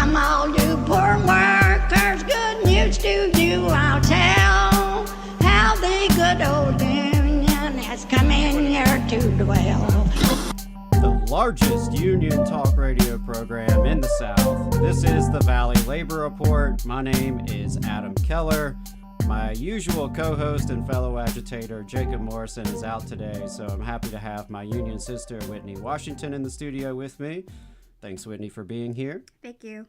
Come all you poor workers, good news to you I'll tell, how the good old union has come in here to dwell. The largest union talk radio program in the South. This is the Valley Labor Report. My name is Adam Keller. My usual co-host and fellow agitator, Jacob Morrison, is out today, so I'm happy to have my union sister, Whitney Washington, in the studio with me. Thanks, Whitney, for being here. Thank you.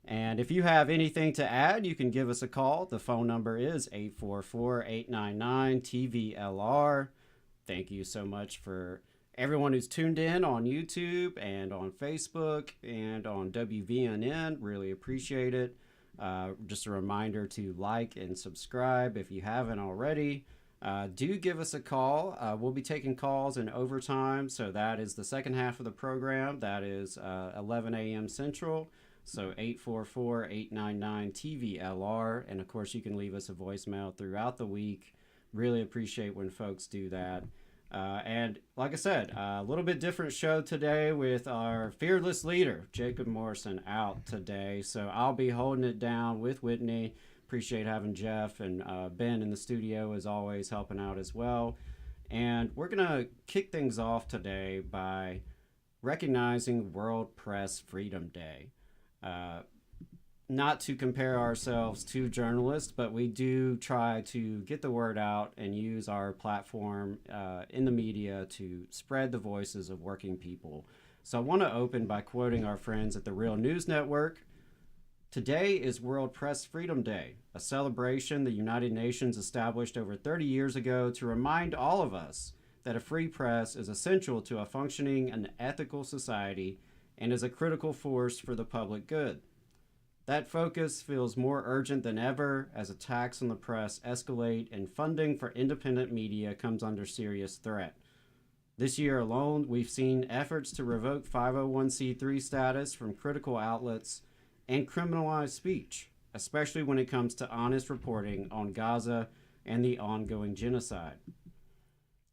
And if you have anything to add, you can give us a call. The phone number is 844-899-TVLR. Thank you so much for everyone who's tuned in on YouTube and on Facebook and on WVNN. Really appreciate it. Just a reminder to like and subscribe if you haven't already. Do give us a call. We'll be taking calls in overtime, so that is the second half of the program. That is 11 a.m. Central, so 844-899-TVLR. And, of course, you can leave us a voicemail throughout the week. Really appreciate when folks do that. And like I said, a little bit different show today with our fearless leader, Jacob Morrison, out today. So I'll be holding it down with Whitney. Appreciate having Jeff and Ben in the studio, as always, helping out as well. And we're going to kick things off today by recognizing World Press Freedom Day. Not to compare ourselves to journalists, but we do try to get the word out and use our platform in the media to spread the voices of working people. So I want to open by quoting our friends at the Real News Network. Today is World Press Freedom Day, a celebration the United Nations established over 30 years ago to remind all of us that a free press is essential to a functioning and ethical society and is a critical force for the public good. That focus feels more urgent than ever as attacks on the press escalate and funding for independent media comes under serious threat. This year alone, we've seen efforts to revoke 501c3 status from critical outlets and criminalize speech, especially when it comes to honest reporting on Gaza and the ongoing genocide.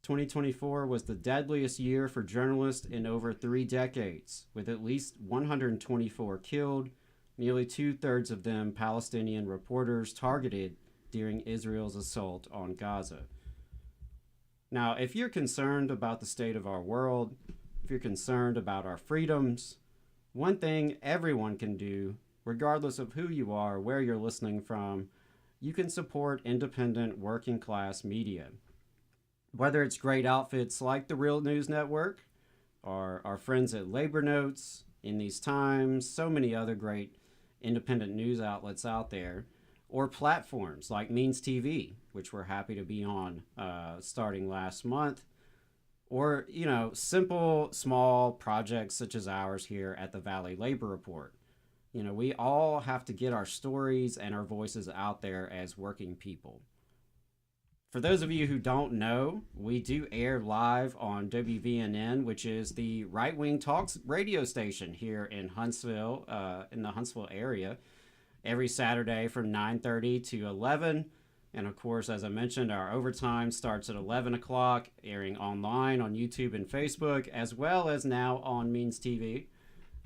2024 was the deadliest year for journalists in over 3 decades, with at least 124 killed, nearly 2/3 of them Palestinian reporters targeted during Israel's assault on Gaza. Now, if you're concerned about the state of our world, if you're concerned about our freedoms, one thing everyone can do, regardless of who you are, where you're listening from, you can support independent working class media. Whether it's great outfits like the Real News Network, or our friends at Labor Notes, In These Times, so many other great independent news outlets out there, or platforms like Means TV, which we're happy to be on starting last month, or, simple, small projects such as ours here at the Valley Labor Report. We all have to get our stories and our voices out there as working people. For those of you who don't know, we do air live on WVNN, which is the right-wing talks radio station here in Huntsville, in the Huntsville area, every Saturday from 9:30 to 11. And of course, as I mentioned, our overtime starts at 11 o'clock, airing online on YouTube and Facebook, as well as now on Means TV.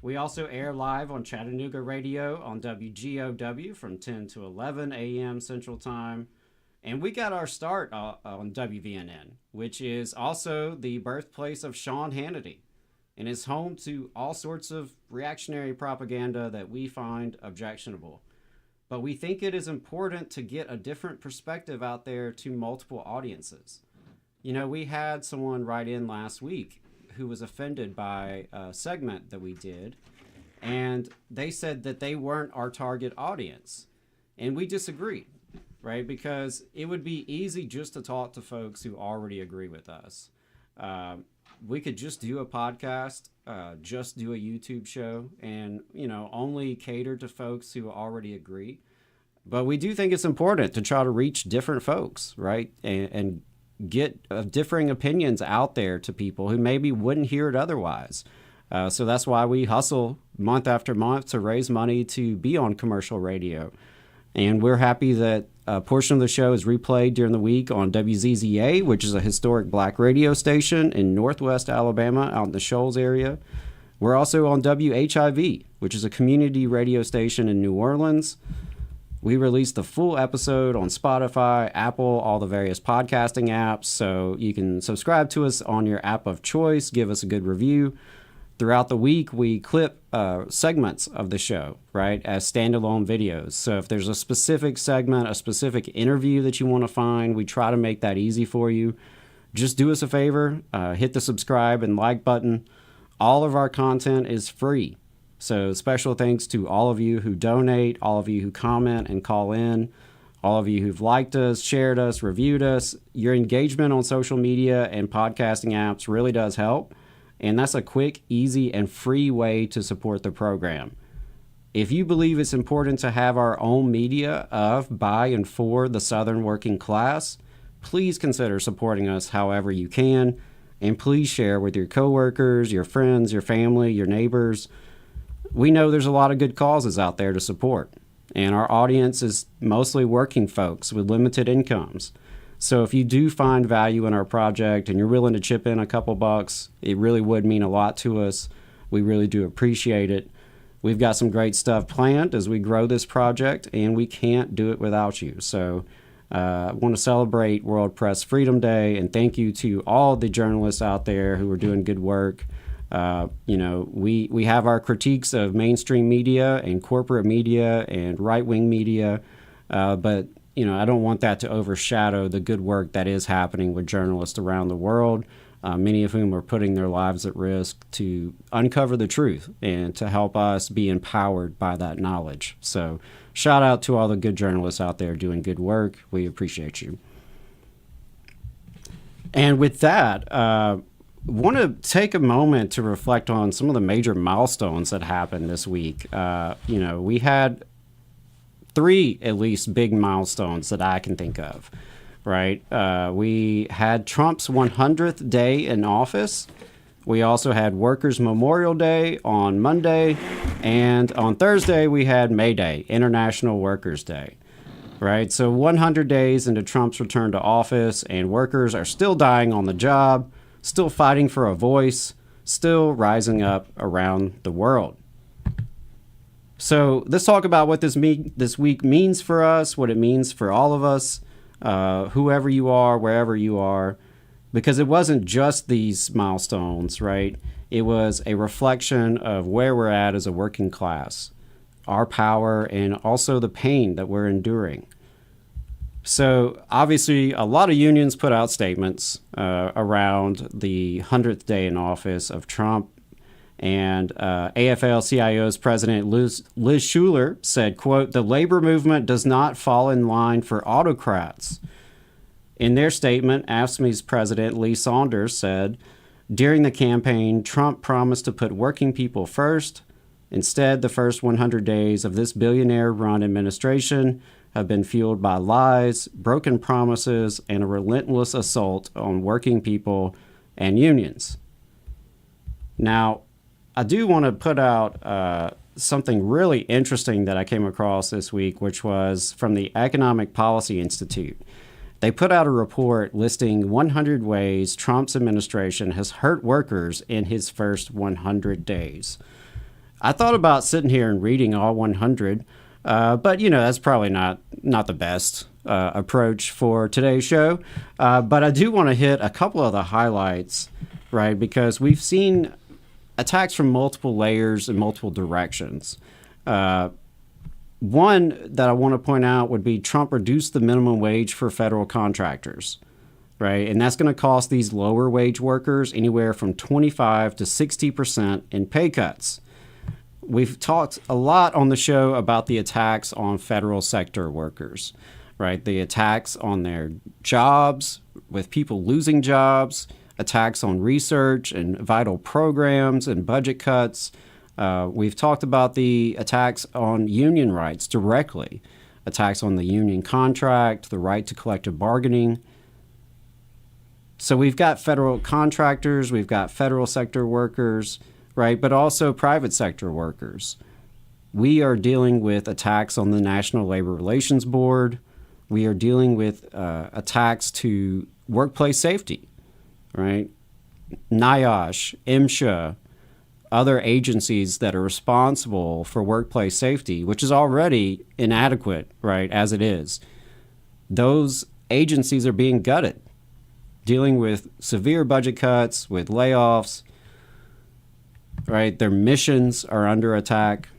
We also air live on Chattanooga Radio on WGOW from 10 to 11 a.m. Central Time. And we got our start on WVNN, which is also the birthplace of Sean Hannity and is home to all sorts of reactionary propaganda that we find objectionable. But we think it is important to get a different perspective out there to multiple audiences. We had someone write in last week who was offended by a segment that we did, and they said that they weren't our target audience. And we disagreed. Right? Because it would be easy just to talk to folks who already agree with us. We could just do a podcast, just do a YouTube show, and, only cater to folks who already agree. But we do think it's important to try to reach different folks, right? And get differing opinions out there to people who maybe wouldn't hear it otherwise. So that's why we hustle month after month to raise money to be on commercial radio. And we're happy that a portion of the show is replayed during the week on WZZA, which is a historic black radio station in Northwest Alabama, out in the Shoals area. We're also on WHIV, which is a community radio station in New Orleans. We released the full episode on Spotify, Apple, all the various podcasting apps. So you can subscribe to us on your app of choice, give us a good review. Throughout the week, we clip segments of the show, right, as standalone videos. So if there's a specific segment, a specific interview that you want to find, we try to make that easy for you. Just do us a favor, hit the subscribe and like button. All of our content is free. So special thanks to all of you who donate, all of you who comment and call in, all of you who've liked us, shared us, reviewed us. Your engagement on social media and podcasting apps really does help. And that's a quick, easy, and free way to support the program. If you believe it's important to have our own media of, by, and for the Southern working class, please consider supporting us however you can. And please share with your coworkers, your friends, your family, your neighbors. We know there's a lot of good causes out there to support, and our audience is mostly working folks with limited incomes. So if you do find value in our project and you're willing to chip in a couple bucks, it really would mean a lot to us. We really do appreciate it. We've got some great stuff planned as we grow this project, and we can't do it without you. So I want to celebrate World Press Freedom Day, and thank you to all the journalists out there who are doing good work. We have our critiques of mainstream media and corporate media and right-wing media, but I don't want that to overshadow the good work that is happening with journalists around the world, many of whom are putting their lives at risk to uncover the truth and to help us be empowered by that knowledge. So shout out to all the good journalists out there doing good work. We appreciate you. And with that, want to take a moment to reflect on some of the major milestones that happened this week. We had 3 at least big milestones that I can think of, right? We had Trump's 100th day in office. We also had Workers' Memorial Day on Monday, and on Thursday we had May Day, International Workers' Day, right? So 100 days into Trump's return to office, and workers are still dying on the job, still fighting for a voice, still rising up around the world. So let's talk about what this week means for us, what it means for all of us, whoever you are, wherever you are, because it wasn't just these milestones, right? It was a reflection of where we're at as a working class, our power, and also the pain that we're enduring. So obviously, a lot of unions put out statements around the 100th day in office of Trump. And AFL-CIO's president Liz Shuler said, quote, "The labor movement does not fall in line for autocrats." In their statement, AFSCME's president Lee Saunders said, during the campaign, Trump promised to put working people first. Instead, the first 100 days of this billionaire-run administration have been fueled by lies, broken promises, and a relentless assault on working people and unions. Now, I do want to put out something really interesting that I came across this week, which was from the Economic Policy Institute. They put out a report listing 100 ways Trump's administration has hurt workers in his first 100 days. I thought about sitting here and reading all 100, but that's probably not the best approach for today's show. But I do want to hit a couple of the highlights, right? Because we've seen attacks from multiple layers and multiple directions. One that I want to point out would be Trump reduced the minimum wage for federal contractors, right? And that's going to cost these lower wage workers anywhere from 25 to 60% in pay cuts. We've talked a lot on the show about the attacks on federal sector workers, right? The attacks on their jobs, with people losing jobs, attacks on research and vital programs and budget cuts. We've talked about the attacks on union rights directly, attacks on the union contract, the right to collective bargaining. So we've got federal contractors, we've got federal sector workers, right, but also private sector workers. We are dealing with attacks on the National Labor Relations Board. We are dealing with attacks to workplace safety, right? NIOSH, MSHA, other agencies that are responsible for workplace safety, which is already inadequate, right, as it is. Those agencies are being gutted, dealing with severe budget cuts, with layoffs, right? Their missions are under attack.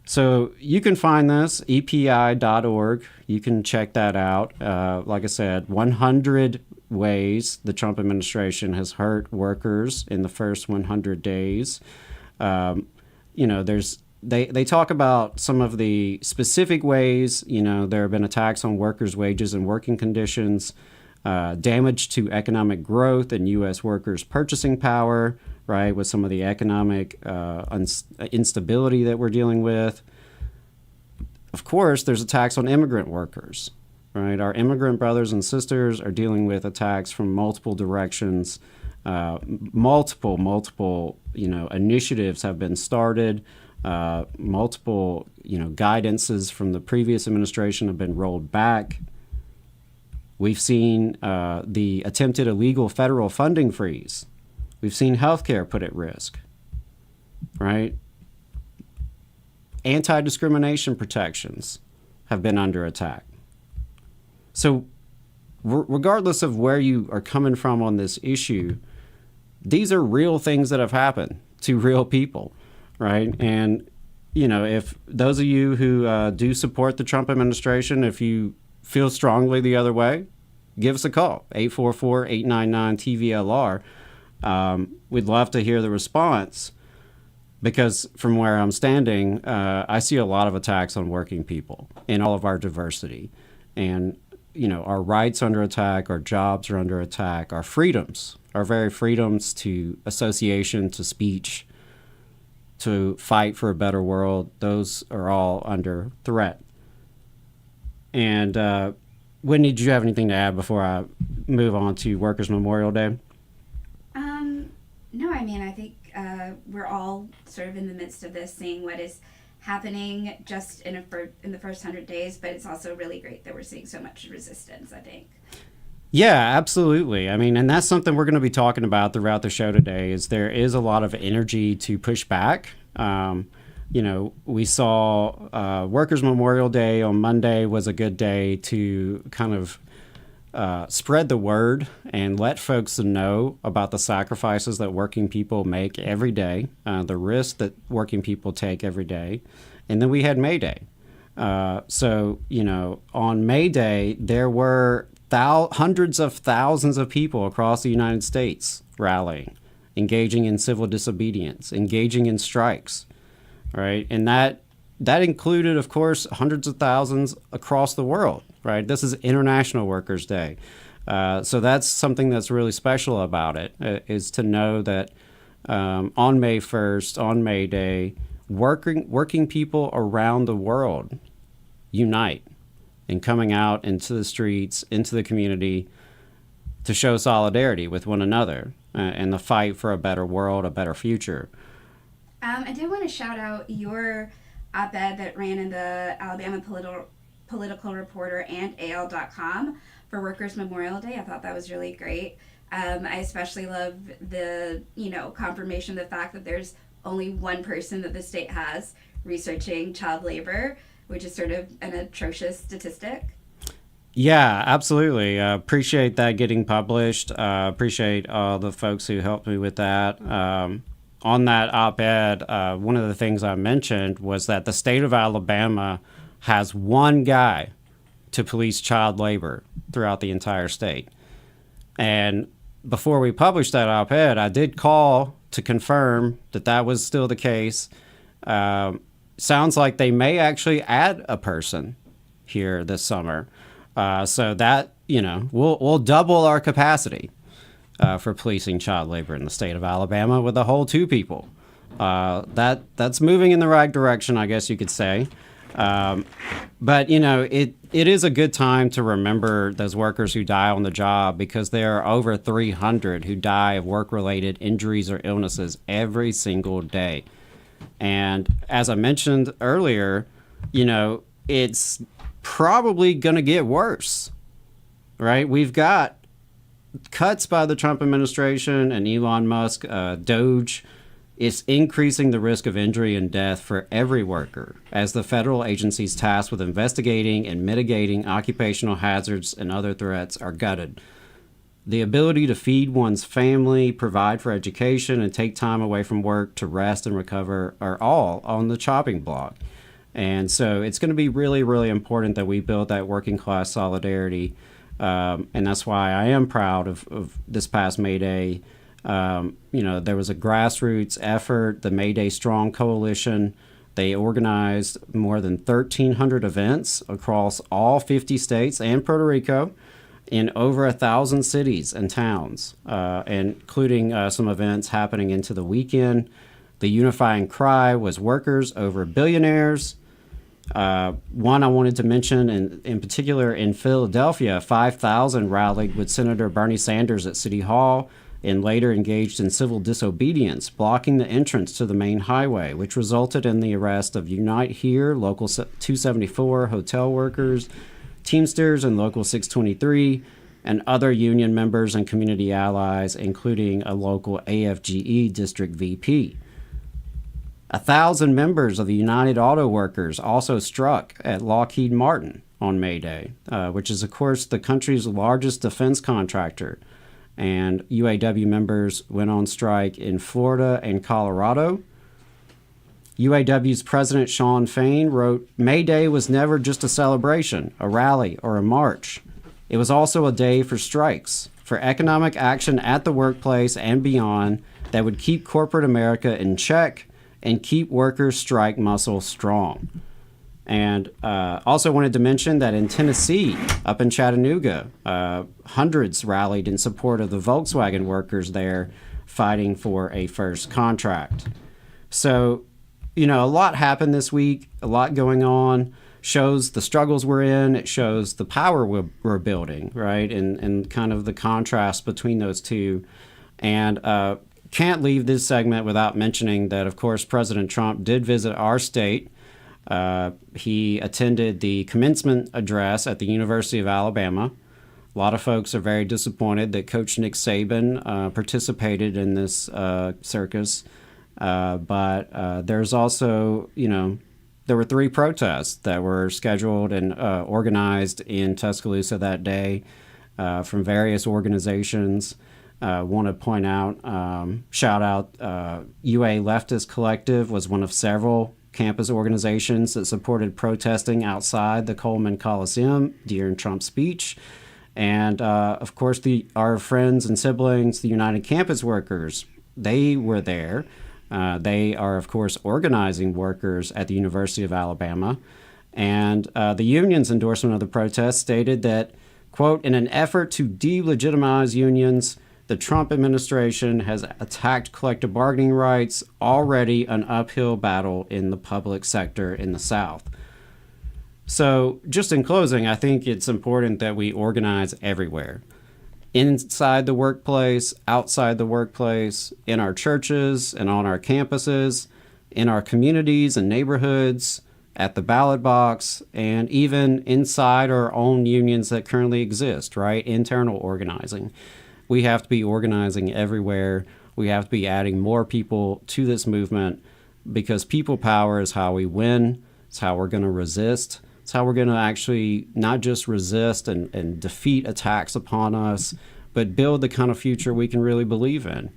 So you can find this, epi.org. You can check that out. Like I said, 100 ways the Trump administration has hurt workers in the first 100 days. They talk about some of the specific ways. There have been attacks on workers' wages and working conditions, damage to economic growth and U.S. workers' purchasing power, right, with some of the economic instability that we're dealing with. Of course, there's attacks on immigrant workers, right? Our immigrant brothers and sisters are dealing with attacks from multiple directions. Multiple initiatives have been started. Multiple guidances from the previous administration have been rolled back. We've seen the attempted illegal federal funding freeze. We've seen healthcare put at risk, right? Anti-discrimination protections have been under attack. So regardless of where you are coming from on this issue, these are real things that have happened to real people, right? And, if those of you who do support the Trump administration, if you feel strongly the other way, give us a call, 844-899-TVLR. We'd love to hear the response, because from where I'm standing, I see a lot of attacks on working people in all of our diversity. And, our rights under attack, our jobs are under attack, our freedoms, our very freedoms to association, to speech, to fight for a better world, those are all under threat. And Whitney, did you have anything to add before I move on to Workers' Memorial Day? No, I think we're all sort of in the midst of this, seeing what is happening just in the first 100 days, but it's also really great that we're seeing so much resistance, I think. Yeah, absolutely. And that's something we're going to be talking about throughout the show today, is there is a lot of energy to push back. We saw Workers' Memorial Day on Monday was a good day to kind of spread the word and let folks know about the sacrifices that working people make every day, the risks that working people take every day. And then we had May Day. So on May Day, there were hundreds of thousands of people across the United States rallying, engaging in civil disobedience, engaging in strikes, right? And that included, of course, hundreds of thousands across the world, right? This is International Workers' Day. So that's something that's really special about it, is to know that on May 1st, on May Day, working people around the world unite in coming out into the streets, into the community, to show solidarity with one another and the fight for a better world, a better future. I did want to shout out your op-ed that ran in the Alabama Political Reporter and AL.com for Workers' Memorial Day. I thought that was really great. I especially love the, confirmation of the fact that there's only one person that the state has researching child labor, which is sort of an atrocious statistic. Yeah, absolutely. Appreciate that getting published. Appreciate all the folks who helped me with that. On that op-ed, one of the things I mentioned was that the state of Alabama has one guy to police child labor throughout the entire state. And before we published that op-ed, I did call to confirm that was still the case. Sounds like they may actually add a person here this summer. So that, we'll double our capacity for policing child labor in the state of Alabama with a whole 2 people. That's moving in the right direction, I guess you could say. But, it is a good time to remember those workers who die on the job, because there are over 300 who die of work-related injuries or illnesses every single day. And as I mentioned earlier, it's probably going to get worse, right? We've got cuts by the Trump administration and Elon Musk, Doge, it's increasing the risk of injury and death for every worker, as the federal agencies tasked with investigating and mitigating occupational hazards and other threats are gutted. The ability to feed one's family, provide for education, and take time away from work to rest and recover are all on the chopping block. And so it's going to be really, really important that we build that working class solidarity. And that's why I am proud of this past May Day. There was a grassroots effort, the May Day Strong Coalition. They organized more than 1,300 events across all 50 states and Puerto Rico in over 1,000 cities and towns, including some events happening into the weekend. The unifying cry was workers over billionaires. One I wanted to mention in particular in Philadelphia, 5,000 rallied with Senator Bernie Sanders at City Hall and later engaged in civil disobedience, blocking the entrance to the main highway, which resulted in the arrest of Unite Here, Local 274 hotel workers, Teamsters, and Local 623, and other union members and community allies, including a local AFGE district VP. 1,000 members of the United Auto Workers also struck at Lockheed Martin on May Day, which is, of course, the country's largest defense contractor. And UAW members went on strike in Florida and Colorado. UAW's President Shawn Fain wrote, "May Day was never just a celebration, a rally, or a march. It was also a day for strikes, for economic action at the workplace and beyond that would keep corporate America in check and keep workers' strike muscle strong." And also wanted to mention that in Tennessee, up in Chattanooga, hundreds rallied in support of the Volkswagen workers there fighting for a first contract. So, a lot happened this week, a lot going on, shows the struggles we're in, it shows the power we're building, right? And kind of the contrast between those two. And can't leave this segment without mentioning that, of course, President Trump did visit our state. He attended the commencement address at the University of Alabama. A lot of folks are very disappointed that Coach Nick Saban participated in this circus. But there's also, there were 3 protests that were scheduled and organized in Tuscaloosa that day from various organizations. Want to point out, shout out, UA Leftist Collective was one of several campus organizations that supported protesting outside the Coleman Coliseum during Trump's speech. And of course, our friends and siblings, the United Campus Workers, they were there. They are, of course, organizing workers at the University of Alabama. And the union's endorsement of the protest stated that, quote, "In an effort to delegitimize unions, the Trump administration has attacked collective bargaining rights, already an uphill battle in the public sector in the South." So just in closing, I think it's important that we organize everywhere. Inside the workplace, outside the workplace, in our churches and on our campuses, in our communities and neighborhoods, at the ballot box, and even inside our own unions that currently exist, right? Internal organizing. We have to be organizing everywhere. We have to be adding more people to this movement because people power is how we win. It's how we're going to resist. It's how we're going to actually not just resist and defeat attacks upon us, but build the kind of future we can really believe in.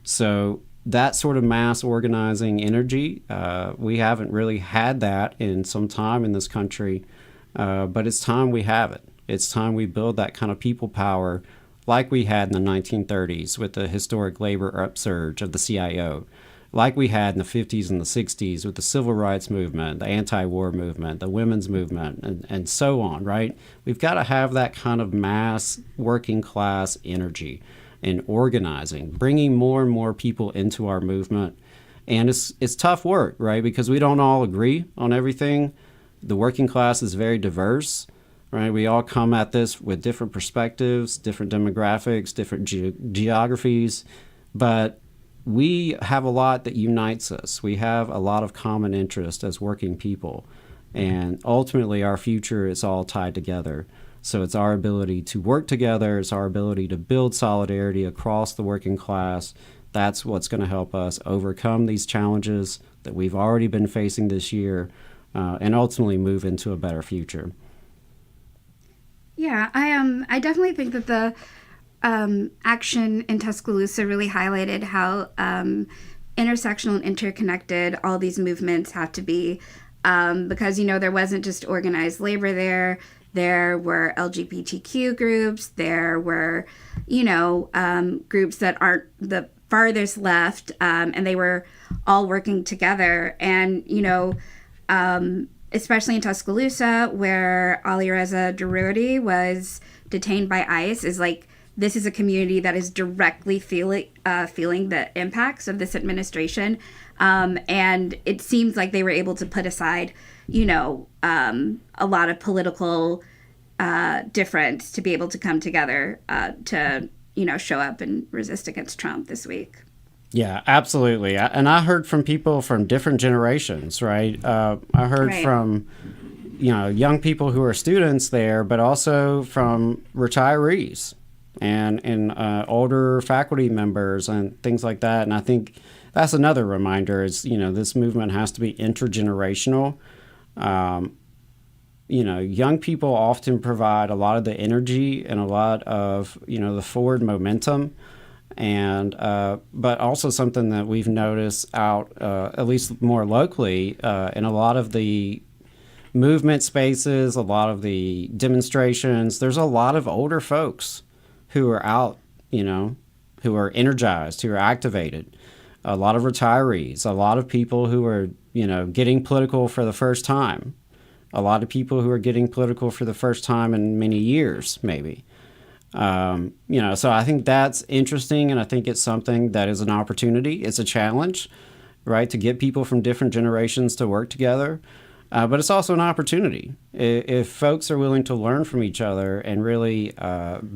So that sort of mass organizing energy, we haven't really had that in some time in this country, but it's time we have it. It's time we build that kind of people power like we had in the 1930s with the historic labor upsurge of the CIO, like we had in the 50s and the 60s with the civil rights movement, the anti-war movement, the women's movement, and so on, right? We've got to have that kind of mass working class energy in organizing, bringing more and more people into our movement. And it's tough work, right? Because we don't all agree on everything. The working class is very diverse. Right, we all come at this with different perspectives, different demographics, different geographies, but we have a lot that unites us. We have a lot of common interest as working people, and ultimately our future is all tied together. So it's our ability to work together. It's our ability to build solidarity across the working class. That's what's going to help us overcome these challenges that we've already been facing this year, and ultimately move into a better future. Yeah, I definitely think that the action in Tuscaloosa really highlighted how intersectional and interconnected all these movements have to be, because, you know, there wasn't just organized labor there. There were LGBTQ groups. There were, you know, groups that aren't the farthest left, and they were all working together. And, you know, especially in Tuscaloosa, where Alireza Daroudi was detained by ICE, is like, this is a community that is directly feeling the impacts of this administration. And it seems like they were able to put aside, you know, a lot of political difference to be able to come together to, you know, show up and resist against Trump this week. Yeah, absolutely. And I heard from people from different generations, right? I heard from, you know, young people who are students there, but also from retirees and older faculty members and things like that. And I think that's another reminder is, you know, this movement has to be intergenerational. You know, young people often provide a lot of the energy and a lot of, you know, the forward momentum. And but also something that we've noticed out, at least more locally, in a lot of the movement spaces, a lot of the demonstrations, there's a lot of older folks who are out, you know, who are energized, who are activated, a lot of retirees, a lot of people who are, you know, getting political for the first time, a lot of people who are getting political for the first time in many years, maybe. You know, so I think that's interesting, and I think it's something that is an opportunity. It's a challenge, right, to get people from different generations to work together. But it's also an opportunity. If folks are willing to learn from each other and really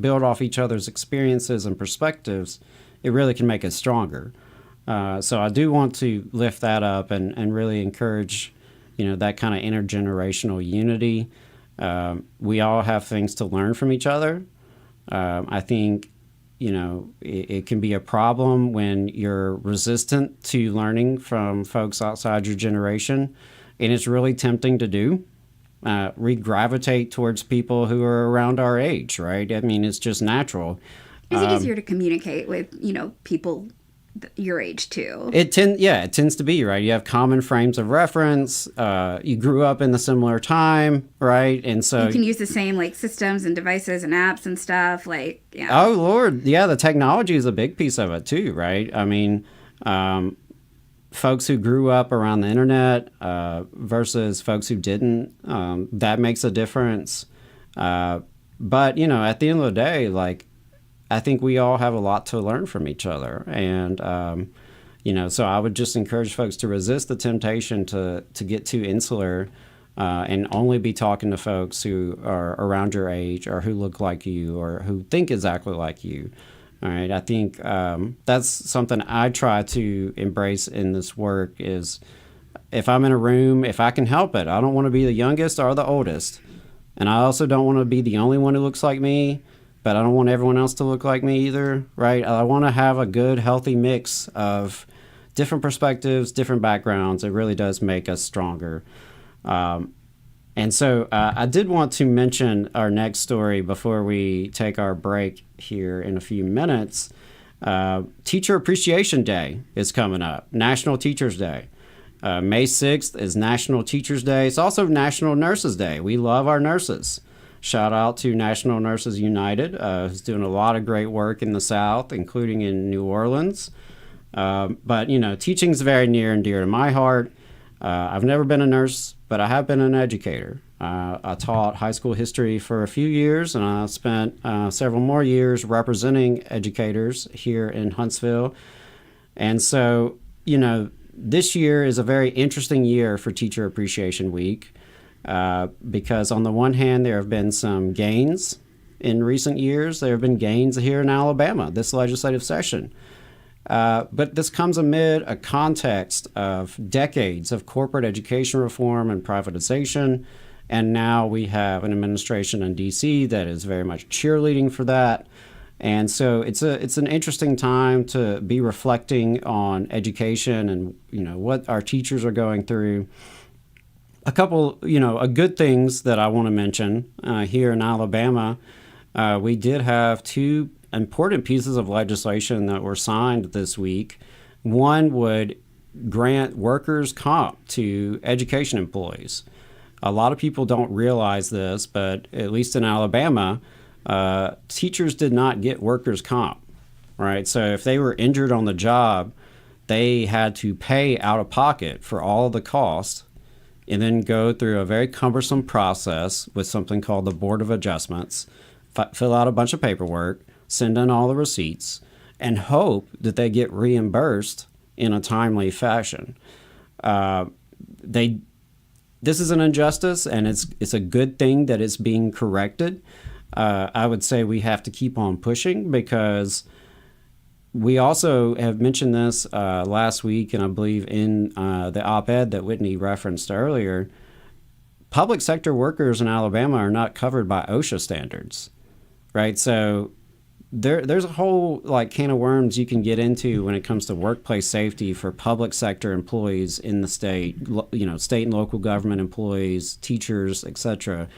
build off each other's experiences and perspectives, it really can make us stronger. So I do want to lift that up and really encourage, you know, that kind of intergenerational unity. We all have things to learn from each other. I think, you know, it can be a problem when you're resistant to learning from folks outside your generation, and it's really tempting to do. We gravitate towards people who are around our age, right? I mean, it's just natural. Is it easier to communicate with, you know, people your age too? It tends to be, right? You have common frames of reference. You grew up in the similar time, right? And so you can use the same like systems and devices and apps and stuff. Like, yeah. Oh Lord, yeah. The technology is a big piece of it too, right? I mean, folks who grew up around the internet versus folks who didn't, that makes a difference. But you know, at the end of the day, like, I think we all have a lot to learn from each other. And, you know, so I would just encourage folks to resist the temptation to get too insular and only be talking to folks who are around your age or who look like you or who think exactly like you. All right. I think that's something I try to embrace in this work is if I'm in a room, if I can help it, I don't want to be the youngest or the oldest. And I also don't want to be the only one who looks like me. But I don't want everyone else to look like me either, right? I want to have a good, healthy mix of different perspectives, different backgrounds. It really does make us stronger. And so I did want to mention our next story before we take our break here in a few minutes. Teacher Appreciation Day is coming up, National Teachers Day. May 6th is National Teachers Day. It's also National Nurses Day. We love our nurses. Shout out to National Nurses United, who's doing a lot of great work in the South, including in New Orleans. But, you know, teaching's very near and dear to my heart. I've never been a nurse, but I have been an educator. I taught high school history for a few years, and I spent several more years representing educators here in Huntsville. And so, you know, this year is a very interesting year for Teacher Appreciation Week. Because on the one hand, there have been some gains in recent years. There have been gains here in Alabama this legislative session. But this comes amid a context of decades of corporate education reform and privatization And now we have an administration in D.C. that is very much cheerleading for that. And so it's an interesting time to be reflecting on education and, what our teachers are going through. A couple, good things that I want to mention here in Alabama. We did have two important pieces of legislation that were signed this week. One would grant workers' comp to education employees. A lot of people don't realize this, but at least in Alabama, teachers did not get workers' comp, right? So if they were injured on the job, they had to pay out of pocket for all the costs and then go through a very cumbersome process with something called the Board of Adjustments, fill out a bunch of paperwork, send in all the receipts, and hope that they get reimbursed in a timely fashion. This is an injustice, and it's a good thing that it's being corrected. I would say we have to keep on pushing, because we also have mentioned this last week, and I believe in the op-ed that Whitney referenced earlier. Public sector workers in Alabama are not covered by OSHA standards, right? So there's a whole can of worms you can get into when it comes to workplace safety for public sector employees in the state, state and local government employees, teachers, etc.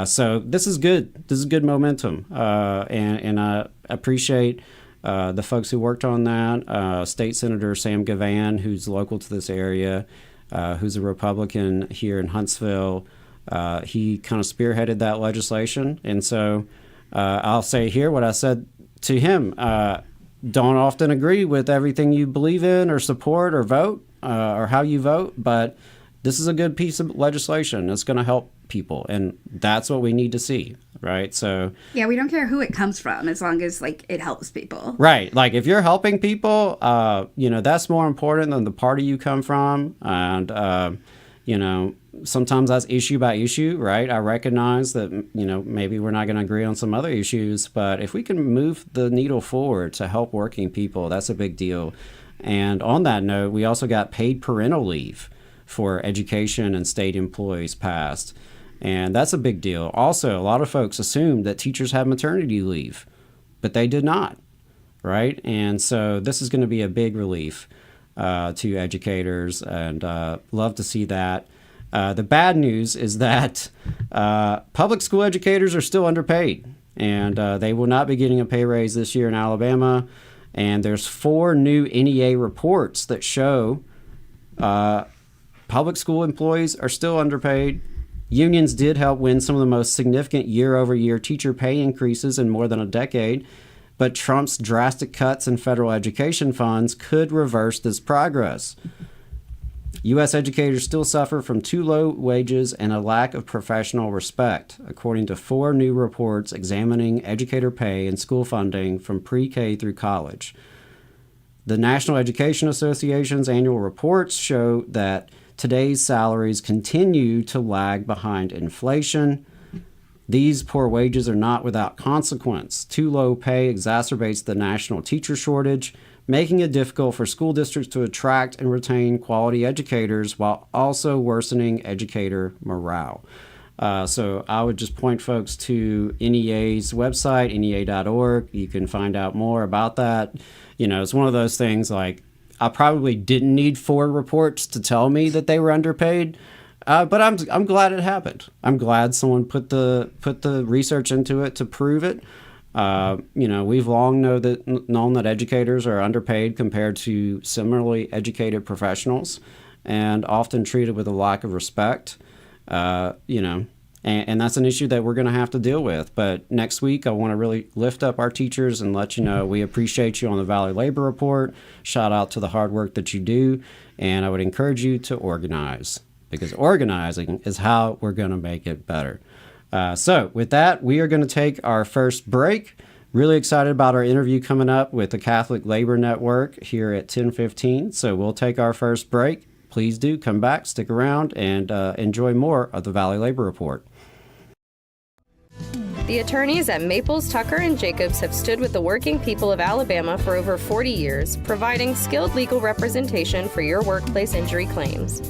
So this is good. This is good momentum, and I appreciate the folks who worked on that. State Senator Sam Gavan, who's local to this area, who's a Republican here in Huntsville, he kind of spearheaded that legislation. And so I'll say here what I said to him. Don't often agree with everything you believe in or support or vote or how you vote, but this is a good piece of legislation. It's going to help people, and that's what we need to see, right? So yeah, we don't care who it comes from, as long as it helps people, right? If you're helping people, that's more important than the party you come from. And sometimes that's issue by issue, right? I recognize that maybe we're not going to agree on some other issues, but if we can move the needle forward to help working people, that's a big deal. And on that note, we also got paid parental leave for education and state employees passed. And that's a big deal. Also, a lot of folks assumed that teachers have maternity leave, but they did not, right? And so this is going to be a big relief to educators, and love to see that. The bad news is that public school educators are still underpaid, and they will not be getting a pay raise this year in Alabama. And there's 4 new NEA reports that show public school employees are still underpaid. Unions did help win some of the most significant year-over-year teacher pay increases in more than a decade, but Trump's drastic cuts in federal education funds could reverse this progress. U.S. educators still suffer from too low wages and a lack of professional respect, according to 4 new reports examining educator pay and school funding from pre-K through college. The National Education Association's annual reports show that today's salaries continue to lag behind inflation. These poor wages are not without consequence. Too low pay exacerbates the national teacher shortage, making it difficult for school districts to attract and retain quality educators while also worsening educator morale. So I would just point folks to NEA's website, NEA.org. You can find out more about that. It's one of those things I probably didn't need 4 reports to tell me that they were underpaid, but I'm glad it happened. I'm glad someone put the research into it to prove it. We've long known that educators are underpaid compared to similarly educated professionals, and often treated with a lack of respect. And that's an issue that we're going to have to deal with. But next week, I want to really lift up our teachers and let you know we appreciate you on the Valley Labor Report. Shout out to the hard work that you do. And I would encourage you to organize, because organizing is how we're going to make it better. So with that, we are going to take our first break. Really excited about our interview coming up with the Catholic Labor Network here at 10:15. So we'll take our first break. Please do come back, stick around, and enjoy more of the Valley Labor Report. The attorneys at Maples, Tucker & Jacobs have stood with the working people of Alabama for over 40 years, providing skilled legal representation for your workplace injury claims.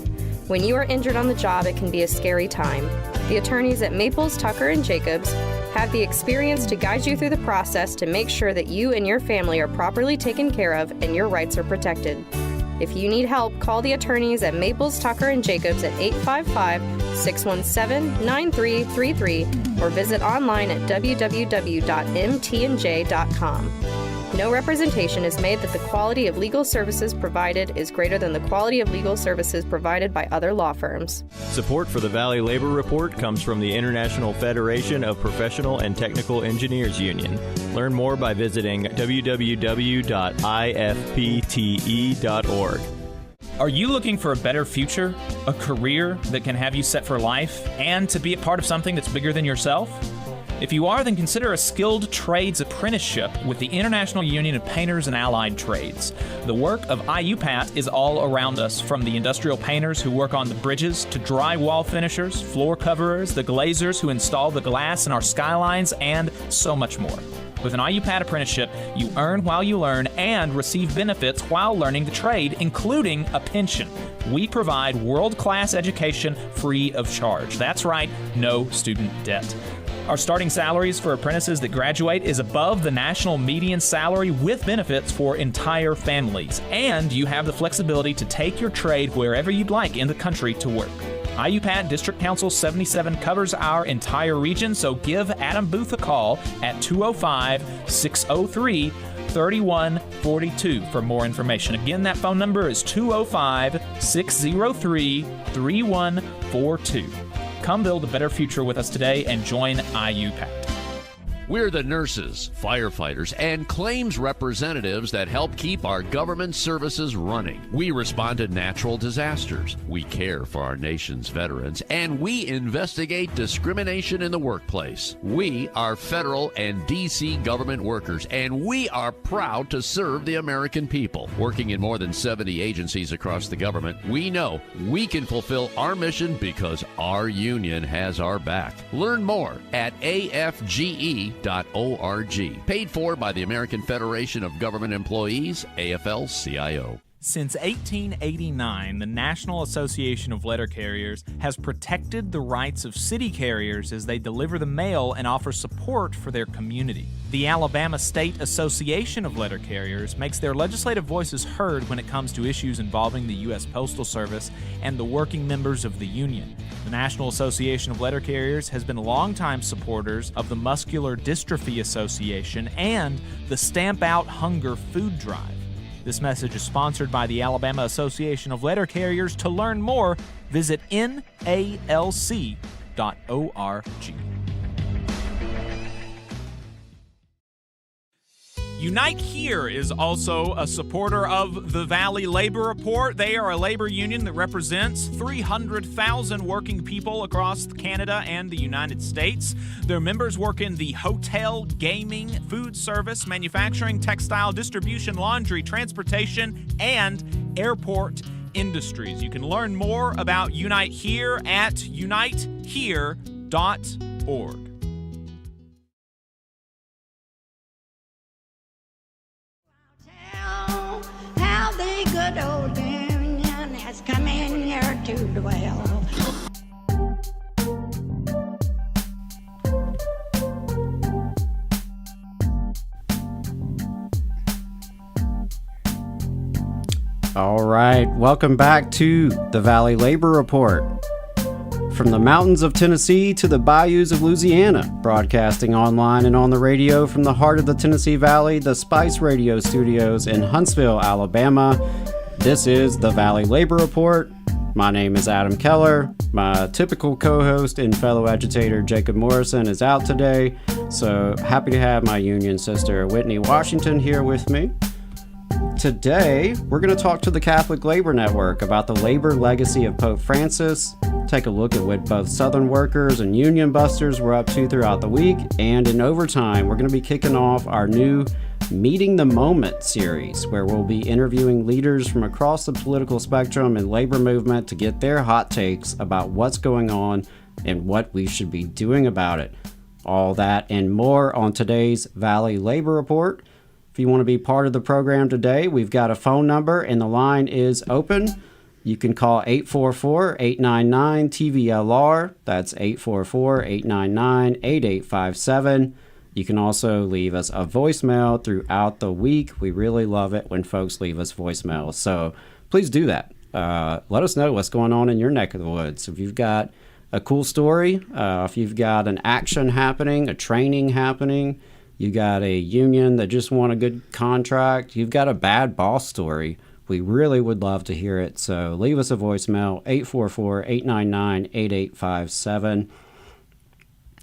When you are injured on the job, it can be a scary time. The attorneys at Maples, Tucker, and Jacobs have the experience to guide you through the process to make sure that you and your family are properly taken care of and your rights are protected. If you need help, call the attorneys at Maples, Tucker, and Jacobs at 855-617-9333 or visit online at www.mtnj.com. No representation is made that the quality of legal services provided is greater than the quality of legal services provided by other law firms. Support for the Valley Labor Report comes from the International Federation of Professional and Technical Engineers Union. Learn more by visiting www.ifpte.org. Are you looking for a better future, a career that can have you set for life, and to be a part of something that's bigger than yourself? If you are, then consider a skilled trades apprenticeship with the International Union of Painters and Allied Trades. The work of IUPAT is all around us, from the industrial painters who work on the bridges to drywall finishers, floor coverers, the glazers who install the glass in our skylines, and so much more. With an IUPAT apprenticeship, you earn while you learn and receive benefits while learning the trade, including a pension. We provide world-class education free of charge. That's right, no student debt. Our starting salaries for apprentices that graduate is above the national median salary with benefits for entire families. And you have the flexibility to take your trade wherever you'd like in the country to work. IUPAT District Council 77 covers our entire region, so give Adam Booth a call at 205-603-3142 for more information. Again, that phone number is 205-603-3142. Come build a better future with us today and join IUPAT. We're the nurses, firefighters, and claims representatives that help keep our government services running. We respond to natural disasters. We care for our nation's veterans, and we investigate discrimination in the workplace. We are federal and D.C. government workers, and we are proud to serve the American people. Working in more than 70 agencies across the government, we know we can fulfill our mission because our union has our back. Learn more at afge.org. Paid for by the American Federation of Government Employees, AFL-CIO. Since 1889, the National Association of Letter Carriers has protected the rights of city carriers as they deliver the mail and offer support for their community. The Alabama State Association of Letter Carriers makes their legislative voices heard when it comes to issues involving the U.S. Postal Service and the working members of the union. The National Association of Letter Carriers has been longtime supporters of the Muscular Dystrophy Association and the Stamp Out Hunger Food Drive. This message is sponsored by the Alabama Association of Letter Carriers. To learn more, visit NALC.org. Unite Here is also a supporter of the Valley Labor Report. They are a labor union that represents 300,000 working people across Canada and the United States. Their members work in the hotel, gaming, food service, manufacturing, textile, distribution, laundry, transportation, and airport industries. You can learn more about Unite Here at unitehere.org. How the good old union has come in here to dwell. All right, welcome back to the Valley Labor Report. From the mountains of Tennessee to the bayous of Louisiana, broadcasting online and on the radio from the heart of the Tennessee Valley, the Spice Radio Studios in Huntsville, Alabama. This is the Valley Labor Report. My name is Adam Keller. My typical co-host and fellow agitator Jacob Morrison is out today, so happy to have my union sister Whitney Washington here with me. Today, we're going to talk to the Catholic Labor Network about the labor legacy of Pope Francis, take a look at what both Southern workers and union busters were up to throughout the week, and in overtime, we're going to be kicking off our new Meeting the Moment series, where we'll be interviewing leaders from across the political spectrum and labor movement to get their hot takes about what's going on and what we should be doing about it. All that and more on today's Valley Labor Report. If you want to be part of the program today, we've got a phone number and the line is open. you can call 844-899-TVLR. That's 844-899-8857. You can also leave us a voicemail throughout the week. We really love it when folks leave us voicemails. So please do that. Let us know what's going on in your neck of the woods. If you've got a cool story, if you've got an action happening, a training happening, you got a union that just won a good contract, you've got a bad boss story, we really would love to hear it. So leave us a voicemail, 844-899-8857.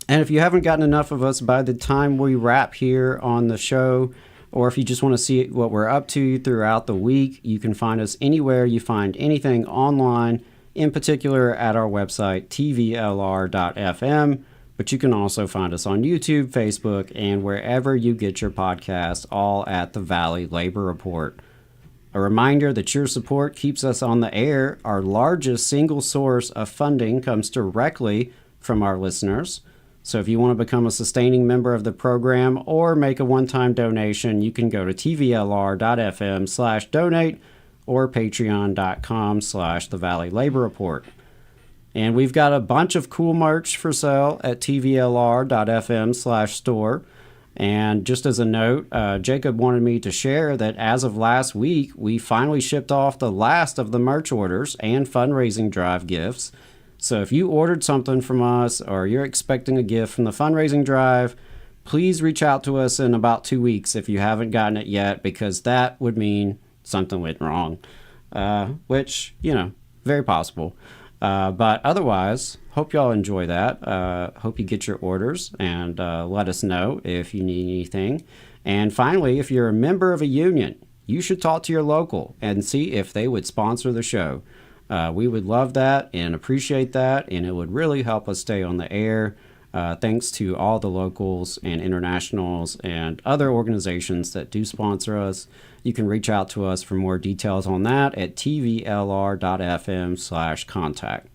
And if you haven't gotten enough of us by the time we wrap here on the show, or if you just want to see what we're up to throughout the week, you can find us anywhere you find anything online, in particular at our website, tvlr.fm. But you can also find us on YouTube, Facebook, and wherever you get your podcasts, all at the Valley Labor Report. A reminder that your support keeps us on the air. Our largest single source of funding comes directly from our listeners. So if you want to become a sustaining member of the program or make a one-time donation, you can go to tvlr.fm/donate or patreon.com/the Valley Labor Report. And we've got a bunch of cool merch for sale at tvlr.fm/store. And just as a note, Jacob wanted me to share that as of last week, we finally shipped off the last of the merch orders and fundraising drive gifts. So if you ordered something from us or you're expecting a gift from the fundraising drive, please reach out to us in about 2 weeks if you haven't gotten it yet, because that would mean something went wrong, which, very possible. But otherwise, hope y'all enjoy that. Hope you get your orders and let us know if you need anything. And finally, if you're a member of a union, you should talk to your local and see if they would sponsor the show. We would love that and appreciate that, and it would really help us stay on the air. Thanks to all the locals and internationals and other organizations that do sponsor us. You can reach out to us for more details on that at tvlr.fm/contact.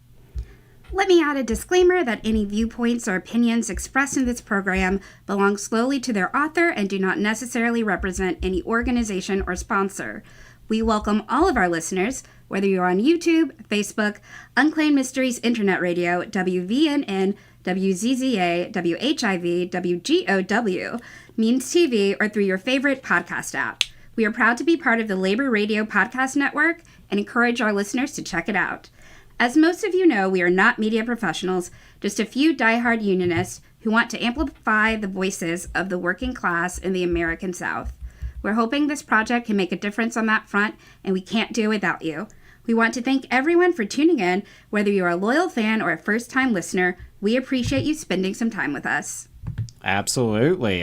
Let me add a disclaimer that any viewpoints or opinions expressed in this program belong solely to their author and do not necessarily represent any organization or sponsor. We welcome all of our listeners, whether you're on YouTube, Facebook, Unclaimed Mysteries Internet Radio, WVNN, WZZA, WHIV, WGOW, Means TV, or through your favorite podcast app. We are proud to be part of the Labor Radio Podcast Network and encourage our listeners to check it out. As most of you know, we are not media professionals, just a few diehard unionists who want to amplify the voices of the working class in the American South. We're hoping this project can make a difference on that front, and we can't do it without you. We want to thank everyone for tuning in. Whether you're a loyal fan or a first-time listener, we appreciate you spending some time with us. Absolutely.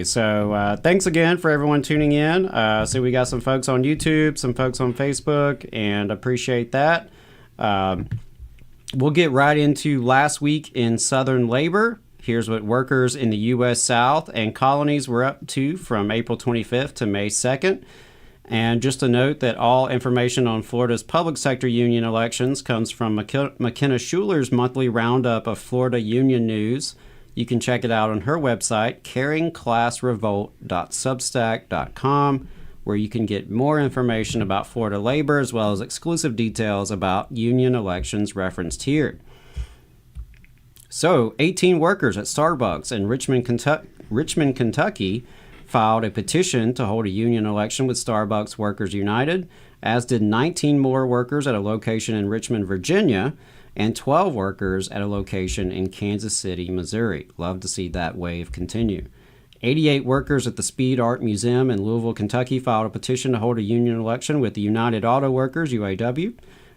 So thanks again for everyone tuning in. So we got some folks on YouTube, some folks on Facebook, and appreciate that. We'll get right into last week in Southern labor. Here's what workers in the U.S. South and colonies were up to from April 25th to May 2nd. And just a note that all information on Florida's public sector union elections comes from McKenna Schuler's monthly roundup of Florida union news. You can check it out on her website, caringclassrevolt.substack.com, where you can get more information about Florida labor as well as exclusive details about union elections referenced here. So, 18 workers at Starbucks in Richmond, Kentucky filed a petition to hold a union election with Starbucks Workers United, as did 19 more workers at a location in Richmond, Virginia, and 12 workers at a location in Kansas City, Missouri. Love to see that wave continue. 88 workers at the Speed Art Museum in Louisville, Kentucky filed a petition to hold a union election with the United Auto Workers, UAW.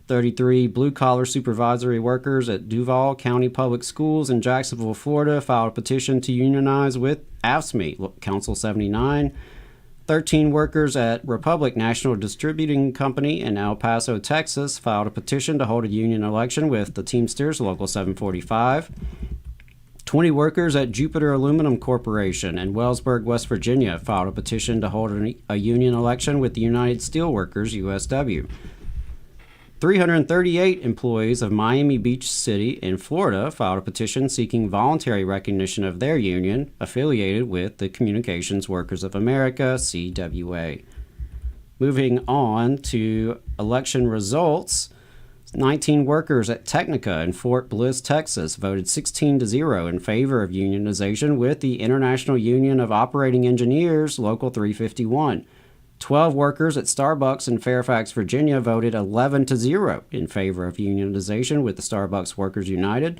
33 blue-collar supervisory workers at Duval County Public Schools in Jacksonville, Florida filed a petition to unionize with AFSCME, Council 79. 13 workers at Republic National Distributing Company in El Paso, Texas filed a petition to hold a union election with the Teamsters, Local 745. 20 workers at Jupiter Aluminum Corporation in Wellsburg, West Virginia filed a petition to hold a union election with the United Steelworkers, USW. 338 employees of Miami Beach City in Florida filed a petition seeking voluntary recognition of their union affiliated with the Communications Workers of America, CWA. Moving on to election results. 19 workers at Technica in Fort Bliss, Texas voted 16-0 in favor of unionization with the International Union of Operating Engineers, Local 351. 12 workers at Starbucks in Fairfax, Virginia voted 11-0 in favor of unionization with the Starbucks Workers United.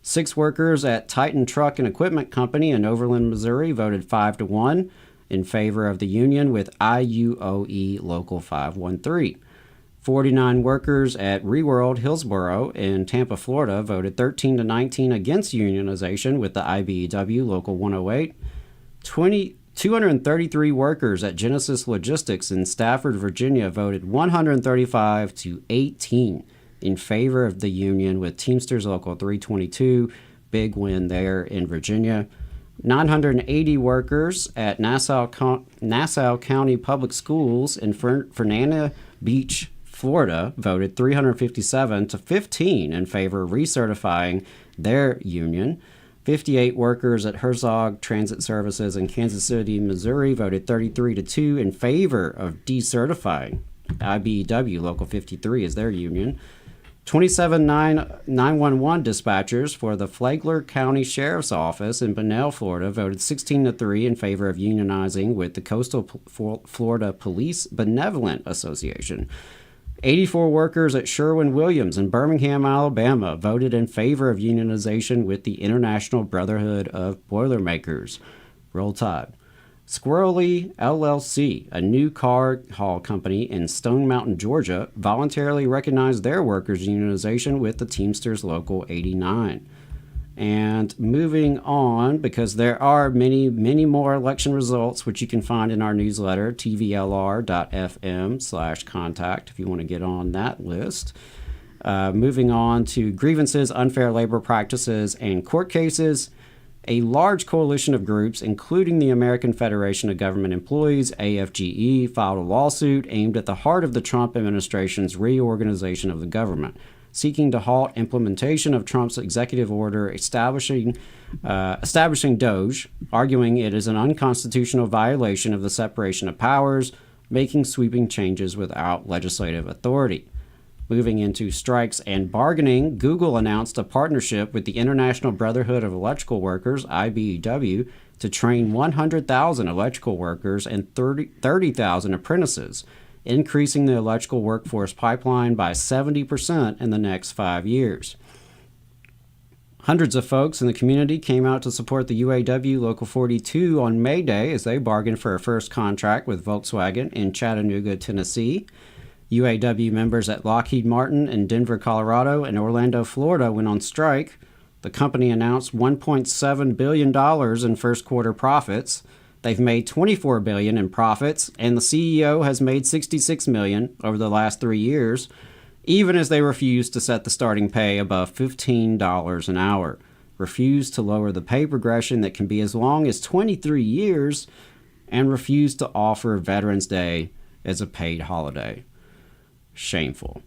6 workers at Titan Truck and Equipment Company in Overland, Missouri voted 5-1 in favor of the union with IUOE Local 513. 49 workers at Reworld Hillsboro in Tampa, Florida voted 13-19 against unionization with the IBEW Local 108. 233 workers at Genesis Logistics in Stafford, Virginia voted 135-18 in favor of the union with Teamsters Local 322. Big win there in Virginia. 980 workers at Nassau County Public Schools in Fernandina Beach, Florida voted 357-15 in favor of recertifying their union. 58 workers at Herzog Transit Services in Kansas City, Missouri voted 33-2 in favor of decertifying IBEW Local 53 as their union. 27 911 dispatchers for the Flagler County Sheriff's Office in Bunnell, Florida voted 16-3 in favor of unionizing with the Coastal Florida Police Benevolent Association. 84 workers at Sherwin-Williams in Birmingham, Alabama voted in favor of unionization with the International Brotherhood of Boilermakers. Roll Tide. Squirrely LLC, a new car haul company in Stone Mountain, Georgia, voluntarily recognized their workers' unionization with the Teamsters Local 89. And moving on, because there are many, many more election results, which you can find in our newsletter, tvlr.fm/contact, if you want to get on that list. Moving on to grievances, unfair labor practices, and court cases. A large coalition of groups, including the American Federation of Government Employees, AFGE, filed a lawsuit aimed at the heart of the Trump administration's reorganization of the government, seeking to halt implementation of Trump's executive order establishing DOGE, arguing it is an unconstitutional violation of the separation of powers, making sweeping changes without legislative authority. Moving into strikes and bargaining, Google announced a partnership with the International Brotherhood of Electrical Workers, IBEW, to train 100,000 electrical workers and 30,000 apprentices, increasing the electrical workforce pipeline by 70% in the next 5 years. Hundreds of folks in the community came out to support the UAW Local 42 on May Day as they bargained for a first contract with Volkswagen in Chattanooga, Tennessee. UAW members at Lockheed Martin in Denver, Colorado, and Orlando, Florida went on strike. The company announced $1.7 billion in first quarter profits. They've made $24 billion in profits, and the CEO has made $66 million over the last 3 years, even as they refuse to set the starting pay above $15 an hour, refuse to lower the pay progression that can be as long as 23 years, and refuse to offer Veterans Day as a paid holiday. Shameful.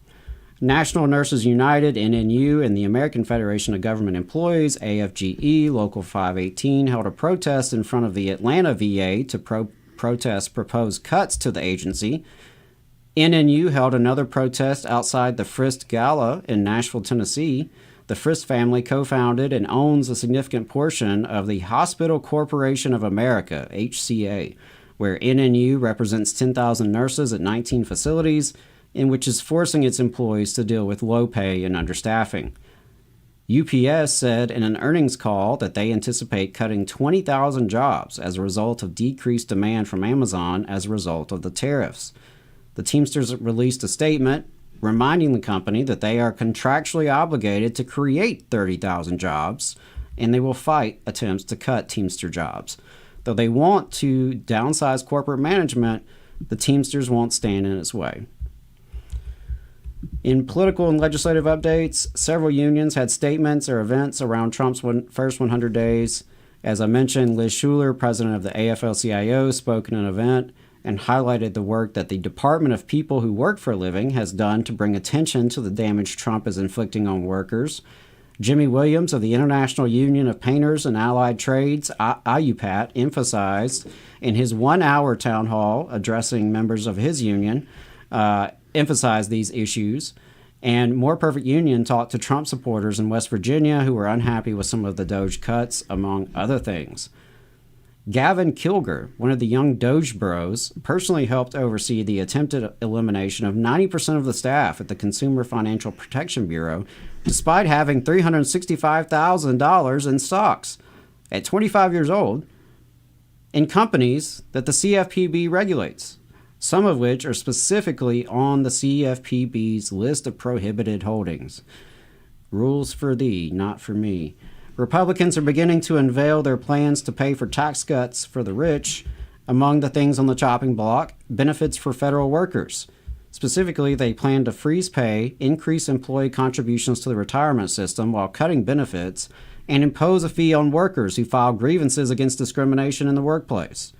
National Nurses United, NNU, and the American Federation of Government Employees, AFGE, Local 518, held a protest in front of the Atlanta VA to protest proposed cuts to the agency. NNU held another protest outside the Frist Gala in Nashville, Tennessee. The Frist family co-founded and owns a significant portion of the Hospital Corporation of America, HCA, where NNU represents 10,000 nurses at 19 facilities, in which is forcing its employees to deal with low pay and understaffing. UPS said in an earnings call that they anticipate cutting 20,000 jobs as a result of decreased demand from Amazon as a result of the tariffs. The Teamsters released a statement reminding the company that they are contractually obligated to create 30,000 jobs, and they will fight attempts to cut Teamster jobs. Though they want to downsize corporate management, the Teamsters won't stand in its way. In political and legislative updates, several unions had statements or events around Trump's first 100 days. As I mentioned, Liz Shuler, president of the AFL-CIO, spoke in an event and highlighted the work that the Department of People Who Work for a Living has done to bring attention to the damage Trump is inflicting on workers. Jimmy Williams of the International Union of Painters and Allied Trades, IUPAT, emphasized in his 1-hour town hall addressing members of his union, emphasized these issues. And More Perfect Union talked to Trump supporters in West Virginia who were unhappy with some of the Doge cuts, among other things. Gavin Kilger, one of the young Doge bros, personally helped oversee the attempted elimination of 90% of the staff at the Consumer Financial Protection Bureau, despite having $365,000 in stocks at 25 years old in companies that the CFPB regulates, some of which are specifically on the CFPB's list of prohibited holdings. Rules for thee, not for me. Republicans are beginning to unveil their plans to pay for tax cuts for the rich. Among the things on the chopping block, benefits for federal workers. Specifically, they plan to freeze pay, increase employee contributions to the retirement system while cutting benefits, and impose a fee on workers who file grievances against discrimination in the workplace.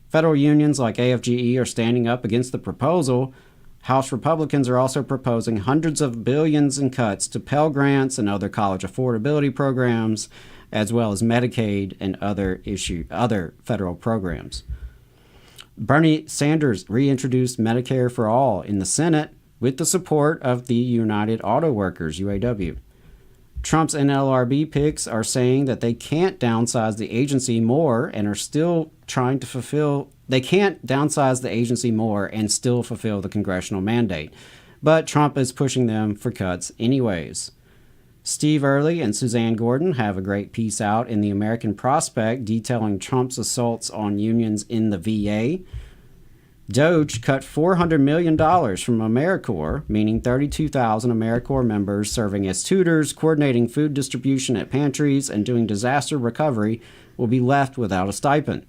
Federal unions like AFGE are standing up against the proposal. House Republicans are also proposing hundreds of billions in cuts to Pell Grants and other college affordability programs, as well as Medicaid and other federal programs. Bernie Sanders reintroduced Medicare for All in the Senate with the support of the United Auto Workers, UAW. Trump's NLRB picks are saying that they can't downsize the agency more and are still trying to fulfill. They can't downsize the agency more and still fulfill the congressional mandate. But Trump is pushing them for cuts anyways. Steve Early and Suzanne Gordon have a great piece out in the American Prospect detailing Trump's assaults on unions in the VA. Doge cut $400 million from AmeriCorps, meaning 32,000 AmeriCorps members serving as tutors, coordinating food distribution at pantries, and doing disaster recovery will be left without a stipend.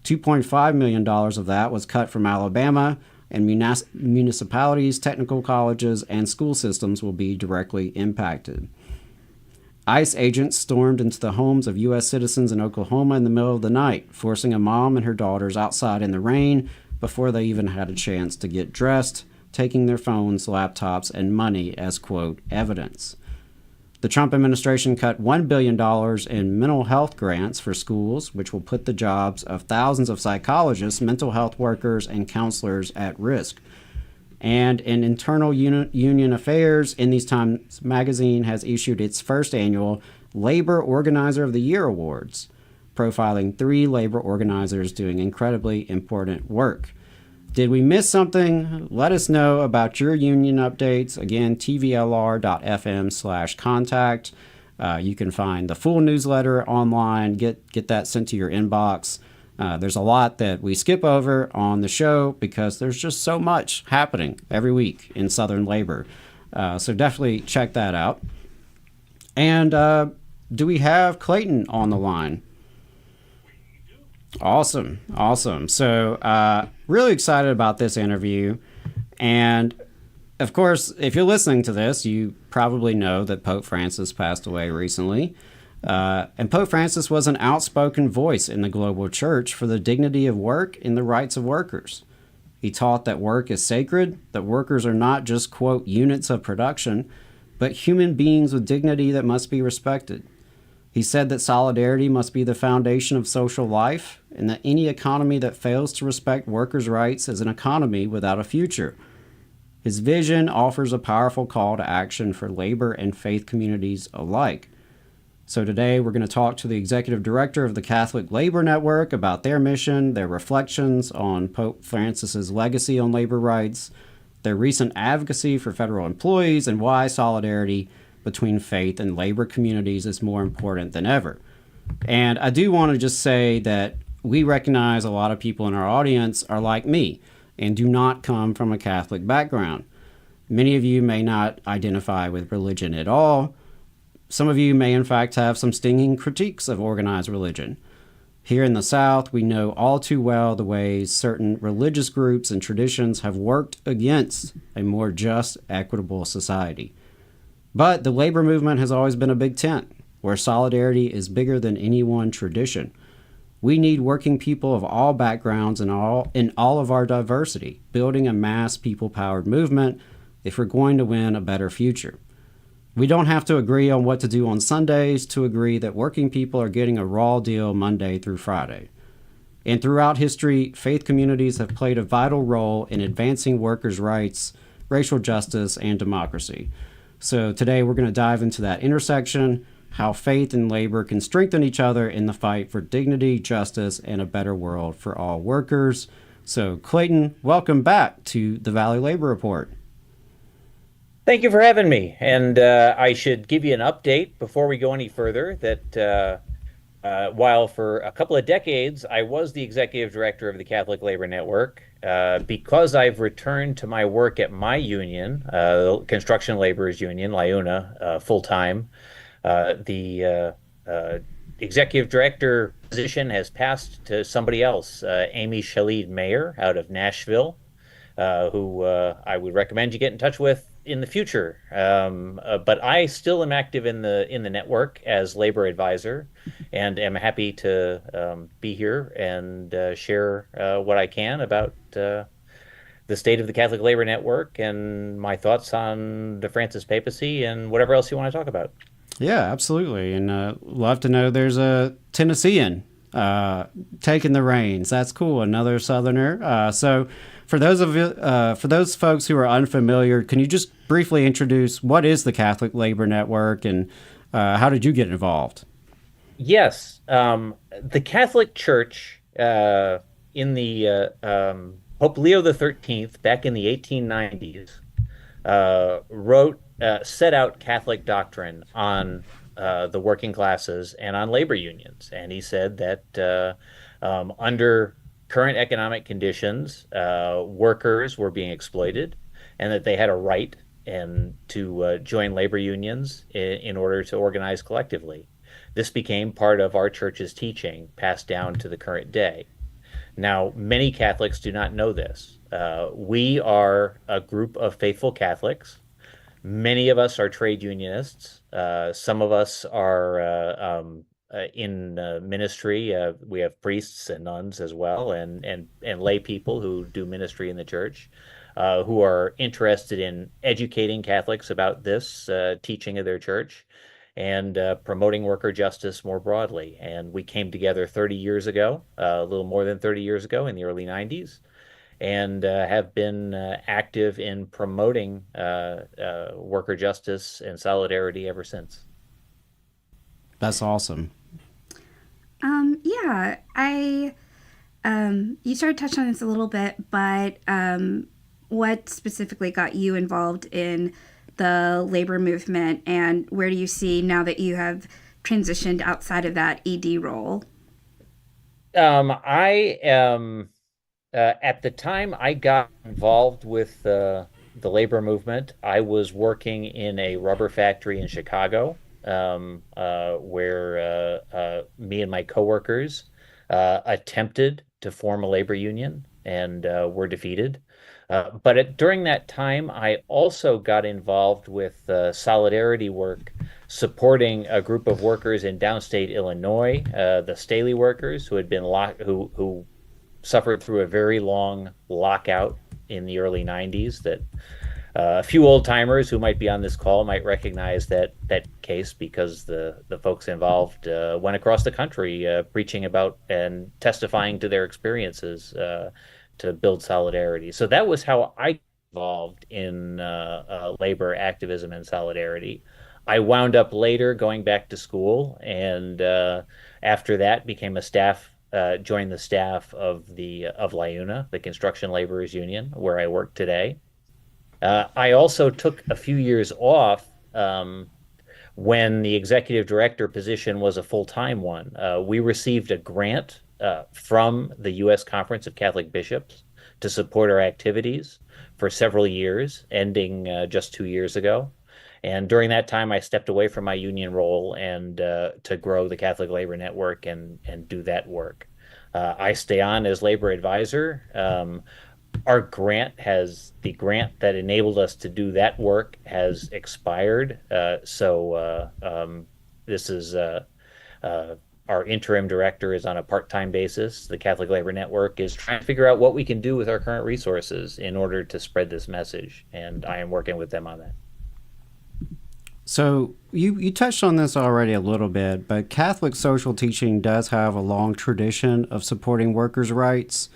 $2.5 million of that was cut from Alabama, and municipalities, technical colleges, and school systems will be directly impacted. ICE agents stormed into the homes of U.S. citizens in Oklahoma in the middle of the night, forcing a mom and her daughters outside in the rain before they even had a chance to get dressed, taking their phones, laptops, and money as, quote, evidence. The Trump administration cut $1 billion in mental health grants for schools, which will put the jobs of thousands of psychologists, mental health workers, and counselors at risk. And in internal union affairs, In These Times magazine has issued its first annual Labor Organizer of the Year awards, profiling 3 labor organizers doing incredibly important work. Did we miss something? Let us know about your union updates. Again, tvlr.fm/contact. You can find the full newsletter online. Get that sent to your inbox. There's a lot that we skip over on the show because there's just so much happening every week in Southern labor. So definitely check that out. And do we have Clayton on the line? Awesome. So really excited about this interview. And of course, if you're listening to this, you probably know that Pope Francis passed away recently. And Pope Francis was an outspoken voice in the global church for the dignity of work and the rights of workers. He taught that work is sacred, that workers are not just, quote, units of production, but human beings with dignity that must be respected. He said that solidarity must be the foundation of social life, and that any economy that fails to respect workers' rights is an economy without a future. His vision offers a powerful call to action for labor and faith communities alike. So today we're going to talk to the executive director of the Catholic Labor Network about their mission, their reflections on Pope Francis's legacy on labor rights, their recent advocacy for federal employees, and why solidarity between faith and labor communities is more important than ever. And I do want to just say that we recognize a lot of people in our audience are like me and do not come from a Catholic background. Many of you may not identify with religion at all. Some of you may, in fact, have some stinging critiques of organized religion. Here in the South, we know all too well the ways certain religious groups and traditions have worked against a more just, equitable society. But the labor movement has always been a big tent, where solidarity is bigger than any one tradition. We need working people of all backgrounds and in all of our diversity, building a mass people-powered movement if we're going to win a better future. We don't have to agree on what to do on Sundays to agree that working people are getting a raw deal Monday through Friday. And throughout history, faith communities have played a vital role in advancing workers' rights, racial justice, and democracy. So today we're going to dive into that intersection, how faith and labor can strengthen each other in the fight for dignity, justice, and a better world for all workers. So Clayton, welcome back to the Valley Labor Report. Thank you for having me. And I should give you an update before we go any further that while for a couple of decades I was the executive director of the Catholic Labor Network, because I've returned to my work at my union, the Construction Laborers Union, LIUNA, full-time, the executive director position has passed to somebody else, Amy Shalid Mayer out of Nashville, who I would recommend you get in touch with in the future. But I still am active in the network as labor advisor, and am happy to be here and share what I can about the state of the Catholic Labor Network and my thoughts on the Francis papacy and whatever else you want to talk about. Yeah, absolutely. And love to know there's a Tennessean taking the reins. That's cool. Another Southerner. So for those folks who are unfamiliar, can you just briefly introduce what is the Catholic Labor Network and how did you get involved? Yes. The Catholic Church in the Pope Leo XIII back in the 1890s set out Catholic doctrine on the working classes and on labor unions. And he said that under current economic conditions, workers were being exploited, and that they had a right to join labor unions in order to organize collectively. This became part of our church's teaching, passed down to the current day. Now, many Catholics do not know this. We are a group of faithful Catholics. Many of us are trade unionists. Some of us are in ministry. We have priests and nuns as well, and lay people who do ministry in the church, who are interested in educating Catholics about this teaching of their church and promoting worker justice more broadly. And we came together 30 years ago, a little more than 30 years ago in the early 90s, and have been active in promoting worker justice and solidarity ever since. That's awesome. Yeah, you started touching on this a little bit, but what specifically got you involved in the labor movement, and where do you see now that you have transitioned outside of that ED role? I am, at the time I got involved with the labor movement, I was working in a rubber factory in Chicago, where me and my coworkers attempted to form a labor union and were defeated. But during that time, I also got involved with solidarity work, supporting a group of workers in downstate Illinois, the Staley workers, who had been who suffered through a very long lockout in the early 90s. That a few old timers who might be on this call might recognize that case, because the folks involved went across the country preaching about and testifying to their experiences to build solidarity. So that was how I got involved in labor activism and solidarity. I wound up later going back to school, and after that became a staff, joined the staff of LIUNA, the Construction Laborers Union, where I work today. I also took a few years off when the executive director position was a full-time one. We received a grant from the U.S. Conference of Catholic Bishops to support our activities for several years, ending just 2 years ago. And during that time, I stepped away from my union role and to grow the Catholic Labor Network and do that work. I stay on as labor advisor. Our the grant that enabled us to do that work has expired. So this is our interim director is on a part-time basis. The Catholic Labor Network is trying to figure out what we can do with our current resources in order to spread this message, and I am working with them on that. So you touched on this already a little bit, but Catholic social teaching does have a long tradition of supporting workers' rights.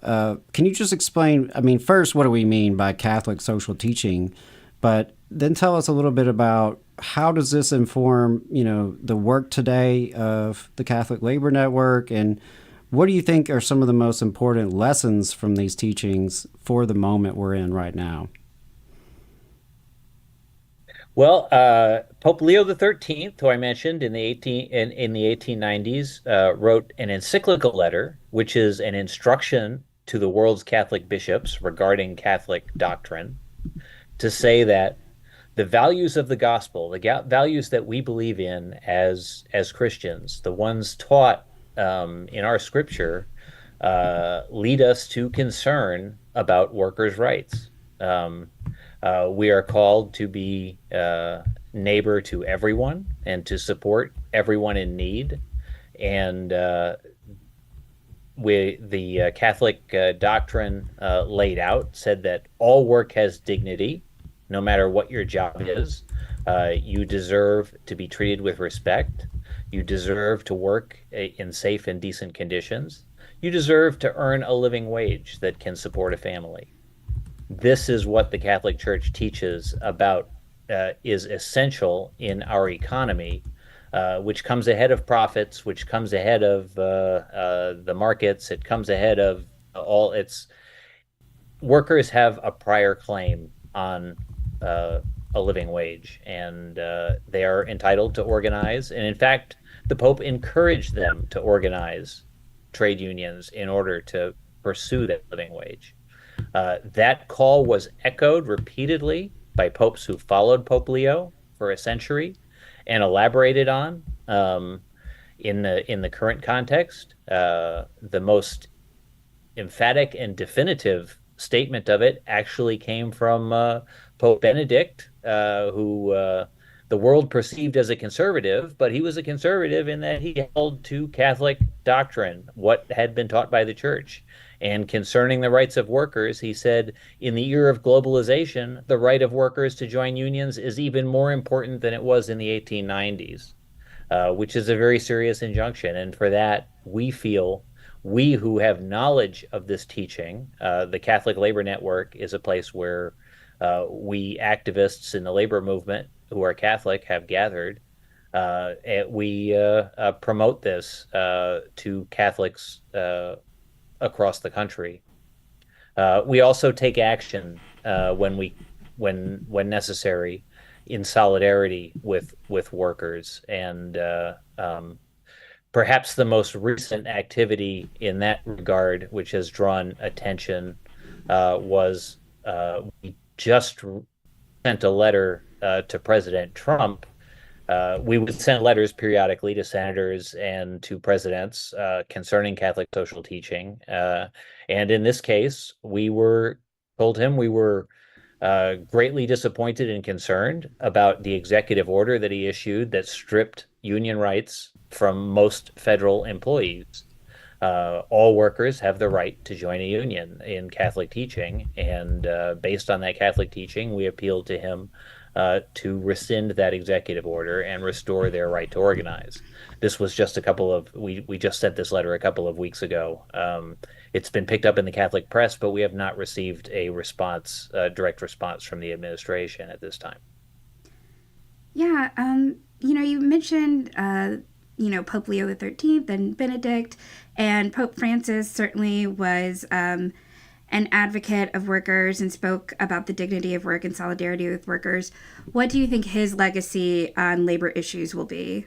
Can you just explain? I mean, first, what do we mean by Catholic social teaching? But then tell us a little bit about how does this inform, the work today of the Catholic Labor Network, and what do you think are some of the most important lessons from these teachings for the moment we're in right now? Well, Pope Leo the 13th, who I mentioned in the 1890s, wrote an encyclical letter, which is an instruction to the world's Catholic bishops regarding Catholic doctrine, to say that the values of the gospel, the values that we believe in as Christians, the ones taught in our scripture, lead us to concern about workers' rights. We are called to be neighbor to everyone and to support everyone in need. And the Catholic doctrine laid out said that all work has dignity, no matter what your job is. You deserve to be treated with respect. You deserve to work in safe and decent conditions. You deserve to earn a living wage that can support a family. This is what the Catholic Church teaches about is essential in our economy, which comes ahead of profits, which comes ahead of the markets. It comes ahead of all its workers have a prior claim on a living wage, and they are entitled to organize. And in fact, the Pope encouraged them to organize trade unions in order to pursue that living wage. That call was echoed repeatedly by popes who followed Pope Leo for a century and elaborated on in the current context. The most emphatic and definitive statement of it actually came from Pope Benedict, who the world perceived as a conservative, but he was a conservative in that he held to Catholic doctrine, what had been taught by the Church. And concerning the rights of workers, he said, in the era of globalization, the right of workers to join unions is even more important than it was in the 1890s, which is a very serious injunction. And for that, we feel, we who have knowledge of this teaching, the Catholic Labor Network is a place where we activists in the labor movement who are Catholic have gathered. We promote this to Catholics across the country. We also take action when necessary in solidarity with workers. And perhaps the most recent activity in that regard, which has drawn attention, was we just sent a letter to President Trump. We would send letters periodically to senators and to presidents concerning Catholic social teaching. And in this case, we told him we were greatly disappointed and concerned about the executive order that he issued that stripped union rights from most federal employees. All workers have the right to join a union in Catholic teaching. And based on that Catholic teaching, we appealed to him to rescind that executive order and restore their right to organize. This was just we just sent this letter a couple of weeks ago. It's been picked up in the Catholic press, but we have not received a direct response from the administration at this time. Yeah, you mentioned, Pope Leo the 13th and Benedict, and Pope Francis certainly was an advocate of workers and spoke about the dignity of work and solidarity with workers. What do you think his legacy on labor issues will be?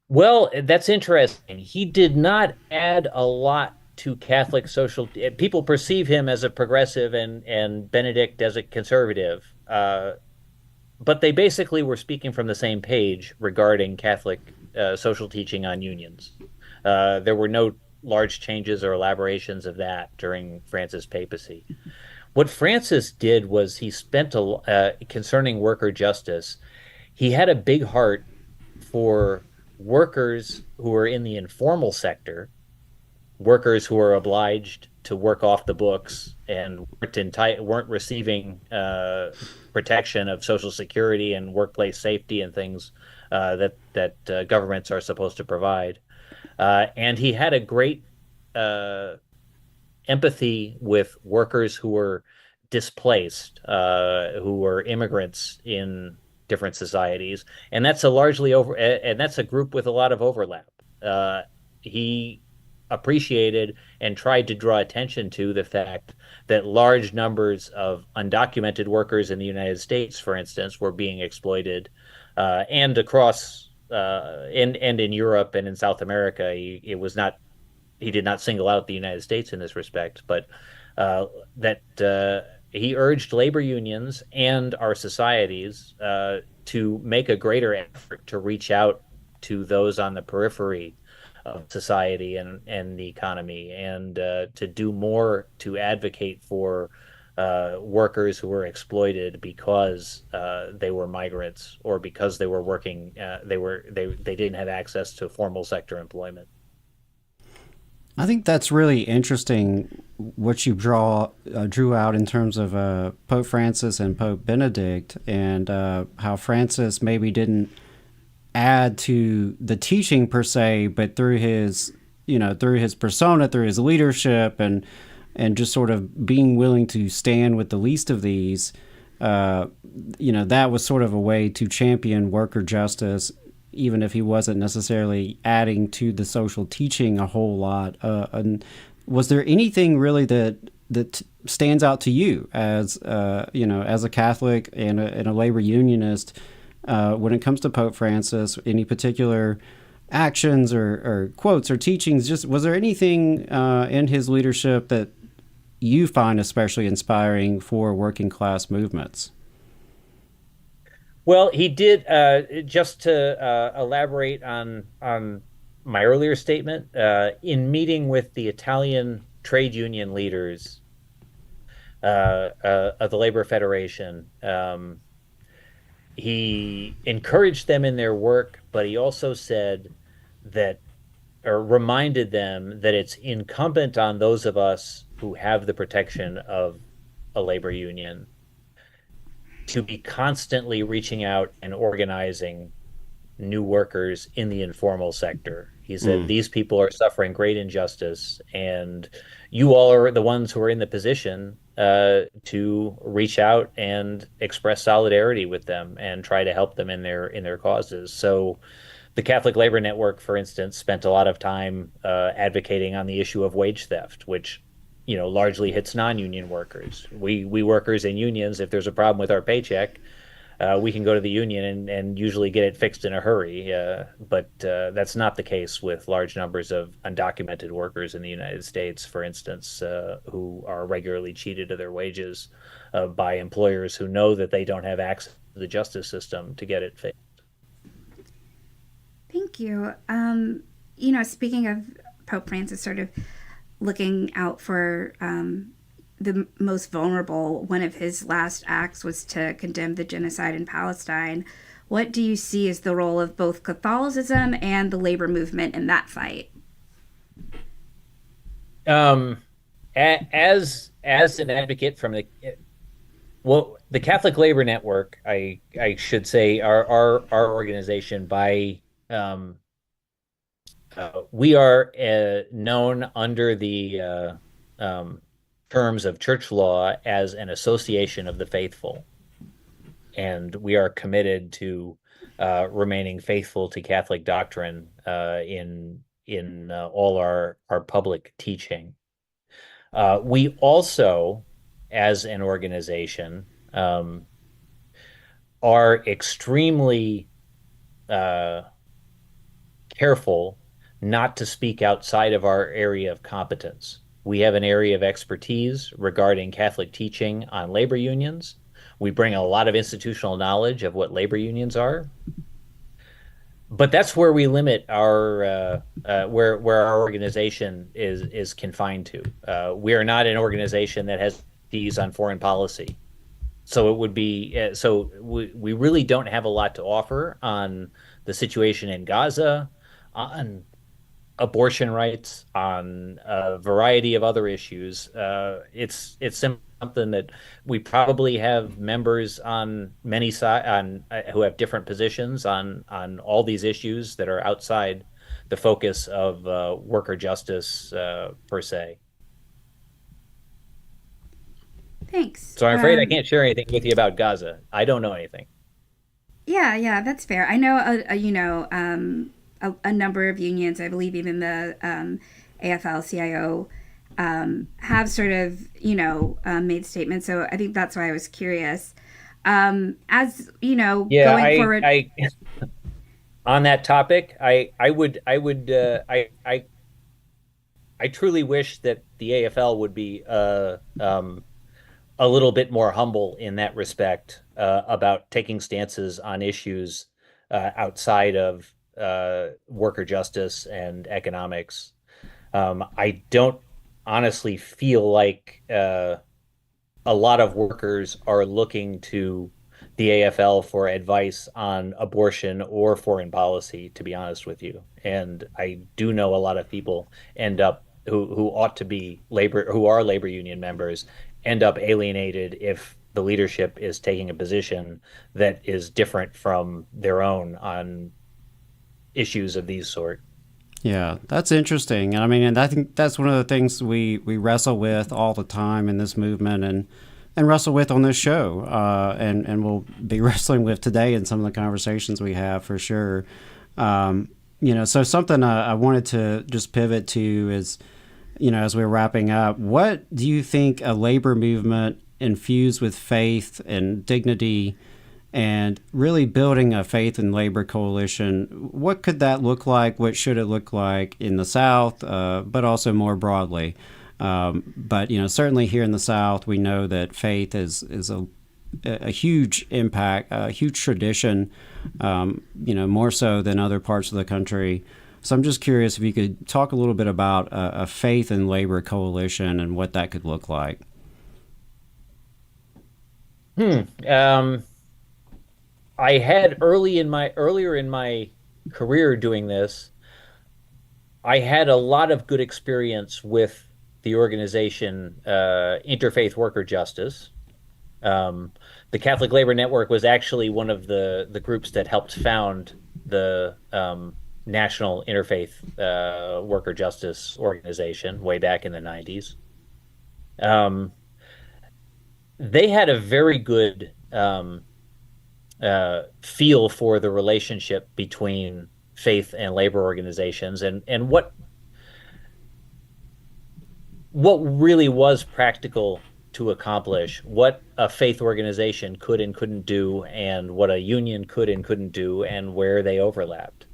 Well, that's interesting. He did not add a lot to Catholic social. People perceive him as a progressive and Benedict as a conservative. But they basically were speaking from the same page regarding Catholic social teaching on unions. There were no large changes or elaborations of that during Francis' papacy. What Francis did was he spent concerning worker justice. He had a big heart for workers who are in the informal sector, workers who are obliged to work off the books and weren't receiving protection of Social Security and workplace safety and things that governments are supposed to provide. And he had a great empathy with workers who were displaced, who were immigrants in different societies, and that's a group with a lot of overlap. He appreciated and tried to draw attention to the fact that large numbers of undocumented workers in the United States, for instance, were being exploited, and across and in Europe and in South America. He did not single out the United States in this respect, but he urged labor unions and our societies to make a greater effort to reach out to those on the periphery of society and the economy, and to do more to advocate for workers who were exploited because they were migrants or because they were working. They didn't have access to formal sector employment. I think that's really interesting what you drew out in terms of Pope Francis and Pope Benedict, and how Francis maybe didn't add to the teaching per se, but through his persona, through his leadership, and just sort of being willing to stand with the least of these, that was sort of a way to champion worker justice, even if he wasn't necessarily adding to the social teaching a whole lot. And was there anything really that stands out to you as as a Catholic and a labor unionist when it comes to Pope Francis? Any particular actions or quotes or teachings? Just was there anything in his leadership that you find especially inspiring for working class movements? Well, he did, just to elaborate on my earlier statement, in meeting with the Italian trade union leaders of the Labor Federation, he encouraged them in their work, but he also said that, or reminded them that it's incumbent on those of us who have the protection of a labor union to be constantly reaching out and organizing new workers in the informal sector. He said, these people are suffering great injustice, and you all are the ones who are in the position to reach out and express solidarity with them and try to help them in their causes. So the Catholic Labor Network, for instance, spent a lot of time advocating on the issue of wage theft, which largely hits non-union workers. We workers in unions, if there's a problem with our paycheck, we can go to the union and usually get it fixed in a hurry. But that's not the case with large numbers of undocumented workers in the United States, for instance, who are regularly cheated of their wages by employers who know that they don't have access to the justice system to get it fixed. Thank you. Speaking of Pope Francis sort of looking out for the most vulnerable, one of his last acts was to condemn the genocide in Palestine. What do you see as the role of both Catholicism and the labor movement in that fight? As an advocate from the Catholic Labor Network, I should say, our organization, we are known under the terms of church law as an association of the faithful, and we are committed to remaining faithful to Catholic doctrine in all our public teaching. We also, as an organization, are extremely careful not to speak outside of our area of competence. We have an area of expertise regarding Catholic teaching on labor unions. We bring a lot of institutional knowledge of what labor unions are. But that's where we limit our where our organization is confined to. We are not an organization that has expertise on foreign policy. So it would be we really don't have a lot to offer on the situation in Gaza, on abortion rights, on a variety of other issues. It's something that we probably have members on many sides on who have different positions on all these issues that are outside the focus of worker justice per se. Thanks. So I'm afraid I can't share anything with you about Gaza. I don't know anything. Yeah, that's fair. I know, a number of unions, I believe even the AFL-CIO, have sort of, made statements. So I think that's why I was curious. As, going forward. On that topic, I truly wish that the AFL would be a little bit more humble in that respect about taking stances on issues outside of worker justice and economics. I don't honestly feel like a lot of workers are looking to the AFL for advice on abortion or foreign policy, to be honest with you. And I do know a lot of people end up who ought to be who are labor union members, end up alienated if the leadership is taking a position that is different from their own on issues of these sort. Yeah, that's interesting. I mean, and I think that's one of the things we wrestle with all the time in this movement, and wrestle with on this show, and we'll be wrestling with today in some of the conversations we have for sure. So something I wanted to just pivot to is, as we're wrapping up, what do you think a labor movement infused with faith and dignity and really building a faith and labor coalition, what could that look like? What should it look like in the South, but also more broadly? But certainly here in the South, we know that faith is a huge impact, a huge tradition, more so than other parts of the country. So I'm just curious if you could talk a little bit about a faith and labor coalition and what that could look like. I had earlier in my career doing this, I had a lot of good experience with the organization Interfaith Worker Justice. The Catholic Labor Network was actually one of the groups that helped found the National Interfaith Worker Justice Organization way back in the 90s. They had a very good feel for the relationship between faith and labor organizations, and what really was practical to accomplish, what a faith organization could and couldn't do, and what a union could and couldn't do, and where they overlapped.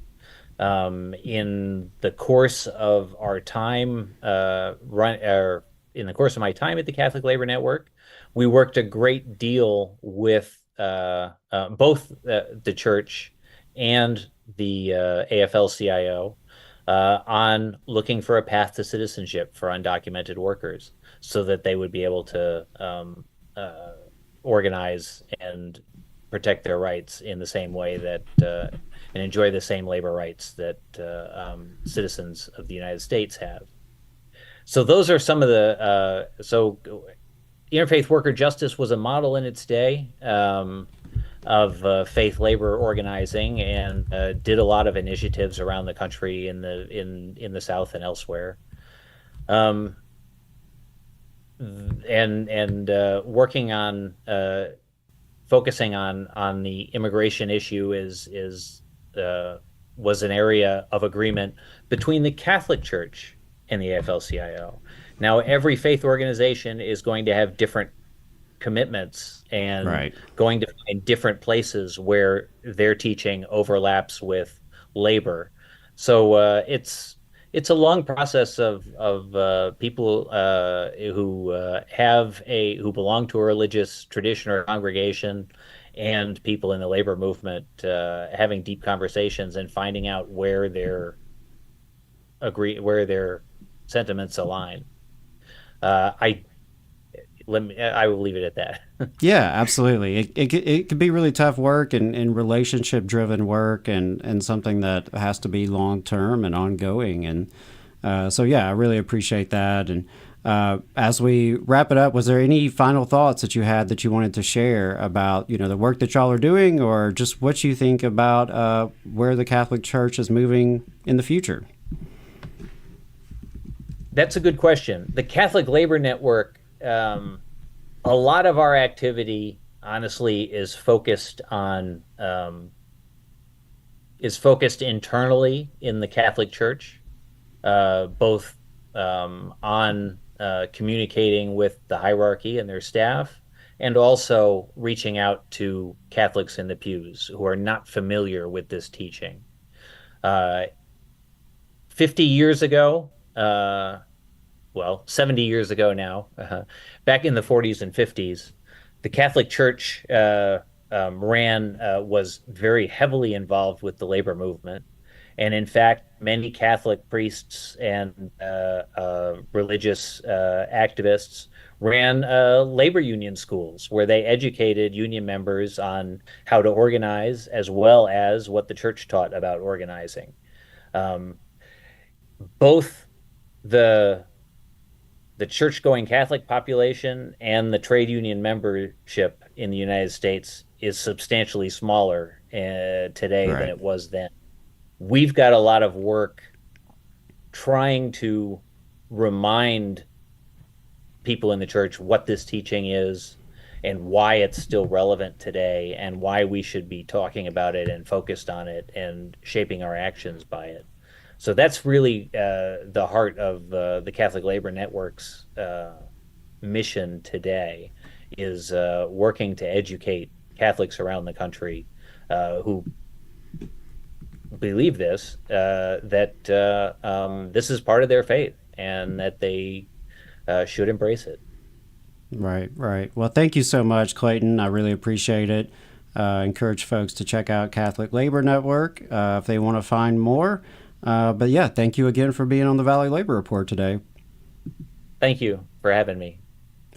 In the course of our time, in the course of my time at the Catholic Labor Network, we worked a great deal with both the church and the AFL-CIO on looking for a path to citizenship for undocumented workers, so that they would be able to organize and protect their rights in the same way that and enjoy the same labor rights that citizens of the United States have. So those are some of the Interfaith Worker Justice was a model in its day of faith labor organizing, and did a lot of initiatives around the country in the South and elsewhere. And working on focusing on the immigration issue was an area of agreement between the Catholic Church and the AFL-CIO. Now, every faith organization is going to have different commitments and going to find different places where their teaching overlaps with labor. So it's a long process of people who belong to a religious tradition or congregation, and people in the labor movement having deep conversations and finding out where their sentiments align. I will leave it at that. Yeah, absolutely. It could be really tough work and relationship driven work and something that has to be long term and ongoing. And so, yeah, I really appreciate that. And as we wrap it up, was there any final thoughts that you had that you wanted to share about, the work that y'all are doing, or just what you think about where the Catholic Church is moving in the future? That's a good question. The Catholic Labor Network, a lot of our activity, honestly, is focused internally in the Catholic Church, both on communicating with the hierarchy and their staff, and also reaching out to Catholics in the pews who are not familiar with this teaching. 50 years ago, 70 years ago now, back in the 40s and 50s, the Catholic Church was very heavily involved with the labor movement. And in fact, many Catholic priests and religious activists ran labor union schools where they educated union members on how to organize, as well as what the church taught about organizing. Both the church-going Catholic population and the trade union membership in the United States is substantially smaller today than it was then. We've got a lot of work trying to remind people in the church what this teaching is and why it's still relevant today and why we should be talking about it and focused on it and shaping our actions by it. So that's really the heart of the Catholic Labor Network's mission today, is working to educate Catholics around the country who believe this, that this is part of their faith and that they should embrace it. Right. Well, thank you so much, Clayton. I really appreciate it. Encourage folks to check out Catholic Labor Network if they want to find more. But yeah, thank you again for being on the Valley Labor Report today. Thank you for having me.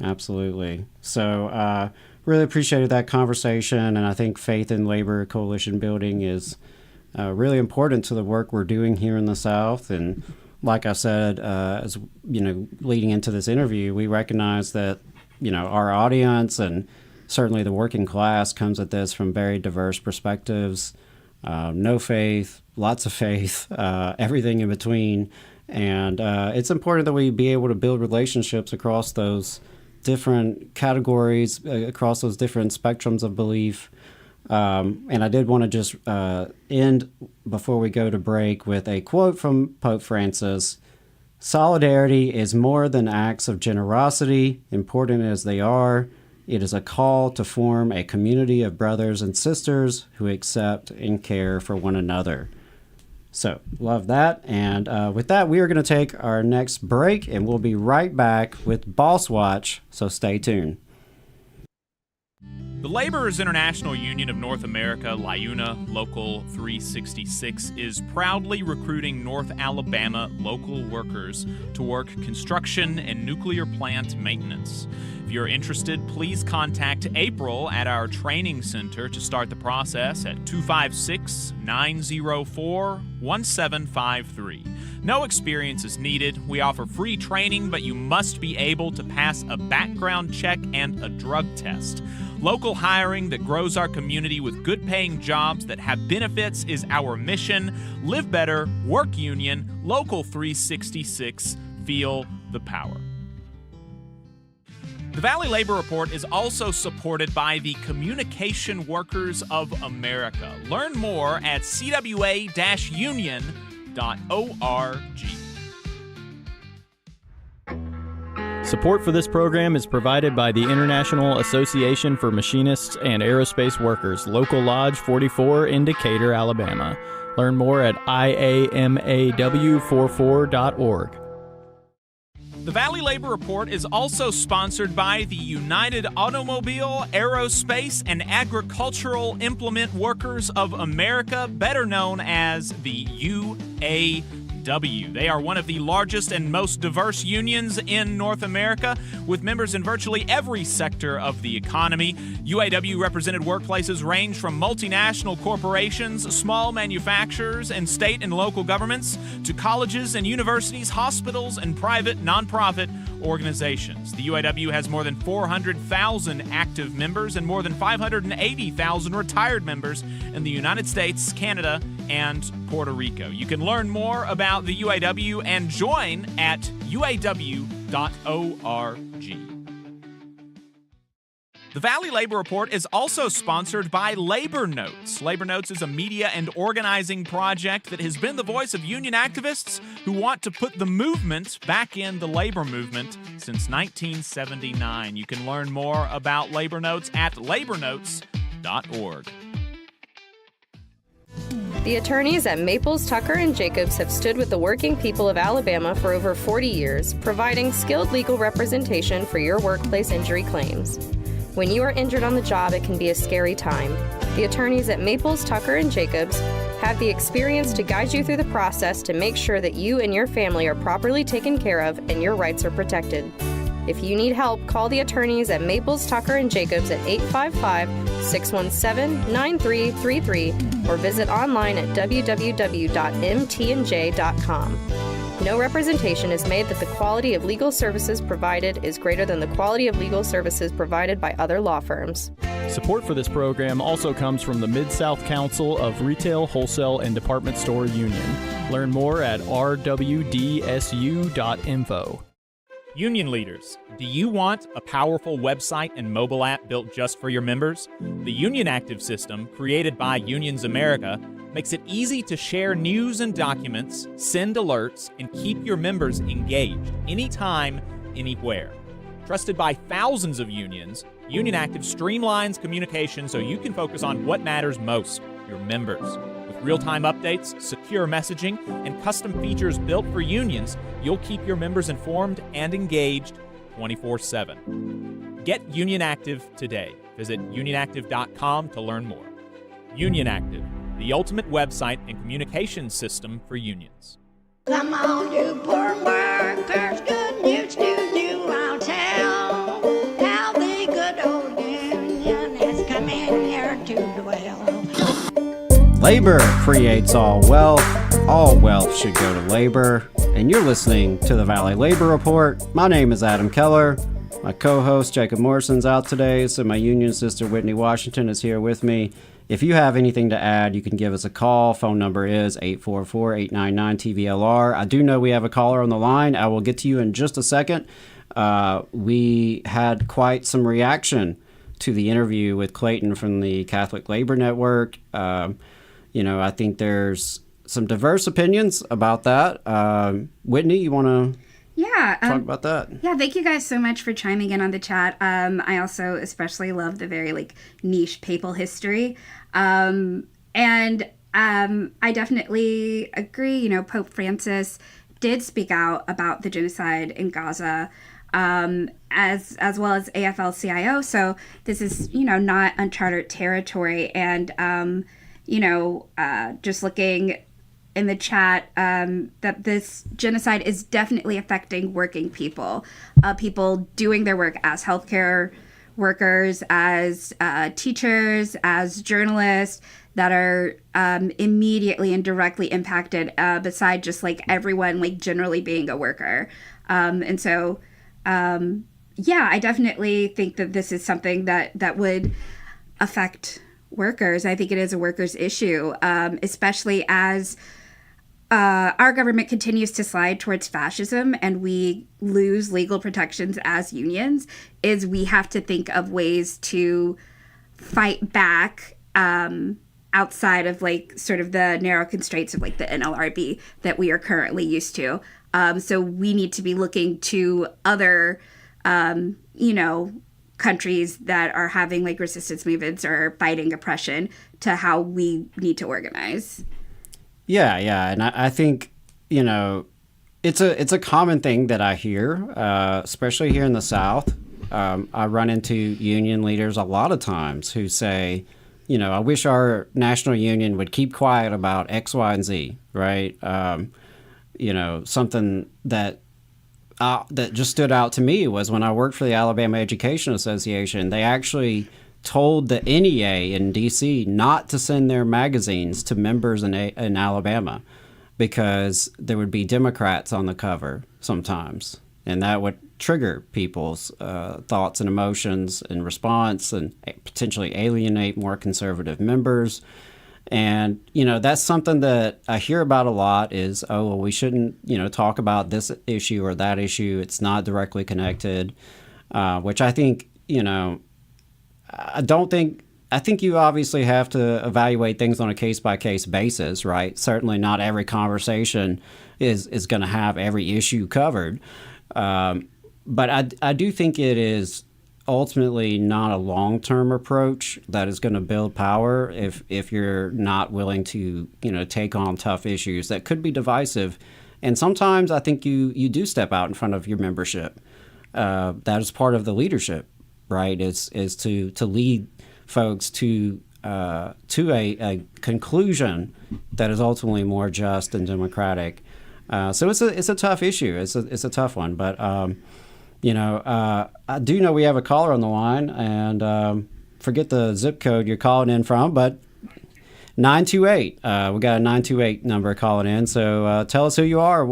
Absolutely. So really appreciated that conversation, and I think faith in labor coalition building is really important to the work we're doing here in the South. And like I said, as leading into this interview, we recognize that our audience and certainly the working class comes at this from very diverse perspectives. No faith, lots of faith, everything in between. And it's important that we be able to build relationships across those different categories, across those different spectrums of belief. And I did want to just end before we go to break with a quote from Pope Francis. "Solidarity is more than acts of generosity, important as they are. It is a call to form a community of brothers and sisters who accept and care for one another." So, love that. And with that, we are going to take our next break, and we'll be right back with Boss Watch, so stay tuned. The Laborers International Union of North America, LIUNA, Local 366, is proudly recruiting North Alabama local workers to work construction and nuclear plant maintenance. If you're interested, please contact April at our training center to start the process at 256-904-1753. No experience is needed. We offer free training, but you must be able to pass a background check and a drug test. Local hiring that grows our community with good-paying jobs that have benefits is our mission. Live better, work union, Local 366, feel the power. The Valley Labor Report is also supported by the Communication Workers of America. Learn more at cwa-union.org. Support for this program is provided by the International Association for Machinists and Aerospace Workers, Local Lodge 44 in Decatur, Alabama. Learn more at iamaw44.org. The Valley Labor Report is also sponsored by the United Automobile, Aerospace, and Agricultural Implement Workers of America, better known as the UAW. UAW. They are one of the largest and most diverse unions in North America, with members in virtually every sector of the economy. UAW represented workplaces range from multinational corporations, small manufacturers, and state and local governments, to colleges and universities, hospitals, and private nonprofit organizations. The UAW has more than 400,000 active members and more than 580,000 retired members in the United States, Canada, and Puerto Rico. You can learn more about the UAW and join at uaw.org. The Valley Labor Report is also sponsored by Labor Notes. Labor Notes is a media and organizing project that has been the voice of union activists who want to put the movement back in the labor movement since 1979. You can learn more about Labor Notes at labornotes.org. The attorneys at Maples, Tucker, and Jacobs have stood with the working people of Alabama for over 40 years, providing skilled legal representation for your workplace injury claims. When you are injured on the job, it can be a scary time. The attorneys at Maples, Tucker, and Jacobs have the experience to guide you through the process to make sure that you and your family are properly taken care of and your rights are protected. If you need help, call the attorneys at Maples, Tucker, and Jacobs at 855-617-9333 or visit online at www.mtnj.com. No representation is made that the quality of legal services provided is greater than the quality of legal services provided by other law firms. Support for this program also comes from the Mid-South Council of Retail, Wholesale, and Department Store Union. Learn more at rwdsu.info. Union leaders, do you want a powerful website and mobile app built just for your members? The Union Active system, created by Unions America, makes it easy to share news and documents, send alerts, and keep your members engaged anytime, anywhere. Trusted by thousands of unions, Union Active streamlines communication so you can focus on what matters most, your members. With real-time updates, secure messaging, and custom features built for unions, you'll keep your members informed and engaged 24/7. Get Union Active today. Visit unionactive.com to learn more. Union Active, the ultimate website and communication system for unions. Come on, you poor workers, good news to you I'll tell. How the good old union has come in here to dwell. Labor creates all wealth. All wealth should go to labor. And you're listening to the Valley Labor Report. My name is Adam Keller. My co-host Jacob Morrison's out today, so my union sister Whitney Washington is here with me. If you have anything to add, you can give us a call. Phone number is 844-899-TVLR. I do know we have a caller on the line. I will get to you in just a second. We had quite some reaction to the interview with Clayton from the Catholic Labor Network. I think there's some diverse opinions about that. Whitney, you want to talk about that? Yeah, thank you guys so much for chiming in on the chat. I also especially love the very niche papal history. I definitely agree. Pope Francis did speak out about the genocide in Gaza, as well as AFL-CIO. So this is, not uncharted territory. And, just looking in the chat, that this genocide is definitely affecting working people, people doing their work as healthcare workers, as teachers, as journalists that are immediately and directly impacted, beside just everyone generally being a worker. I definitely think that this is something that would affect workers. I think it is a workers' issue, especially as our government continues to slide towards fascism and we lose legal protections as unions. Is we have to think of ways to fight back outside of sort of the narrow constraints of the NLRB that we are currently used to. So we need to be looking to other, countries that are having resistance movements or fighting oppression to how we need to organize. Yeah, and I think it's a common thing that I hear, especially here in the South. I run into union leaders a lot of times who say, I wish our national union would keep quiet about X, Y, and Z, right? something that just stood out to me was when I worked for the Alabama Education Association, they actually told the NEA in D.C. not to send their magazines to members in Alabama because there would be Democrats on the cover sometimes, and that would trigger people's thoughts and emotions and response and potentially alienate more conservative members. And, that's something that I hear about a lot is, oh, well, we shouldn't, talk about this issue or that issue. It's not directly connected, which I think, I think you obviously have to evaluate things on a case-by-case basis, right? Certainly not every conversation is going to have every issue covered. But I do think it is ultimately not a long-term approach that is going to build power if you're not willing to, take on tough issues that could be divisive. And sometimes I think you do step out in front of your membership. That is part of the leadership, right? Is to lead folks to a conclusion that is ultimately more just and democratic. So it's a tough issue. It's a tough one, but I do know we have a caller on the line, and forget the zip code you're calling in from, but 928. We got a 928 number calling in. So tell us who you are,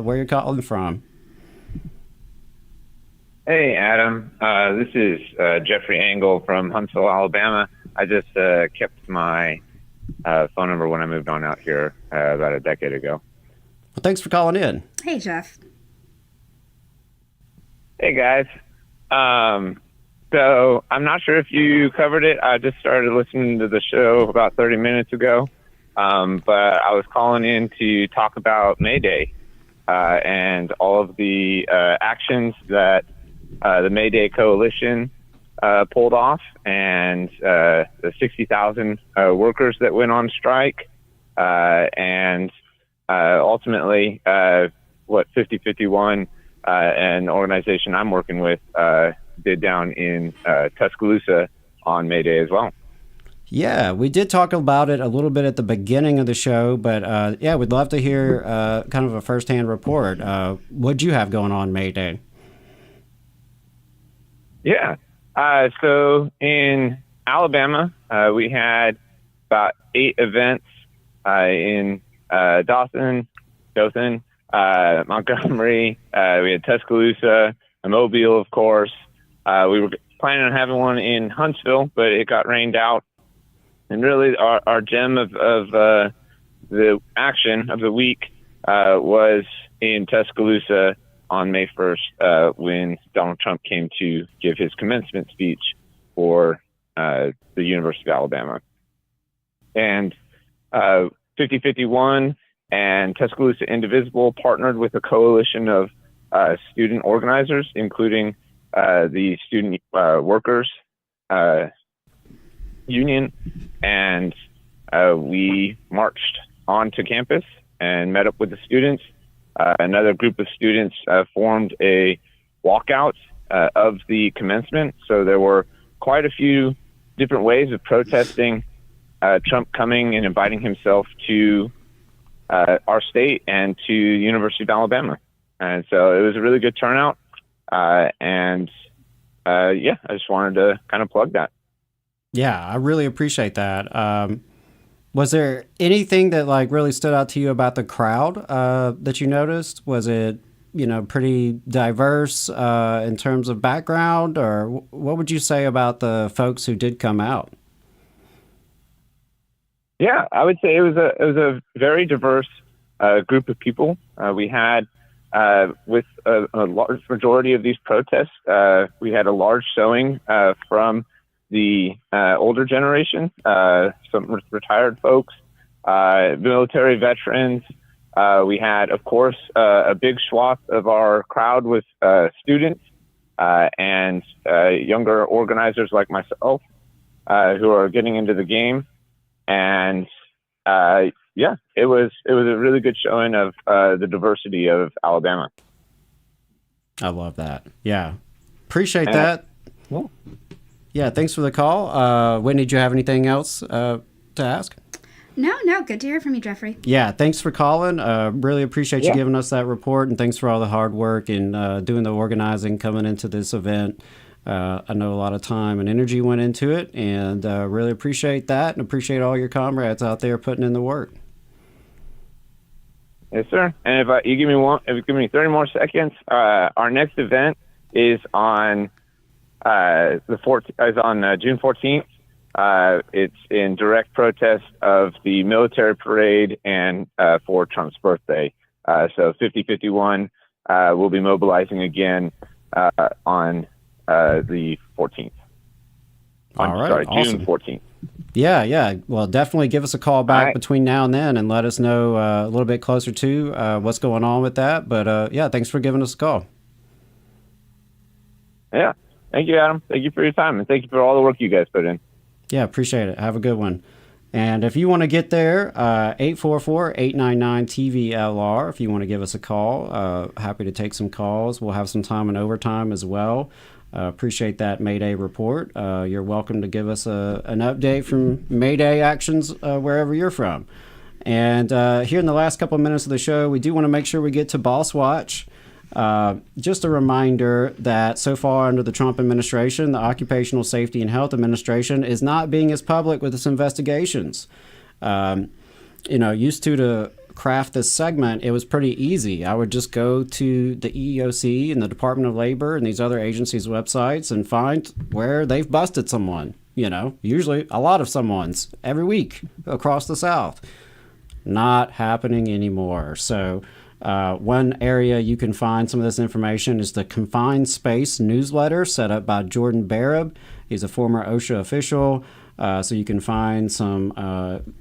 where you're calling from. Hey, Adam. This is Jeffrey Engel from Huntsville, Alabama. I just kept my phone number when I moved on out here about a decade ago. Well, thanks for calling in. Hey, Jeff. Hey, guys. So I'm not sure if you covered it. I just started listening to the show about 30 minutes ago. But I was calling in to talk about May Day and all of the actions that the May Day Coalition pulled off, and the 60,000 workers that went on strike, and ultimately what 5051, an organization I'm working with, did down in Tuscaloosa on May Day as well. Yeah, we did talk about it a little bit at the beginning of the show, but yeah, we'd love to hear kind of a firsthand report. What'd you have going on May Day? Yeah. So in Alabama, we had about 8 events in Dothan, Montgomery. We had Tuscaloosa, Mobile, of course. We were planning on having one in Huntsville, but it got rained out. And really, our gem of the action of the week was in Tuscaloosa on May 1st, when Donald Trump came to give his commencement speech for the University of Alabama. And 5051 and Tuscaloosa Indivisible partnered with a coalition of student organizers, including the Student Workers Union, and we marched onto campus and met up with the students. Another group of students formed a walkout of the commencement. So there were quite a few different ways of protesting Trump coming and inviting himself to our state and to University of Alabama. And so it was a really good turnout. Yeah, I just wanted to kind of plug that. Yeah, I really appreciate that. Was there anything that really stood out to you about the crowd that you noticed? Was it, pretty diverse in terms of background, or what would you say about the folks who did come out? Yeah, I would say it was a very diverse group of people. We had with a large majority of these protests, we had a large showing from the older generation, some retired folks, military veterans. We had, of course, a big swath of our crowd with students and younger organizers like myself who are getting into the game. And yeah, it was a really good showing of the diversity of Alabama. I love that. Yeah, appreciate that. Yeah. Yeah, thanks for the call. Whitney, did you have anything else to ask? No, good to hear from you, Jeffrey. Yeah, thanks for calling. Really appreciate you giving us that report, and thanks for all the hard work and doing the organizing coming into this event. I know a lot of time and energy went into it, and really appreciate that, and appreciate all your comrades out there putting in the work. Yes, sir. And if you give me 30 more seconds, our next event is on June 14th. It's in direct protest of the military parade and for Trump's birthday. So 5051 will be mobilizing again on the 14th. Awesome. June 14th. Yeah. Well, definitely give us a call back between now and then and let us know a little bit closer to what's going on with that. But yeah, thanks for giving us a call. Yeah. Thank you, Adam. Thank you for your time, and thank you for all the work you guys put in. Yeah, appreciate it. Have a good one. And if you want to get there, 844-899-TVLR, if you want to give us a call, happy to take some calls. We'll have some time in overtime as well. Appreciate that Mayday report. You're welcome to give us an update from Mayday actions wherever you're from. And here in the last couple of minutes of the show, we do want to make sure we get to Boss Watch. Just a reminder that so far under the Trump administration, the Occupational Safety and Health Administration is not being as public with its investigations. Used to craft this segment, it was pretty easy. I would just go to the EEOC and the Department of Labor and these other agencies' websites and find where they've busted someone, usually a lot of someone's every week across the South. Not happening anymore. So one area you can find some of this information is the Confined Space newsletter set up by Jordan Barab. He's a former OSHA official. So you can find some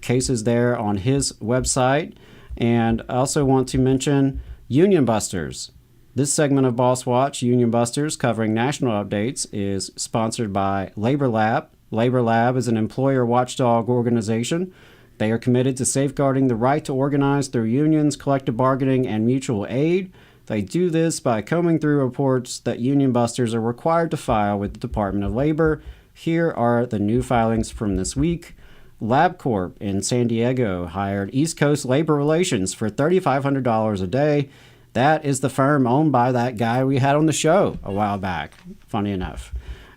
cases there on his website. And I also want to mention Union Busters. This segment of Boss Watch, Union Busters, covering national updates, is sponsored by Labor Lab. Labor Lab is an employer watchdog organization. They are committed to safeguarding the right to organize through unions, collective bargaining, and mutual aid. They do this by combing through reports that Union Busters are required to file with the Department of Labor. Here are the new filings from this week. LabCorp in San Diego hired East Coast Labor Relations for $3,500 a day. That is the firm owned by that guy we had on the show a while back, funny enough.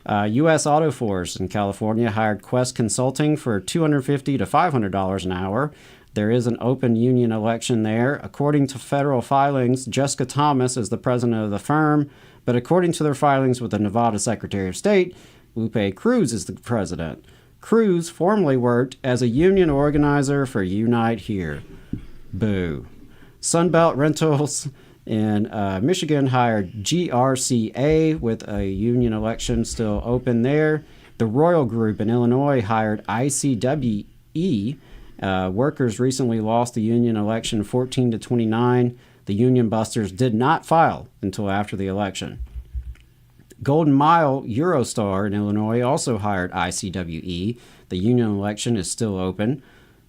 U.S. Auto Force in California hired Quest Consulting for $250 to $500 an hour. There is an open union election there. According to federal filings, Jessica Thomas is the president of the firm, but according to their filings with the Nevada Secretary of State, Lupe Cruz is the president. Cruz formerly worked as a union organizer for Unite Here. Boo. Sunbelt Rentals in Michigan hired GRCA with a union election still open there. The Royal Group in Illinois hired ICWE. Workers recently lost the union election 14 to 29. The Union Busters did not file until after the election. Golden Mile Eurostar in Illinois also hired ICWE. The union election is still open.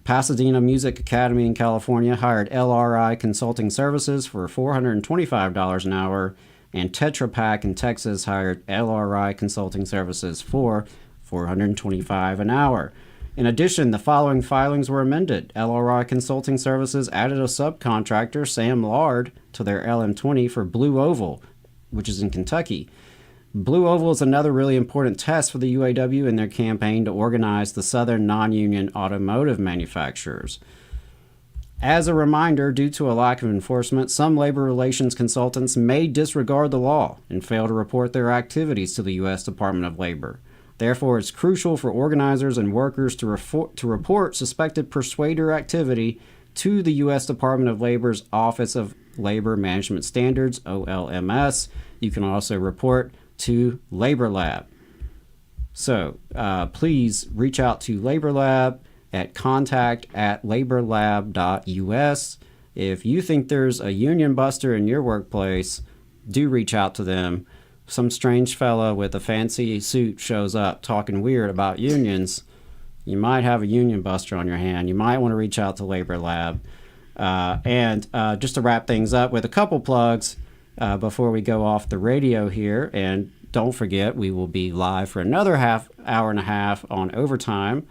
Pasadena Music Academy in California hired LRI Consulting Services for $425 an hour, and Tetra Pak in Texas hired LRI Consulting Services for $425 an hour. In addition, the following filings were amended. LRI Consulting Services added a subcontractor, Sam Lard, to their LM20 for Blue Oval, which is in Kentucky. Blue Oval is another really important test for the UAW in their campaign to organize the southern non-union automotive manufacturers. As a reminder, due to a lack of enforcement, some labor relations consultants may disregard the law and fail to report their activities to the U.S. Department of Labor. Therefore, it's crucial for organizers and workers to report suspected persuader activity to the U.S. Department of Labor's Office of Labor Management Standards, OLMS. You can also report to Labor Lab. So please reach out to Labor Lab at contact@laborlab.us. If you think there's a union buster in your workplace, do reach out to them. Some strange fella with a fancy suit shows up talking weird about unions, you might have a union buster on your hand. You might want to reach out to Labor Lab. And just to wrap things up with a couple plugs, before we go off the radio here, and don't forget we will be live for another hour and a half on overtime.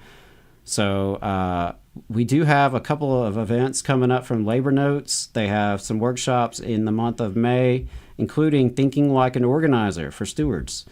So we do have a couple of events coming up from Labor Notes. They have some workshops in the month of May, including Thinking Like an Organizer for stewards.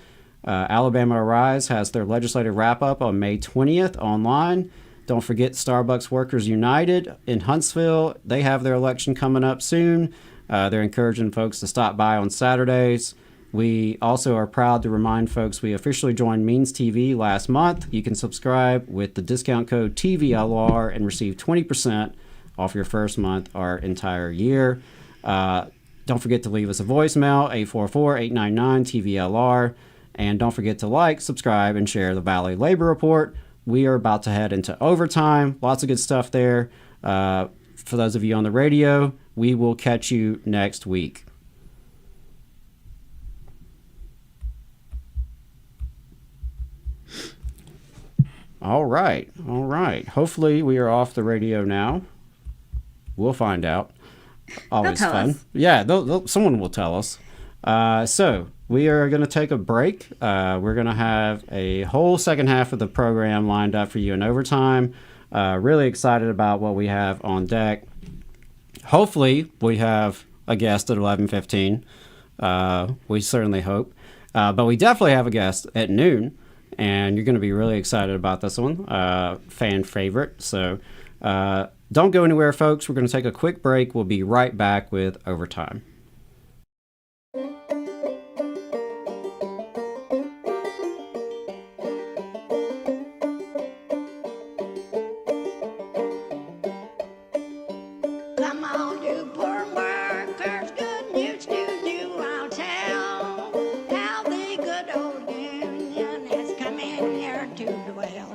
Alabama Arise has their legislative wrap-up on May 20th online. Don't forget Starbucks Workers United in Huntsville. They have their election coming up soon. They're encouraging folks to stop by on Saturdays. We also are proud to remind folks we officially joined Means TV last month. You can subscribe with the discount code TVLR and receive 20% off your first month or entire year. Don't forget to leave us a voicemail, 844-899-TVLR. And don't forget to like, subscribe, and share the Valley Labor Report. We are about to head into overtime. Lots of good stuff there. For those of you on the radio, we will catch you next week. All right. Hopefully we are off the radio now. We'll find out. Always They'll tell fun. us. Yeah, someone will tell us. So we are going to take a break. We're going to have a whole second half of the program lined up for you in overtime. Really excited about what we have on deck. Hopefully we have a guest at 11:15. We certainly hope. But we definitely have a guest at noon. And you're going to be really excited about this one. Fan favorite. So don't go anywhere, folks. We're going to take a quick break. We'll be right back with Overtime. Come on, you poor workers, good news to you I'll tell. How the good old union has come in here to dwell.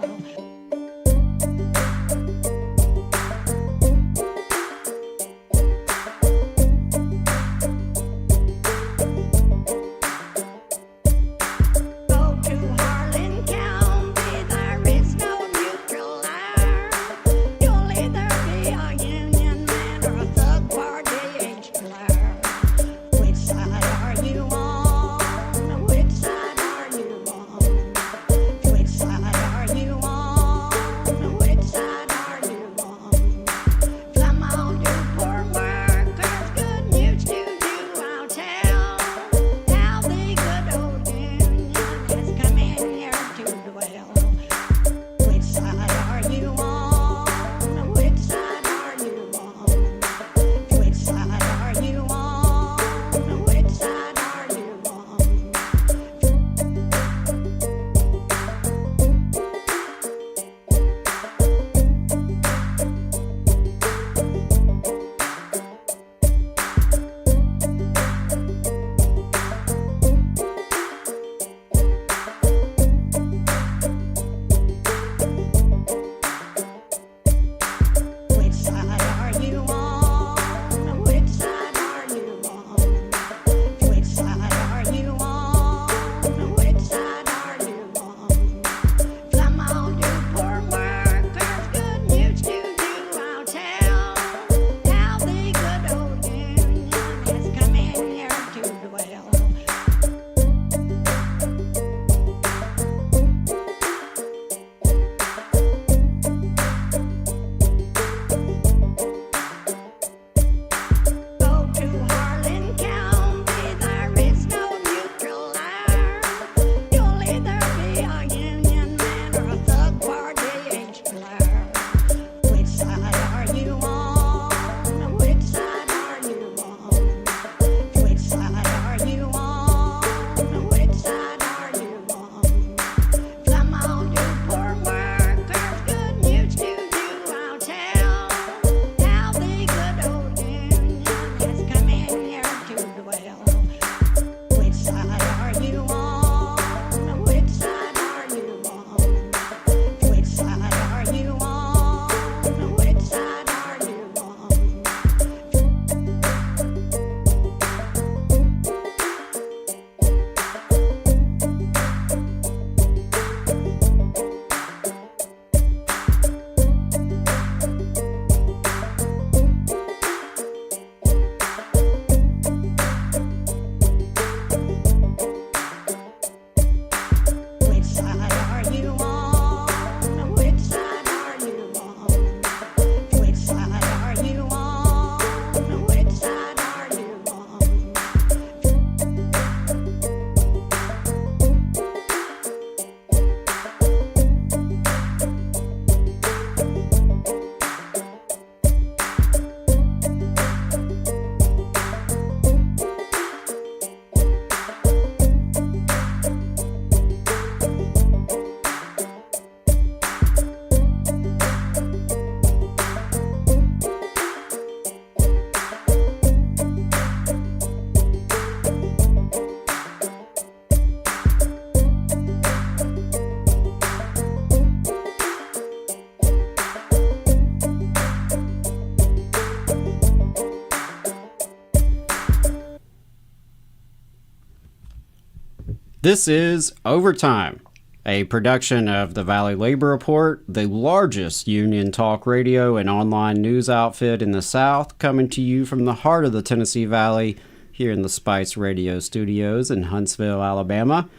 This is Overtime, a production of the Valley Labor Report, the largest union talk radio and online news outfit in the South, coming to you from the heart of the Tennessee Valley here in the Spice Radio Studios in Huntsville, Alabama.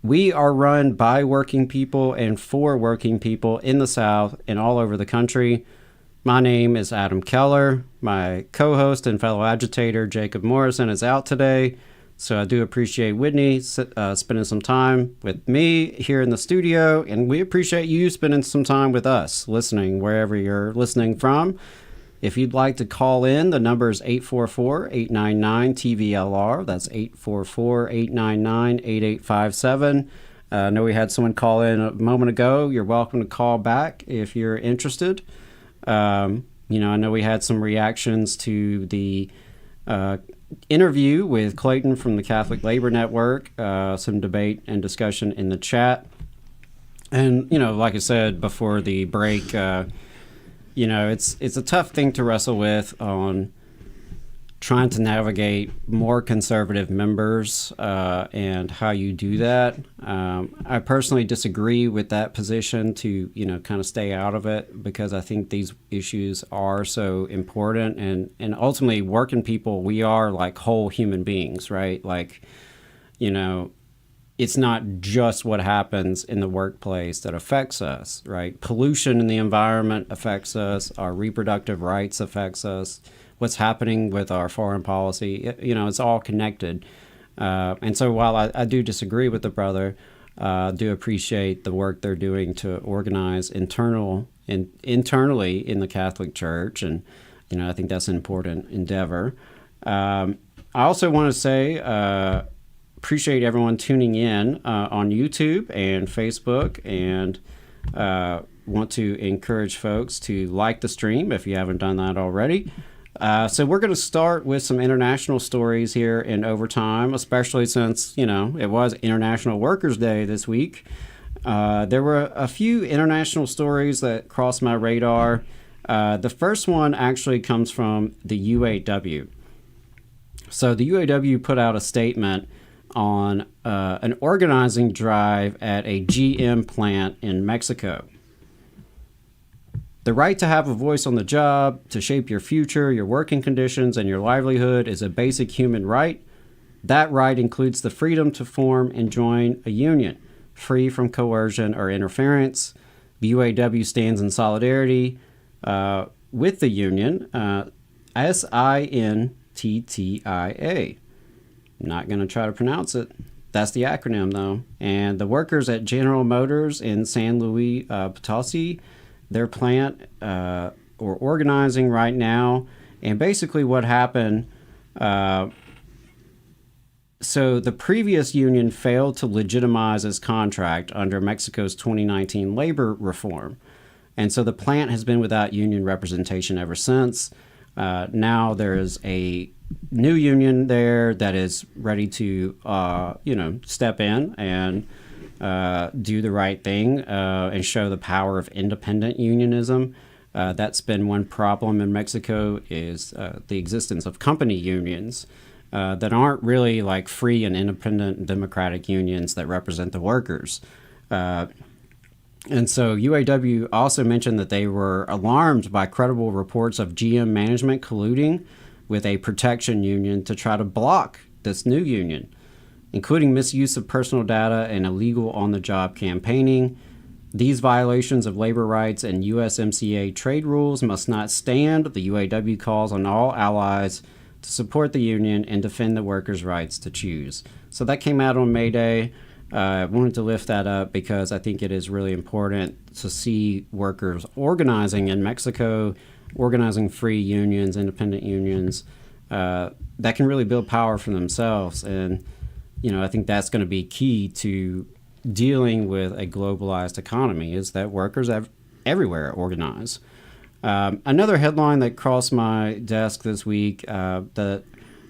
We are run by working people and for working people in the South and all over the country. My name is Adam Keller. My co-host and fellow agitator, Jacob Morrison, is out today. So I do appreciate Whitney spending some time with me here in the studio, and we appreciate you spending some time with us, listening wherever you're listening from. If you'd like to call in, the number is 844-899-TVLR. That's 844-899-8857. I know we had someone call in a moment ago. You're welcome to call back if you're interested. I know we had some reactions to the interview with Clayton from the Catholic Labor Network, some debate and discussion in the chat. And, like I said before the break, it's a tough thing to wrestle with on trying to navigate more conservative members and how you do that. I personally disagree with that position to, kind of stay out of it, because I think these issues are so important. And ultimately, working people, we are like whole human beings, right? Like, it's not just what happens in the workplace that affects us, right? Pollution in the environment affects us. Our reproductive rights affects us. What's happening with our foreign policy, it's all connected. And so while I do disagree with the brother, do appreciate the work they're doing to organize internally in the Catholic Church. And, I think that's an important endeavor. I also want to say, appreciate everyone tuning in on YouTube and Facebook, and want to encourage folks to like the stream if you haven't done that already. So we're going to start with some international stories here in Overtime, especially since, it was International Workers' Day this week. There were a few international stories that crossed my radar. The first one actually comes from the UAW. So the UAW put out a statement on an organizing drive at a GM plant in Mexico. The right to have a voice on the job, to shape your future, your working conditions, and your livelihood is a basic human right. That right includes the freedom to form and join a union, free from coercion or interference. The UAW stands in solidarity with the union, SINTTIA. I'm not going to try to pronounce it. That's the acronym, though. And the workers at General Motors in San Luis Potosi, their plant, or organizing right now. And basically what happened, so the previous union failed to legitimize its contract under Mexico's 2019 labor reform. And so the plant has been without union representation ever since. Now there is a new union there that is ready to, step in and do the right thing and show the power of independent unionism. That's been one problem in Mexico, is the existence of company unions that aren't really like free and independent democratic unions that represent the workers. And so UAW also mentioned that they were alarmed by credible reports of GM management colluding with a protection union to try to block this new union, including misuse of personal data and illegal on-the-job campaigning. These violations of labor rights and USMCA trade rules must not stand. The UAW calls on all allies to support the union and defend the workers' rights to choose. So that came out on May Day. I wanted to lift that up because I think it is really important to see workers organizing in Mexico, organizing free unions, independent unions, that can really build power for themselves. And, I think that's going to be key to dealing with a globalized economy, is that workers everywhere organize. Another headline that crossed my desk this week that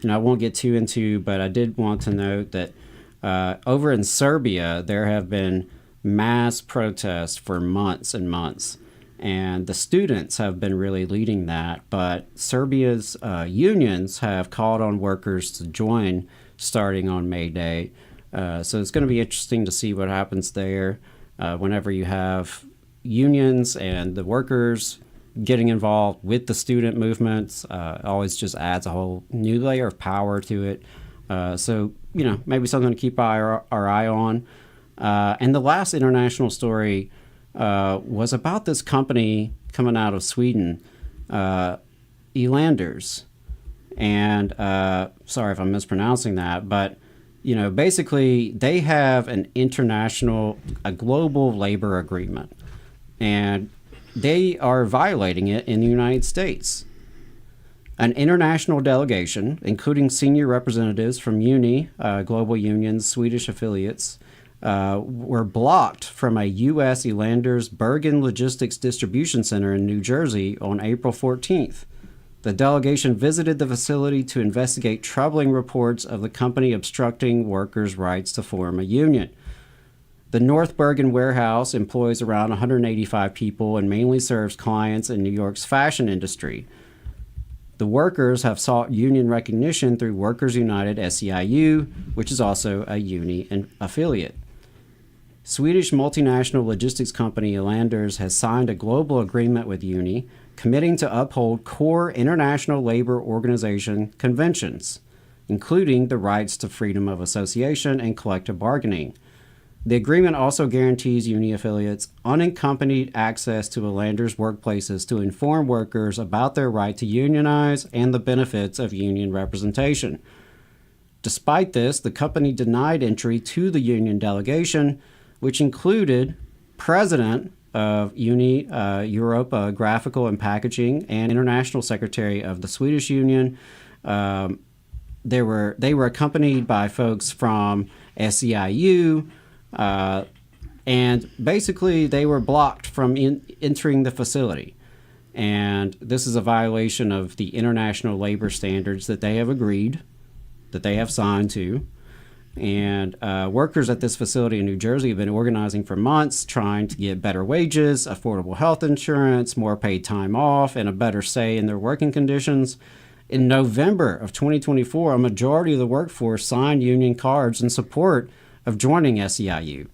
I won't get too into, but I did want to note that over in Serbia, there have been mass protests for months and months, and the students have been really leading that. But Serbia's unions have called on workers to join starting on May Day. So it's going to be interesting to see what happens there whenever you have unions and the workers getting involved with the student movements. Always just adds a whole new layer of power to it. So, maybe something to keep our eye on. And the last international story was about this company coming out of Sweden, Elanders. And sorry if I'm mispronouncing that, but basically they have a global labor agreement, and they are violating it in the United States. An international delegation, including senior representatives from UNI, Global Union's Swedish affiliates, were blocked from a U.S. Elanders Bergen Logistics Distribution Center in New Jersey on April 14th. The delegation visited the facility to investigate troubling reports of the company obstructing workers' rights to form a union. The North Bergen warehouse employs around 185 people and mainly serves clients in New York's fashion industry. The workers have sought union recognition through Workers United SEIU, which is also a UNI affiliate. Swedish multinational logistics company Elanders has signed a global agreement with UNI, committing to uphold core International Labor Organization conventions, including the rights to freedom of association and collective bargaining. The agreement also guarantees UNI affiliates unaccompanied access to Elanders workplaces to inform workers about their right to unionize and the benefits of union representation. Despite this, the company denied entry to the union delegation, which included President of UNI Europa Graphical and Packaging and International Secretary of the Swedish Union. They were accompanied by folks from SEIU, and basically they were blocked from entering the facility. And this is a violation of the international labor standards that they have agreed, that they have signed to. And workers at this facility in New Jersey have been organizing for months, trying to get better wages, affordable health insurance, more paid time off, and a better say in their working conditions. In November of 2024, a majority of the workforce signed union cards in support of joining SEIU.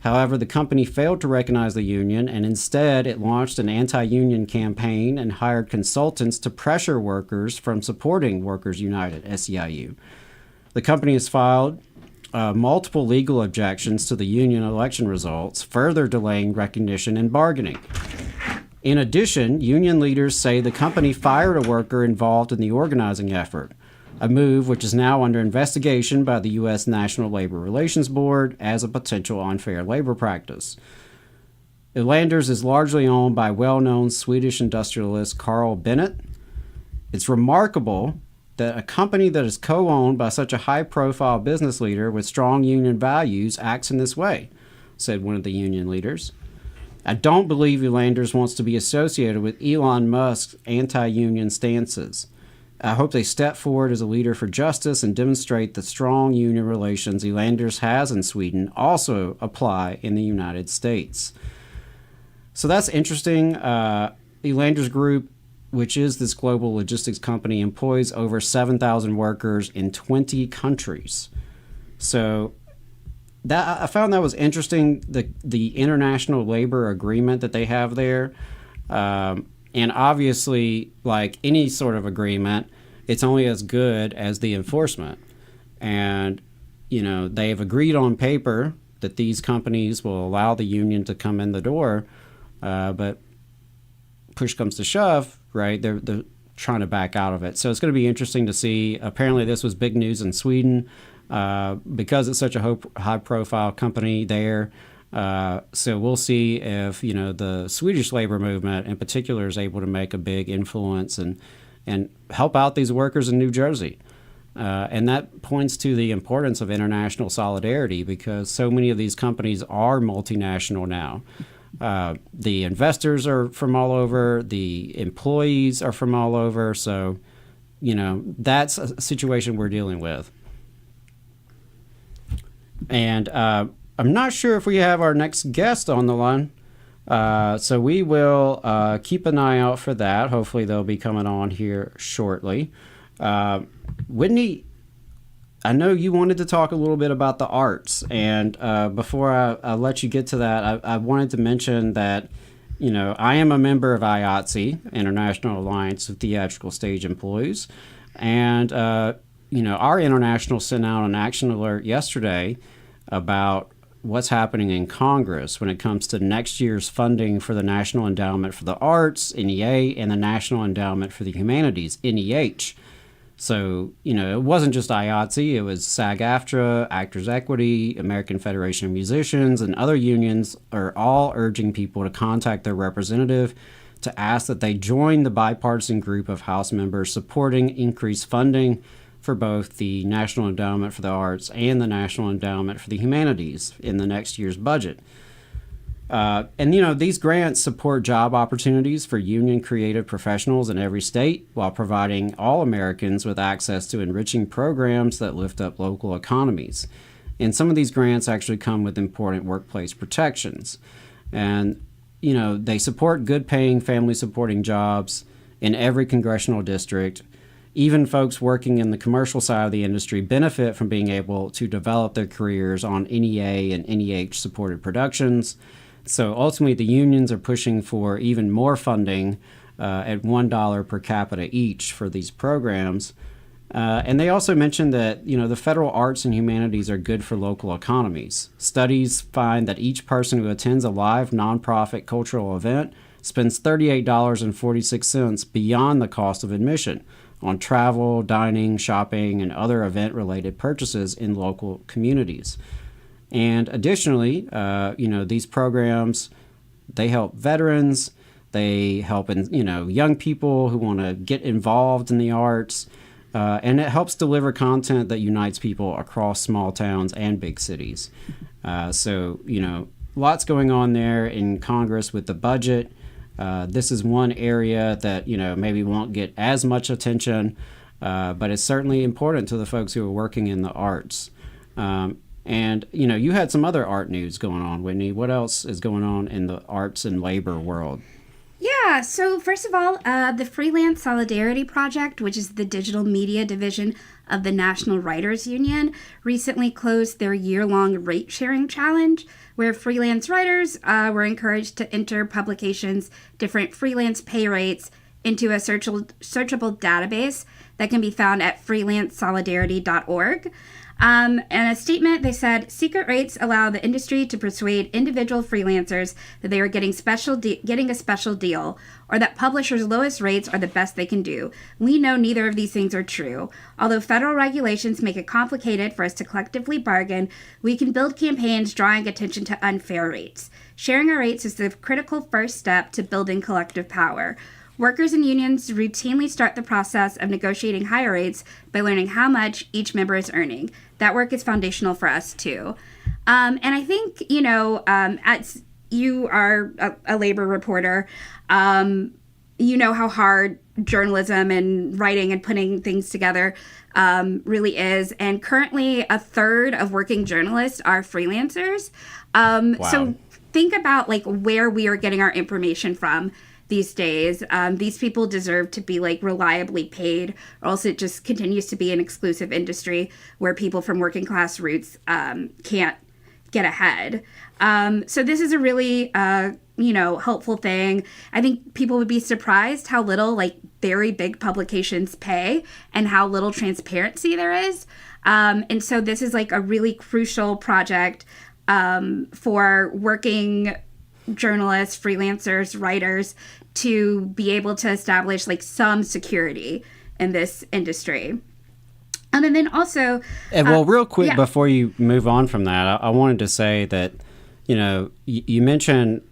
However, the company failed to recognize the union, and instead it launched an anti-union campaign and hired consultants to pressure workers from supporting Workers United SEIU. The company has filed multiple legal objections to the union election results, further delaying recognition and bargaining. In addition, union leaders say the company fired a worker involved in the organizing effort, a move which is now under investigation by the U.S. National Labor Relations Board as a potential unfair labor practice. Elanders is largely owned by well-known Swedish industrialist Carl Bennet. It's remarkable that a company that is co-owned by such a high-profile business leader with strong union values acts in this way, said one of the union leaders. I don't believe Elanders wants to be associated with Elon Musk's anti-union stances. I hope they step forward as a leader for justice and demonstrate the strong union relations Elanders has in Sweden also apply in the United States. So that's interesting. Elanders Group, which is this global logistics company, employs over 7,000 workers in 20 countries. So that I found that was interesting, the international labor agreement that they have there. And obviously, like any sort of agreement, it's only as good as the enforcement. And, they've agreed on paper that these companies will allow the union to come in the door, but push comes to shove, right? They're trying to back out of it. So it's going to be interesting to see. Apparently, this was big news in Sweden because it's such a high-profile company there. So we'll see if, the Swedish labor movement in particular is able to make a big influence and help out these workers in New Jersey. And that points to the importance of international solidarity because so many of these companies are multinational now. The investors are from all over, the employees are from all over. So, that's a situation we're dealing with. And I'm not sure if we have our next guest on the line. So we will keep an eye out for that. Hopefully they'll be coming on here shortly. Whitney, I know you wanted to talk a little bit about the arts, and before I let you get to that, I wanted to mention that, I am a member of IATSE, International Alliance of Theatrical Stage Employees, and, our international sent out an action alert yesterday about what's happening in Congress when it comes to next year's funding for the National Endowment for the Arts, NEA, and the National Endowment for the Humanities, NEH. So, it wasn't just IATSE, it was SAG-AFTRA, Actors Equity, American Federation of Musicians, and other unions are all urging people to contact their representative to ask that they join the bipartisan group of House members supporting increased funding for both the National Endowment for the Arts and the National Endowment for the Humanities in the next year's budget. These grants support job opportunities for union creative professionals in every state while providing all Americans with access to enriching programs that lift up local economies. And some of these grants actually come with important workplace protections. And, they support good paying, family supporting jobs in every congressional district. Even folks working in the commercial side of the industry benefit from being able to develop their careers on NEA and NEH supported productions. So ultimately, the unions are pushing for even more funding at $1 per capita each for these programs. And they also mentioned that, the federal arts and humanities are good for local economies. Studies find that each person who attends a live nonprofit cultural event spends $38.46 beyond the cost of admission on travel, dining, shopping, and other event-related purchases in local communities. And additionally, these programs, they help veterans, they help young people who want to get involved in the arts, and it helps deliver content that unites people across small towns and big cities. Lots going on there in Congress with the budget. This is one area that, maybe won't get as much attention, but it's certainly important to the folks who are working in the arts. And, you had some other art news going on, Whitney. What else is going on in the arts and labor world? Yeah, so first of all, the Freelance Solidarity Project, which is the digital media division of the National Writers Union, recently closed their year-long rate-sharing challenge, where freelance writers were encouraged to enter publications' different freelance pay rates into a searchable database that can be found at freelancesolidarity.org. In a statement, they said, secret rates allow the industry to persuade individual freelancers that they are getting a special deal, or that publishers' lowest rates are the best they can do. We know neither of these things are true. Although federal regulations make it complicated for us to collectively bargain, we can build campaigns drawing attention to unfair rates. Sharing our rates is the critical first step to building collective power. Workers and unions routinely start the process of negotiating higher rates by learning how much each member is earning. That work is foundational for us, too. And I think, as you are a labor reporter, you know how hard journalism and writing and putting things together really is. And currently, a third of working journalists are freelancers. Wow. So think about, where we are getting our information from these days. These people deserve to be reliably paid, or else it just continues to be an exclusive industry where people from working class roots can't get ahead. So this is a really helpful thing. I think people would be surprised how little very big publications pay and how little transparency there is. And so this is a really crucial project for working journalists, freelancers, writers to be able to establish some security in this industry. And then also... real quick, before you move on from that, I wanted to say that, you mentioned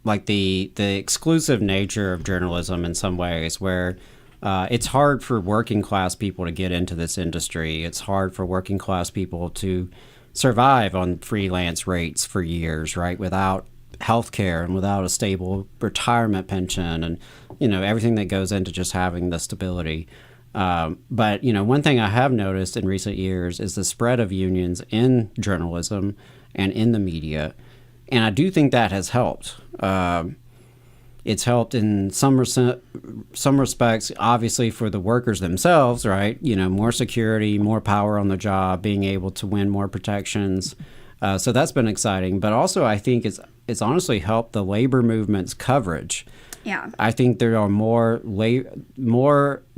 the exclusive nature of journalism in some ways, where it's hard for working class people to get into this industry. It's hard for working class people to survive on freelance rates for years, right, without healthcare and without a stable retirement pension and, everything that goes into just having the stability. But, one thing I have noticed in recent years is the spread of unions in journalism and in the media. And I do think that has helped. It's helped in some respects, obviously, for the workers themselves, right? You know, more security, more power on the job, being able to win more protections. So that's been exciting. But also, I think it's honestly helped the labor movement's coverage. Yeah. I think there are more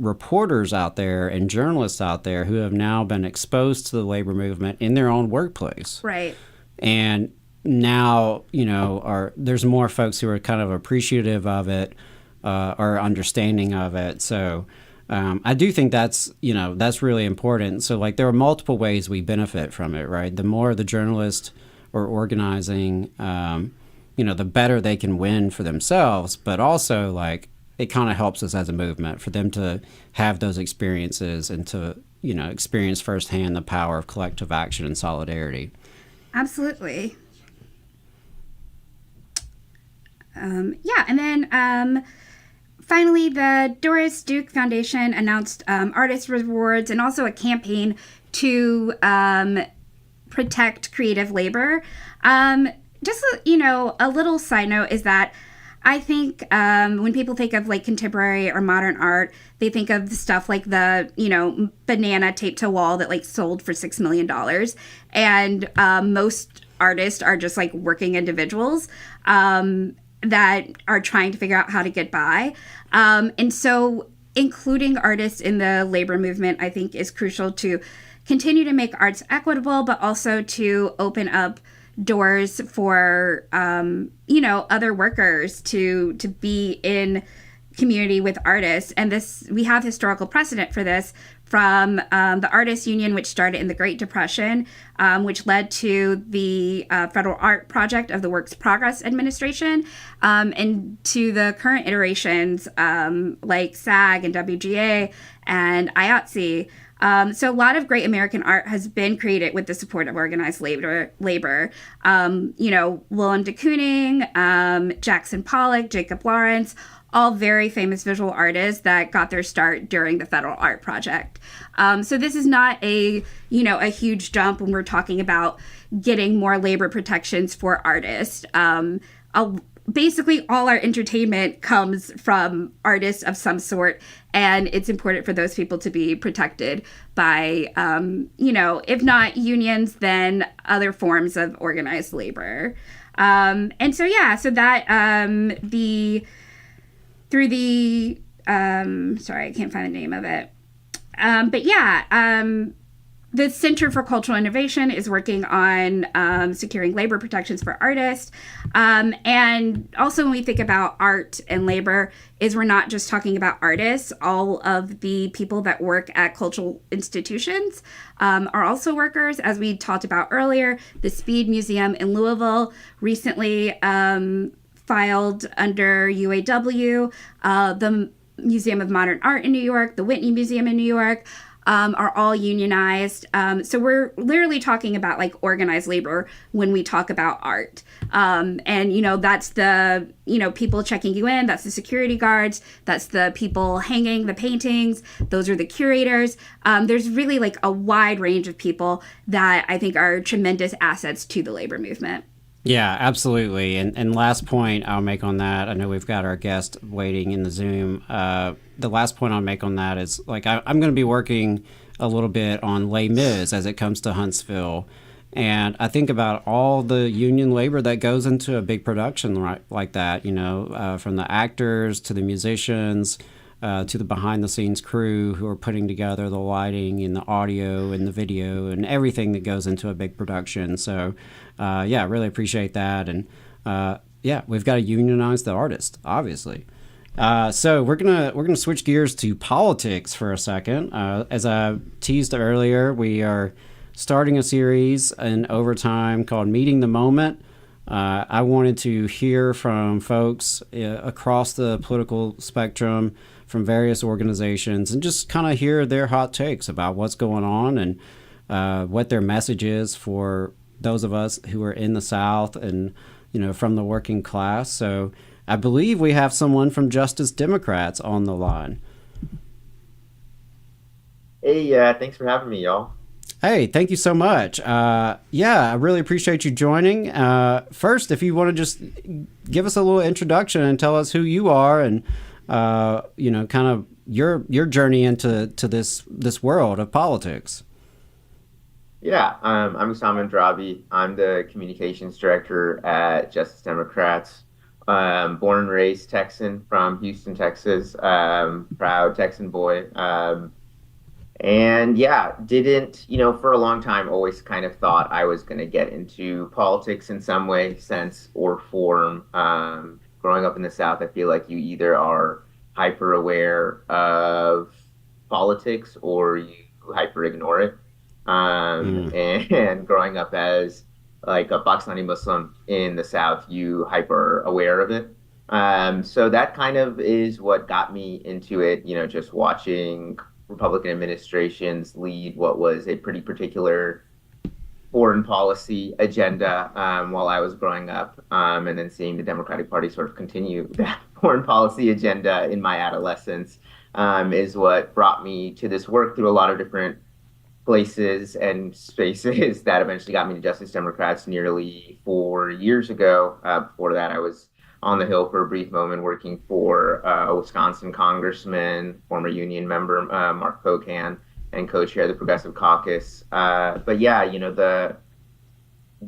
reporters out there and journalists out there who have now been exposed to the labor movement in their own workplace. Right. And now, you know, there's more folks who are kind of appreciative of it or understanding of it. So I do think that's really important. So, like, there are multiple ways we benefit from it, right? The more the journalists are organizing, you know, the better they can win for themselves. But also, like, it kind of helps us as a movement for them to have those experiences and to, you know, experience firsthand the power of collective action and solidarity. Absolutely. Yeah, and then finally, the Doris Duke Foundation announced artist rewards and also a campaign to protect creative labor. Just, you know, a little side note is that I think when people think of like contemporary or modern art, they think of stuff like the, you know, banana taped to a wall that like sold for $6 million. And most artists are just like working individuals that are trying to figure out how to get by. And so including artists in the labor movement, I think, is crucial to continue to make arts equitable, but also to open up doors for, you know, other workers to be in community with artists. And we have historical precedent for this from the Artists Union, which started in the Great Depression, which led to the Federal Art Project of the Works Progress Administration, and to the current iterations like SAG and WGA and IATSE. So a lot of great American art has been created with the support of organized labor. You know, Willem de Kooning, Jackson Pollock, Jacob Lawrence, all very famous visual artists that got their start during the Federal Art Project. So this is not a huge jump when we're talking about getting more labor protections for artists. Basically, all our entertainment comes from artists of some sort, and it's important for those people to be protected by, if not unions, then other forms of organized labor. And so, yeah, so that sorry, I can't find the name of it. But yeah, the Center for Cultural Innovation is working on securing labor protections for artists. And also when we think about art and labor, we're not just talking about artists. All of the people that work at cultural institutions are also workers. As we talked about earlier, the Speed Museum in Louisville recently filed under UAW. The Museum of Modern Art in New York, the Whitney Museum in New York, are all unionized. So we're literally talking about like organized labor when we talk about art. And, that's the, people checking you in, that's the security guards, that's the people hanging the paintings, those are the curators. There's really like a wide range of people that I think are tremendous assets to the labor movement. Yeah, absolutely. And last point I'll make on that, I know we've got our guest waiting in the Zoom. The last point I'll make on that is, like, I'm going to be working a little bit on Les Mis as it comes to Huntsville. And I think about all the union labor that goes into a big production like that, from the actors to the musicians, to the behind-the-scenes crew who are putting together the lighting and the audio and the video and everything that goes into a big production. So, yeah, really appreciate that. And, we've got to unionize the artist, obviously. So we're gonna switch gears to politics for a second. As I teased earlier, we are starting a series in overtime called Meeting the Moment. I wanted to hear from folks across the political spectrum, from various organizations, and just kind of hear their hot takes about what's going on and what their message is for those of us who are in the South and, from the working class. So I believe we have someone from Justice Democrats on the line. Hey, thanks for having me, y'all. Hey, thank you so much. Yeah, I really appreciate you joining. First, if you want to just give us a little introduction and tell us who you are and kind of your journey into this world of politics. Yeah, I'm Usama Andrabi. I'm the communications director at Justice Democrats. Born and raised Texan from Houston, Texas. Proud Texan boy. And yeah, didn't, for a long time, always kind of thought I was going to get into politics in some way, sense, or form. Growing up in the South, I feel like you either are hyper aware of politics or you hyper ignore it. And growing up as like a Pakistani Muslim in the South, you hyper aware of it. So that kind of is what got me into it, just watching Republican administrations lead what was a pretty particular foreign policy agenda while I was growing up, and then seeing the Democratic Party sort of continue that foreign policy agenda in my adolescence is what brought me to this work through a lot of different places and spaces that eventually got me to Justice Democrats nearly 4 years ago. Before that, I was on the Hill for a brief moment working for a Wisconsin congressman, former union member, Mark Pocan, and co-chair of the Progressive Caucus. But yeah, the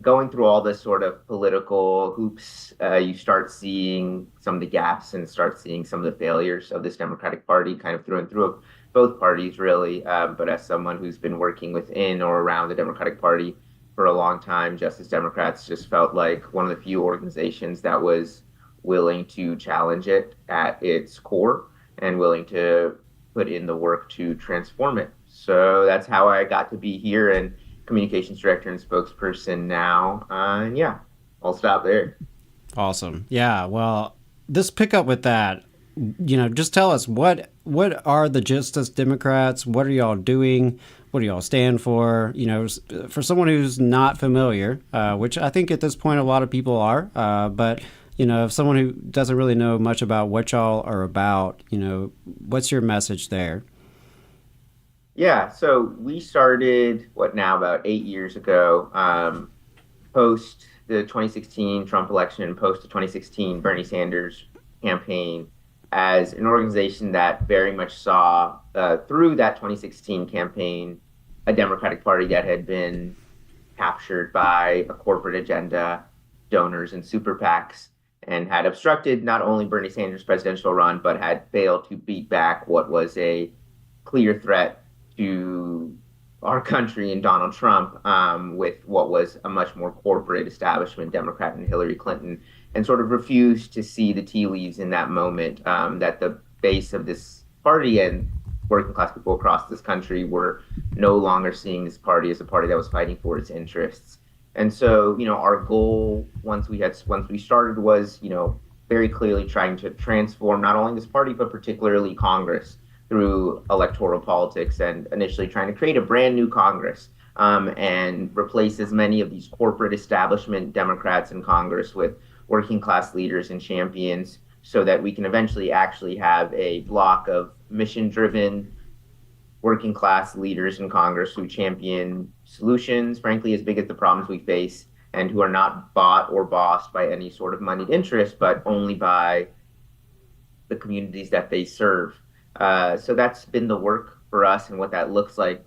going through all this sort of political hoops, you start seeing some of the gaps and start seeing some of the failures of this Democratic Party kind of through and through, of both parties really. But as someone who's been working within or around the Democratic Party for a long time, Justice Democrats just felt like one of the few organizations that was willing to challenge it at its core and willing to put in the work to transform it. So that's how I got to be here and communications director and spokesperson now. And yeah, I'll stop there. Awesome. Yeah. Well, let's pick up with that. Just tell us what are the Justice Democrats? What are y'all doing? What do y'all stand for? For someone who's not familiar, which I think at this point a lot of people are, but if someone who doesn't really know much about what y'all are about, what's your message there? Yeah, so we started, about 8 years ago, post the 2016 Trump election, post the 2016 Bernie Sanders campaign, as an organization that very much saw through that 2016 campaign a Democratic Party that had been captured by a corporate agenda, donors, and super PACs, and had obstructed not only Bernie Sanders' presidential run, but had failed to beat back what was a clear threat to our country and Donald Trump with what was a much more corporate establishment, Democrat and Hillary Clinton, and sort of refused to see the tea leaves in that moment, that the base of this party and working class people across this country were no longer seeing this party as a party that was fighting for its interests. And so, our goal once we started was, very clearly trying to transform not only this party, but particularly Congress through electoral politics, and initially trying to create a brand new Congress and replace as many of these corporate establishment Democrats in Congress with working class leaders and champions, so that we can eventually actually have a block of mission-driven working class leaders in Congress who champion solutions, frankly, as big as the problems we face, and who are not bought or bossed by any sort of moneyed interest, but only by the communities that they serve. So that's been the work for us, and what that looks like,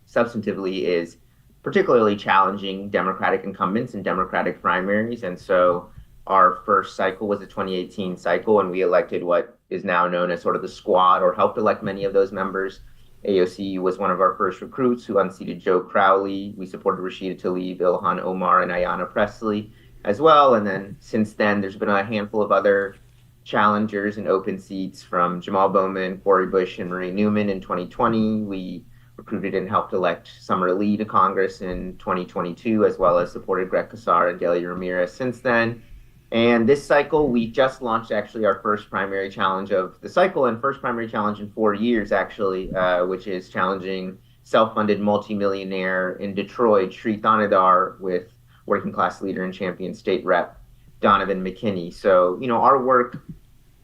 substantively, is particularly challenging Democratic incumbents in Democratic primaries. And so our first cycle was the 2018 cycle, and we elected what is now known as sort of the squad, or helped elect many of those members. AOC was one of our first recruits who unseated Joe Crowley. We supported Rashida Tlaib, Ilhan Omar, and Ayanna Pressley as well. And then since then, there's been a handful of other challengers in open seats, from Jamal Bowman, Cori Bush, and Marie Newman in 2020. We recruited and helped elect Summer Lee to Congress in 2022, as well as supported Greg Casar and Delia Ramirez since then. And this cycle, we just launched actually our first primary challenge of the cycle, and first primary challenge in 4 years, actually, which is challenging self-funded multimillionaire in Detroit, Sri Thanadar, with working class leader and champion state rep Donovan McKinney. So, our work,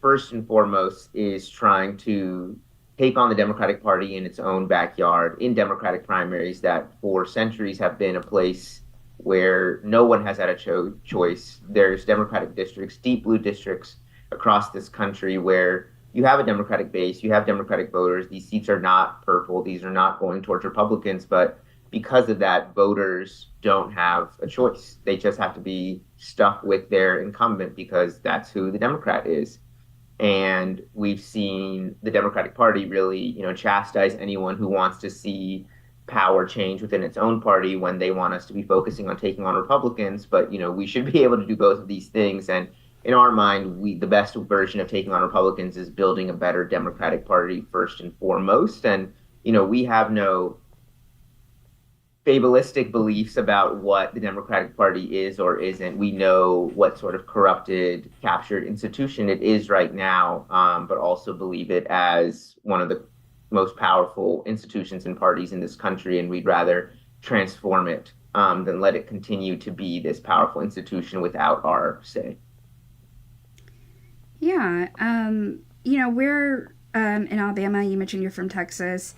first and foremost, is trying to take on the Democratic Party in its own backyard in Democratic primaries that for centuries have been a place where no one has had a choice. There's Democratic districts, deep blue districts across this country where you have a Democratic base, you have Democratic voters. These seats are not purple, these are not going towards Republicans, but because of that, voters don't have a choice. They just have to be stuck with their incumbent because that's who the Democrat is. And we've seen the Democratic Party really, chastise anyone who wants to see power change within its own party when they want us to be focusing on taking on Republicans. But, we should be able to do both of these things. And in our mind, the best version of taking on Republicans is building a better Democratic Party first and foremost. And, we have no fabulistic beliefs about what the Democratic Party is or isn't. We know what sort of corrupted, captured institution it is right now, but also believe it as one of the most powerful institutions and parties in this country, and we'd rather transform it than let it continue to be this powerful institution without our say. Yeah, we're in Alabama. You mentioned you're from Texas.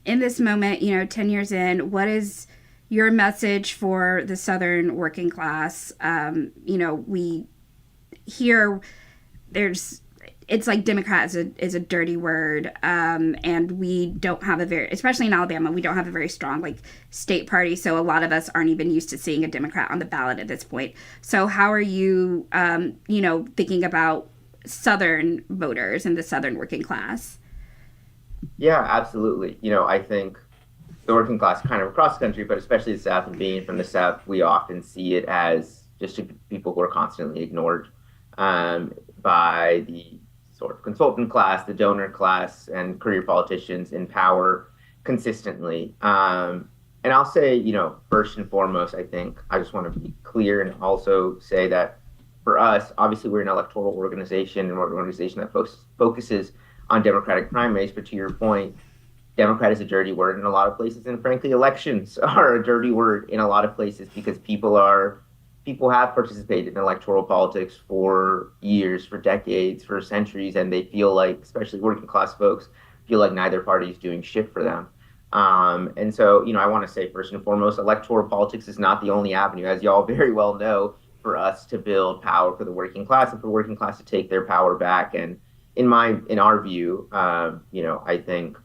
In this moment, 10 years in, what is your message for the Southern working class? We hear it's like Democrat is a dirty word. And we don't have especially in Alabama, we don't have a very strong state party. So a lot of us aren't even used to seeing a Democrat on the ballot at this point. So how are you, thinking about Southern voters and the Southern working class? Yeah, absolutely. I think the working class kind of across the country, but especially the South, and being from the South, we often see it as just people who are constantly ignored by the sort of consultant class, the donor class, and career politicians in power consistently. And I'll say, first and foremost, I think I just want to be clear and also say that for us, obviously, we're an electoral organization and we're an organization that focuses on Democratic primaries, but to your point, Democrat is a dirty word in a lot of places, and frankly, elections are a dirty word in a lot of places because people have participated in electoral politics for years, for decades, for centuries, and they feel like, especially working class folks, feel like neither party is doing shit for them. And so, I want to say first and foremost, electoral politics is not the only avenue, as y'all very well know, for us to build power for the working class and for working class to take their power back. And in our view, I think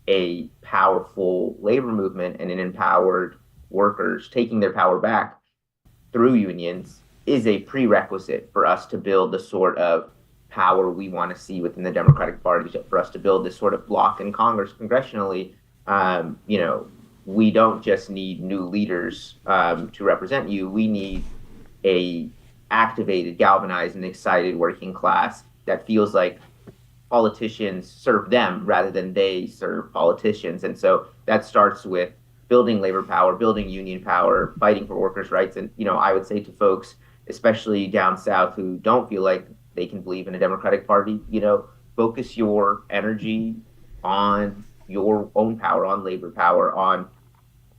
a powerful labor movement and an empowered workers taking their power back through unions is a prerequisite for us to build the sort of power we want to see within the Democratic Party, for us to build this sort of bloc in Congress congressionally. We don't just need new leaders to represent you. We need a activated, galvanized, and excited working class that feels like politicians serve them rather than they serve politicians. And so that starts with building labor power, building union power, fighting for workers' rights. And, I would say to folks, especially down south, who don't feel like they can believe in a Democratic Party, focus your energy on your own power, on labor power, on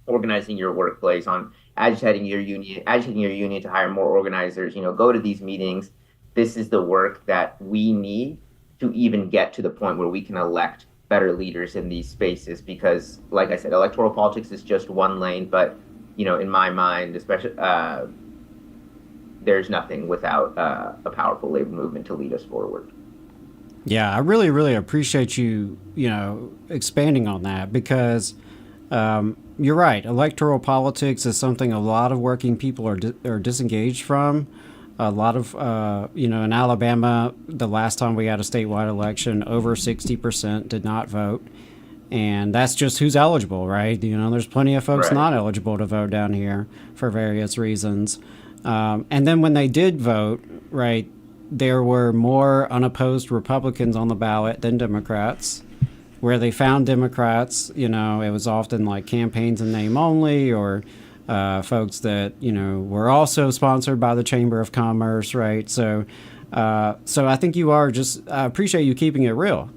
organizing your workplace, on agitating your union to hire more organizers, go to these meetings. This is the work that we need to even get to the point where we can elect better leaders in these spaces, because like I said, electoral politics is just one lane, but in my mind, especially, there's nothing without a powerful labor movement to lead us forward. Yeah, I really, really appreciate you, expanding on that, because you're right. Electoral politics is something a lot of working people are disengaged from. A lot of, in Alabama, the last time we had a statewide election, over 60% did not vote. And that's just who's eligible, right? There's plenty of folks not eligible to vote down here for various reasons. And then when they did vote, right, there were more unopposed Republicans on the ballot than Democrats. Where they found Democrats, it was often like campaigns in name only, or folks that were also sponsored by the Chamber of Commerce, right? So I think I appreciate you keeping it real,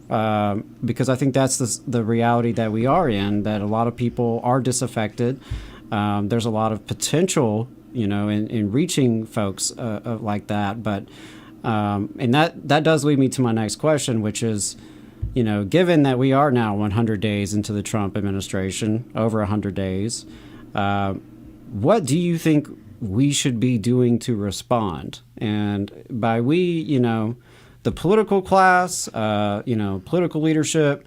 because I think that's the reality that we are in, that a lot of people are disaffected. There's a lot of potential, in reaching folks like that, but and that does lead me to my next question, which is, given that we are now 100 days into the Trump administration, over 100 days, what do you think we should be doing to respond? And by we, the political class, political leadership,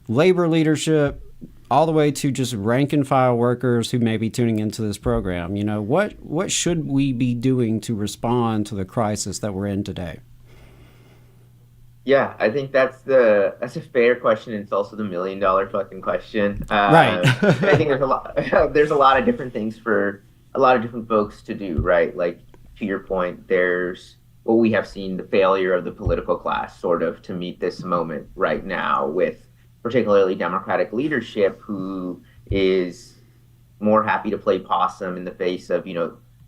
labor leadership, all the way to just rank and file workers who may be tuning into this program. What should we be doing to respond to the crisis that we're in today? Yeah, I think that's a fair question. And it's also the $1 million fucking question. Right. I think there's a lot of different things for a lot of different folks to do, right? Like, to your point, there's what we have seen, the failure of the political class sort of to meet this moment right now, with particularly Democratic leadership, who is more happy to play possum in the face of,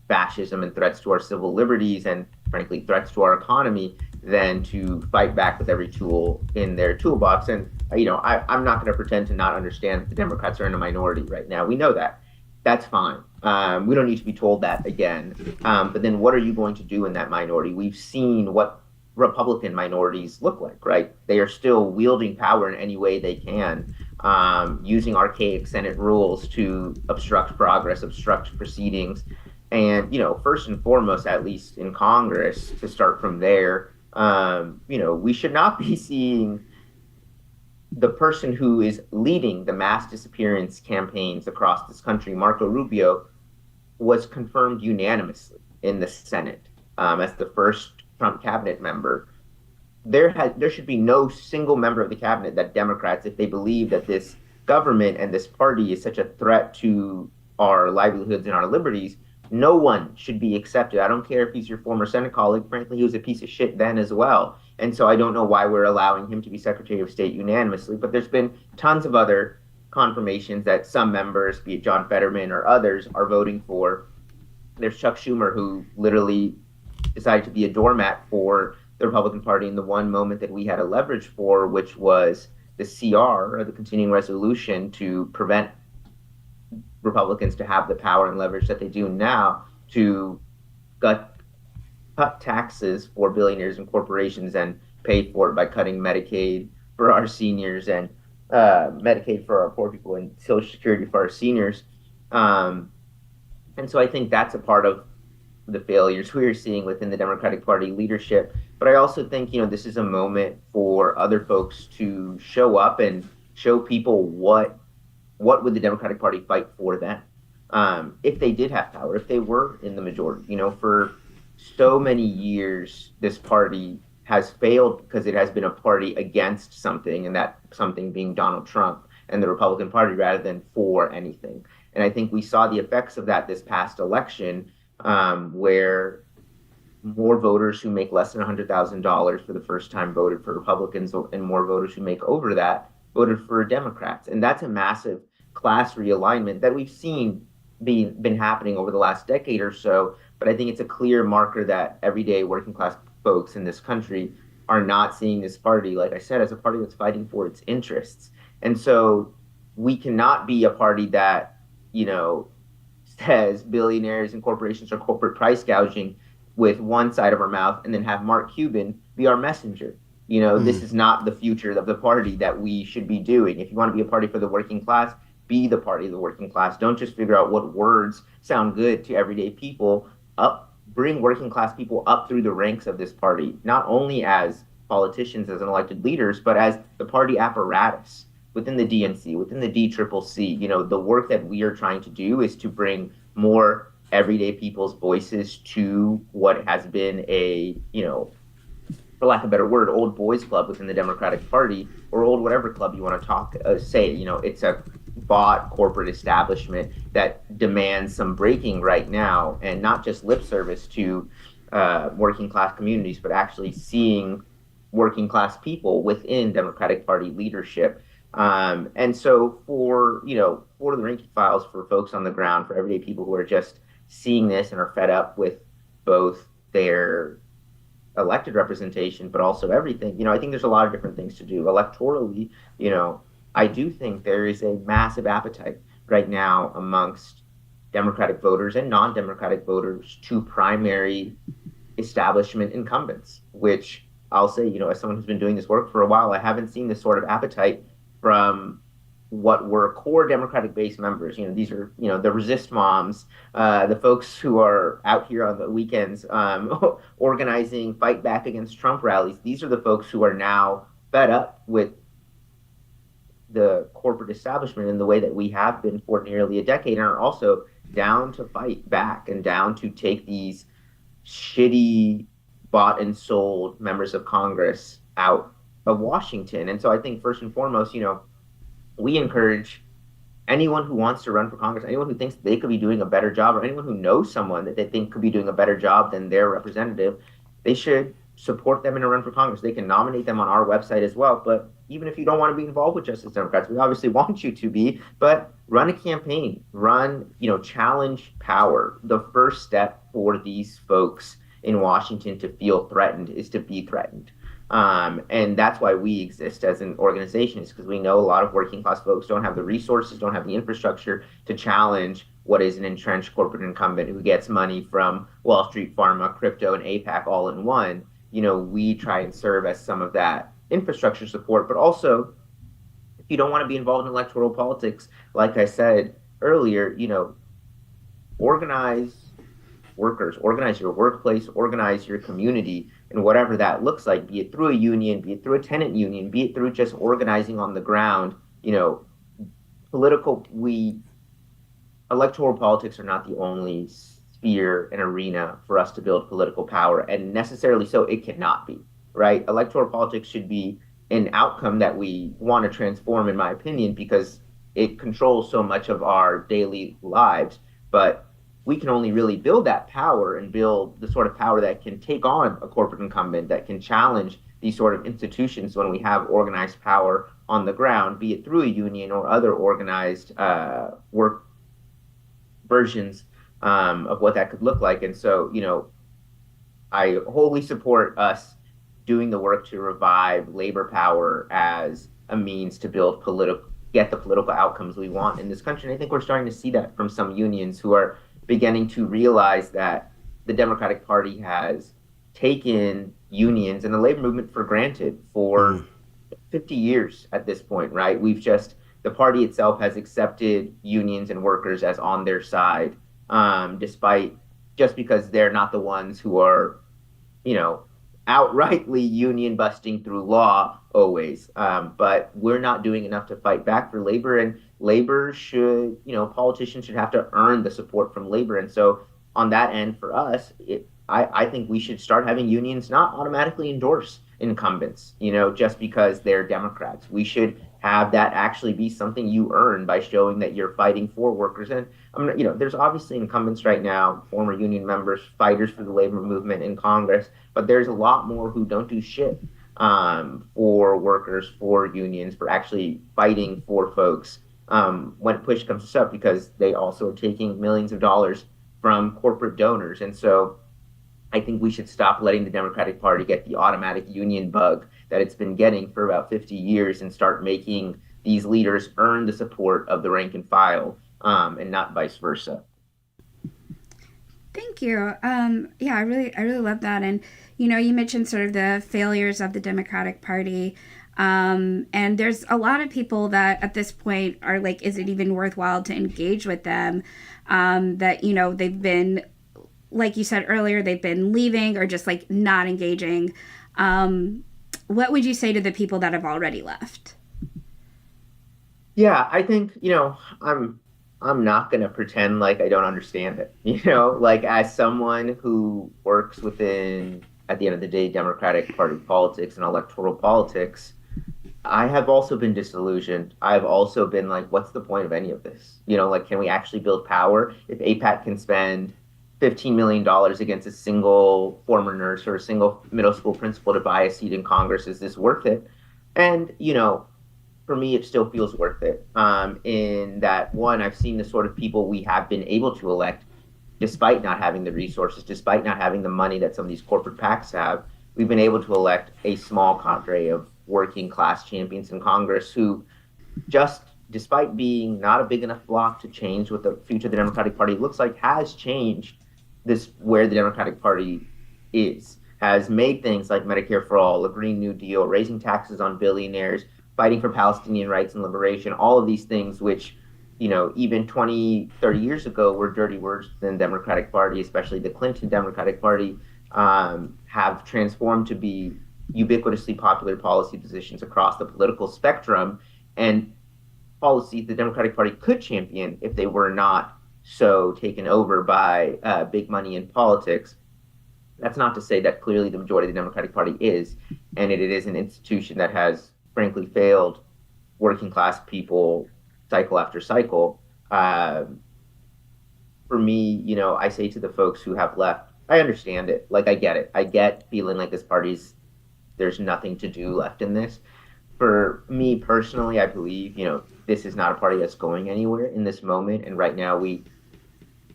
fascism and threats to our civil liberties and, frankly, threats to our economy, than to fight back with every tool in their toolbox. And, I'm not going to pretend to not understand that the Democrats are in a minority right now. We know that. That's fine. We don't need to be told that again. But then what are you going to do in that minority? We've seen what Republican minorities look like, right? They are still wielding power in any way they can, using archaic Senate rules to obstruct progress, obstruct proceedings. And, first and foremost, at least in Congress, to start from there, we should not be seeing the person who is leading the mass disappearance campaigns across this country, Marco Rubio, was confirmed unanimously in the Senate as the first Trump cabinet member. There should be no single member of the cabinet that Democrats, if they believe that this government and this party is such a threat to our livelihoods and our liberties, no one should be accepted. I don't care if he's your former Senate colleague. Frankly, he was a piece of shit then as well. And so I don't know why we're allowing him to be Secretary of State unanimously. But there's been tons of other confirmations that some members, be it John Fetterman or others, are voting for. There's Chuck Schumer, who literally decided to be a doormat for the Republican Party in the one moment that we had a leverage for, which was the CR, or the continuing resolution, to prevent Republicans to have the power and leverage that they do now to cut taxes for billionaires and corporations and pay for it by cutting Medicaid for our seniors and Medicaid for our poor people and Social Security for our seniors. And so I think that's a part of the failures we are seeing within the Democratic Party leadership. But I also think, this is a moment for other folks to show up and show people what would the Democratic Party fight for then, if they did have power, if they were in the majority. For so many years, this party has failed because it has been a party against something, and that something being Donald Trump and the Republican Party, rather than for anything. And I think we saw the effects of that this past election, where more voters who make less than $100,000 for the first time voted for Republicans, and more voters who make over that voted for Democrats. And that's a massive class realignment that we've seen been happening over the last decade or so. But I think it's a clear marker that everyday working class folks in this country are not seeing this party, like I said, as a party that's fighting for its interests. And so we cannot be a party that, says billionaires and corporations are corporate price gouging with one side of our mouth, and then have Mark Cuban be our messenger. This is not the future of the party that we should be doing. If you want to be a party for the working class, be the party of the working class. Don't just figure out what words sound good to everyday people. Bring working class people up through the ranks of this party, not only as politicians, as elected leaders, but as the party apparatus within the DNC, within the DCCC. The work that we are trying to do is to bring more everyday people's voices to what has been a, for lack of a better word, old boys club within the Democratic Party, or old whatever club you want to say. It's a bought corporate establishment that demands some breaking right now, and not just lip service to working class communities, but actually seeing working class people within Democratic Party leadership. And so for the rank and files, for folks on the ground, for everyday people who are just seeing this and are fed up with both their elected representation, but also everything, I think there's a lot of different things to do electorally. I do think there is a massive appetite right now amongst Democratic voters and non-Democratic voters to primary establishment incumbents, which I'll say, as someone who's been doing this work for a while, I haven't seen this sort of appetite from what were core Democratic base members. These are, the resist moms, the folks who are out here on the weekends organizing fight back against Trump rallies. These are the folks who are now fed up with the corporate establishment in the way that we have been for nearly a decade, and are also down to fight back and down to take these shitty bought and sold members of Congress out of Washington. And so I think first and foremost, we encourage anyone who wants to run for Congress, anyone who thinks they could be doing a better job, or anyone who knows someone that they think could be doing a better job than their representative, they should support them in a run for Congress. They can nominate them on our website as well. But even if you don't want to be involved with Justice Democrats, we obviously want you to be, but run a campaign, challenge power. The first step for these folks in Washington to feel threatened is to be threatened. And that's why we exist as an organization, is because we know a lot of working class folks don't have the resources, don't have the infrastructure to challenge what is an entrenched corporate incumbent who gets money from Wall Street, pharma, crypto, and APAC all in one. We try and serve as some of that infrastructure support, but also if you don't want to be involved in electoral politics, like I said earlier, organize workers, organize your workplace, organize your community, and whatever that looks like, be it through a union, be it through a tenant union, be it through just organizing on the ground. Electoral politics are not the only sphere and arena for us to build political power, and necessarily so it cannot be, right? Electoral politics should be an outcome that we want to transform, in my opinion, because it controls so much of our daily lives. But we can only really build that power and build the sort of power that can take on a corporate incumbent, that can challenge these sort of institutions when we have organized power on the ground, be it through a union or other organized work versions of what that could look like. And so, I wholly support us doing the work to revive labor power as a means to get the political outcomes we want in this country. And I think we're starting to see that from some unions who are beginning to realize that the Democratic Party has taken unions and the labor movement for granted for 50 years at this point, right? The party itself has accepted unions and workers as on their side, just because they're not the ones who are, outrightly union busting through law always. But we're not doing enough to fight back for labor, and labor should, politicians should have to earn the support from labor. And so on that end, for us, I think we should start having unions not automatically endorse incumbents, just because they're Democrats. We should have that actually be something you earn by showing that you're fighting for workers. And there's obviously incumbents right now, former union members, fighters for the labor movement in Congress, but there's a lot more who don't do shit for workers, for unions, for actually fighting for folks when push comes to shove, because they also are taking millions of dollars from corporate donors. And so I think we should stop letting the Democratic Party get the automatic union bug that it's been getting for about 50 years and start making these leaders earn the support of the rank and file, and not vice versa. Thank you. I really love that. And, you mentioned sort of the failures of the Democratic Party. And there's a lot of people that at this point are like, is it even worthwhile to engage with them? That, they've been, like you said earlier, they've been leaving or just like not engaging. What would you say to the people that have already left? Yeah, I think, I'm not going to pretend like I don't understand it. Like as someone who works within, at the end of the day, Democratic Party politics and electoral politics, I have also been disillusioned. I've also been like, what's the point of any of this? Can we actually build power? If APAC can spend $15 million against a single former nurse or a single middle school principal to buy a seat in Congress, is this worth it? And, for me, it still feels worth it. In that, one, I've seen the sort of people we have been able to elect, despite not having the resources, despite not having the money that some of these corporate PACs have. We've been able to elect a small cadre of working class champions in Congress who, just despite being not a big enough block to change what the future of the Democratic Party looks like, has changed where the Democratic Party is, has made things like Medicare for All, a Green New Deal, raising taxes on billionaires, fighting for Palestinian rights and liberation, all of these things which, even 20, 30 years ago were dirty words in the Democratic Party, especially the Clinton Democratic Party, have transformed to be ubiquitously popular policy positions across the political spectrum, and policies the Democratic Party could champion if they were not so taken over by big money in politics. That's not to say that clearly the majority of the Democratic Party is, and it is an institution that has frankly failed working class people cycle after cycle. For me, I say to the folks who have left, I understand it. Like, I get it. I get feeling like there's nothing to do left in this. For me personally, I believe, this is not a party that's going anywhere in this moment. And right now we,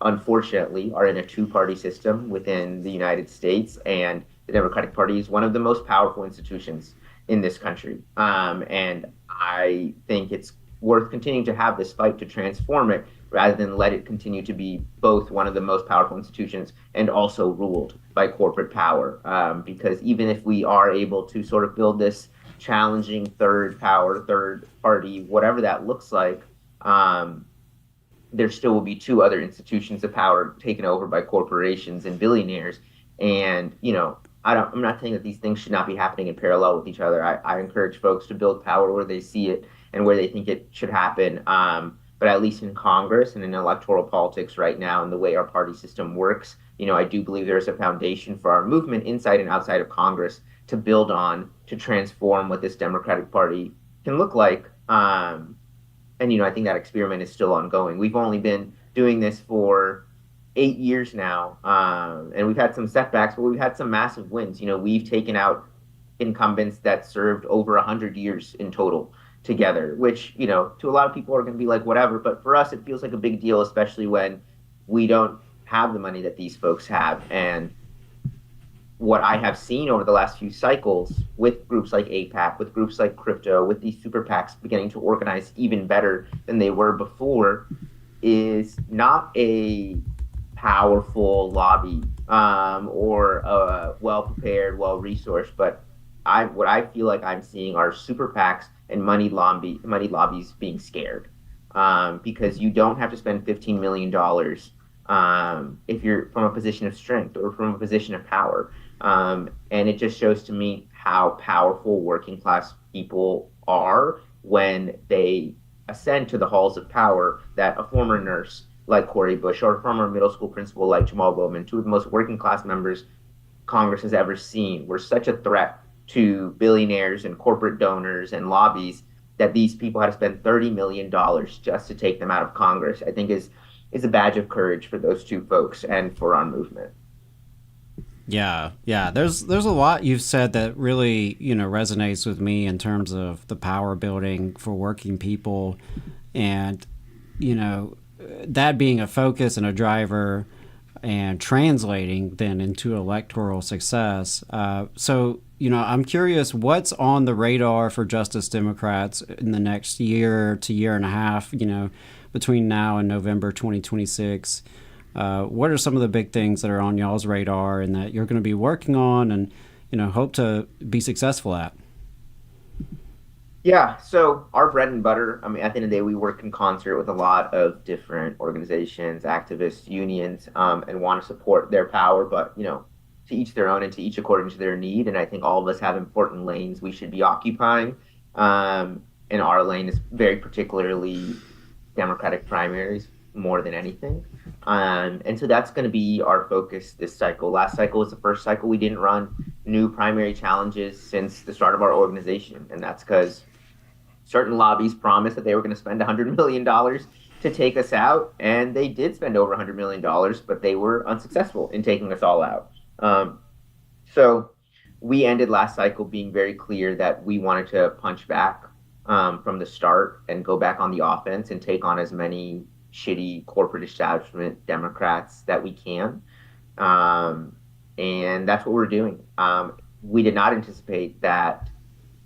unfortunately, are in a two-party system within the United States. And the Democratic Party is one of the most powerful institutions in this country. And I think it's worth continuing to have this fight to transform it rather than let it continue to be both one of the most powerful institutions and also ruled by corporate power. Because even if we are able to sort of build this challenging third party, whatever that looks like, there still will be two other institutions of power taken over by corporations and billionaires. And, I'm not saying that these things should not be happening in parallel with each other. I encourage folks to build power where they see it and where they think it should happen. But at least in Congress and in electoral politics right now and the way our party system works, I do believe there's a foundation for our movement inside and outside of Congress to build on, to transform what this Democratic Party can look like. And, I think that experiment is still ongoing. We've only been doing this for 8 years now, and we've had some setbacks, but we've had some massive wins. We've taken out incumbents that served over 100 years in total together, which, to a lot of people are going to be like, whatever. But for us, it feels like a big deal, especially when we don't have the money that these folks have. And what I have seen over the last few cycles with groups like APAC, with groups like crypto, with these super PACs beginning to organize even better than they were before, is not a powerful lobby or a well-prepared, well-resourced, but what I feel like I'm seeing are super PACs and money lobbies being scared, because you don't have to spend $15 million if you're from a position of strength or from a position of power. And it just shows to me how powerful working class people are when they ascend to the halls of power that a former nurse like Cori Bush or a former middle school principal like Jamal Bowman, two of the most working class members Congress has ever seen, were such a threat to billionaires and corporate donors and lobbies that these people had to spend $30 million just to take them out of Congress. I think is a badge of courage for those two folks and for our movement. Yeah. There's a lot you've said that really, resonates with me in terms of the power building for working people, and, that being a focus and a driver and translating then into electoral success. So, I'm curious, what's on the radar for Justice Democrats in the next year to year and a half, between now and November 2026? What are some of the big things that are on y'all's radar and that you're going to be working on and, hope to be successful at? Yeah, so our bread and butter, at the end of the day, we work in concert with a lot of different organizations, activists, unions, and want to support their power, but, to each their own and to each according to their need. And I think all of us have important lanes we should be occupying. And our lane is very particularly Democratic primaries more than anything. And so that's going to be our focus this cycle. Last cycle was the first cycle we didn't run new primary challenges since the start of our organization. And that's because certain lobbies promised that they were going to spend $100 million to take us out. And they did spend over $100 million, but they were unsuccessful in taking us all out. So we ended last cycle being very clear that we wanted to punch back from the start and go back on the offense and take on as many shitty corporate establishment Democrats that we can. And that's what we're doing. We did not anticipate that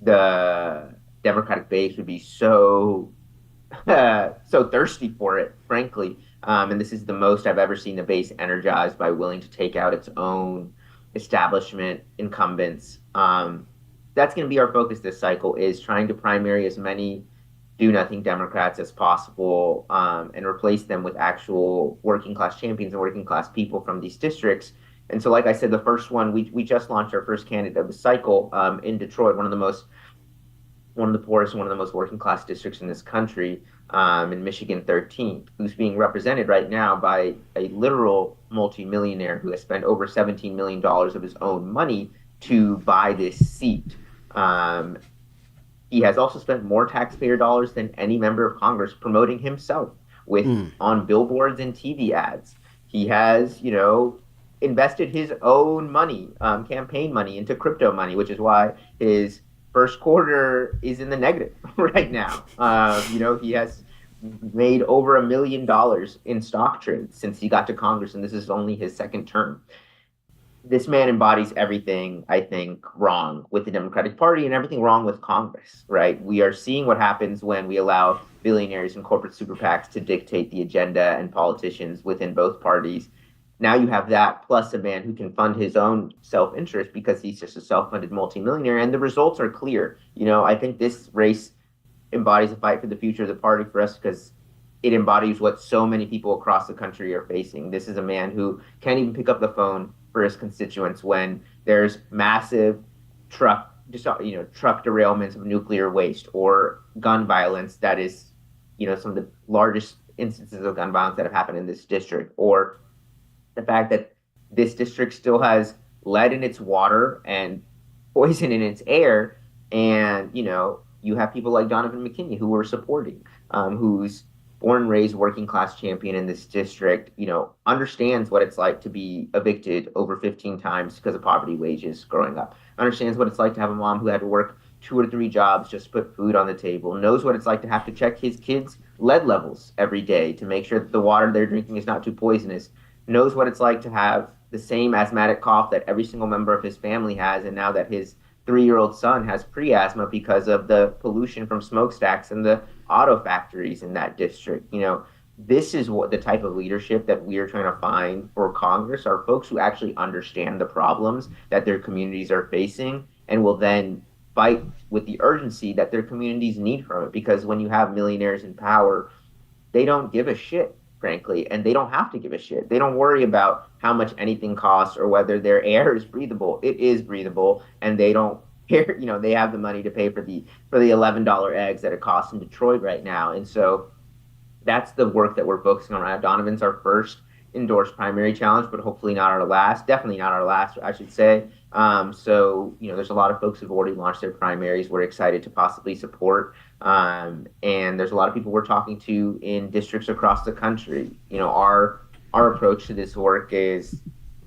the Democratic base would be so thirsty for it, frankly. And this is the most I've ever seen the base energized by willing to take out its own establishment incumbents. That's going to be our focus this cycle, is trying to primary as many do-nothing Democrats as possible, and replace them with actual working-class champions and working-class people from these districts. And so, like I said, the first one, we just launched our first candidate of the cycle in Detroit, one of the poorest and one of the most working-class districts in this country, in Michigan 13th, who's being represented right now by a literal multimillionaire who has spent over $17 million of his own money to buy this seat. He has also spent more taxpayer dollars than any member of Congress promoting himself on billboards and TV ads. He has, invested his own money, campaign money, into crypto money, which is why his first quarter is in the negative right now. He has made over $1 million in stock trades since he got to Congress, and this is only his second term. This man embodies everything, I think, wrong with the Democratic Party and everything wrong with Congress, right? We are seeing what happens when we allow billionaires and corporate super PACs to dictate the agenda and politicians within both parties. Now you have that plus a man who can fund his own self-interest because he's just a self-funded multimillionaire, and the results are clear. I think this race embodies a fight for the future of the party for us because it embodies what so many people across the country are facing. This is a man who can't even pick up the phone for his constituents when there's massive truck derailments of nuclear waste or gun violence that is, some of the largest instances of gun violence that have happened in this district, or the fact that this district still has lead in its water and poison in its air. And, you have people like Donovan McKinney who we're supporting, who's born and raised working class champion in this district, understands what it's like to be evicted over 15 times because of poverty wages growing up, understands what it's like to have a mom who had to work 2 or 3 jobs just to put food on the table, knows what it's like to have to check his kids' lead levels every day to make sure that the water they're drinking is not too poisonous, knows what it's like to have the same asthmatic cough that every single member of his family has, and now that his 3-year-old son has pre-asthma because of the pollution from smokestacks and the auto factories in that district. This is what the type of leadership that we are trying to find for Congress are folks who actually understand the problems that their communities are facing and will then fight with the urgency that their communities need from it. Because when you have millionaires in power, they don't give a shit, frankly, and they don't have to give a shit. They don't worry about how much anything costs or whether their air is breathable. It is breathable, and they don't care. They have the money to pay for the $11 eggs that it costs in Detroit right now. And so that's the work that we're focusing on right now. Donovan's our first endorsed primary challenge, but hopefully not our last. Definitely not our last, I should say. So there's a lot of folks who've already launched their primaries we're excited to possibly support. And there's a lot of people we're talking to in districts across the country. Our approach to this work is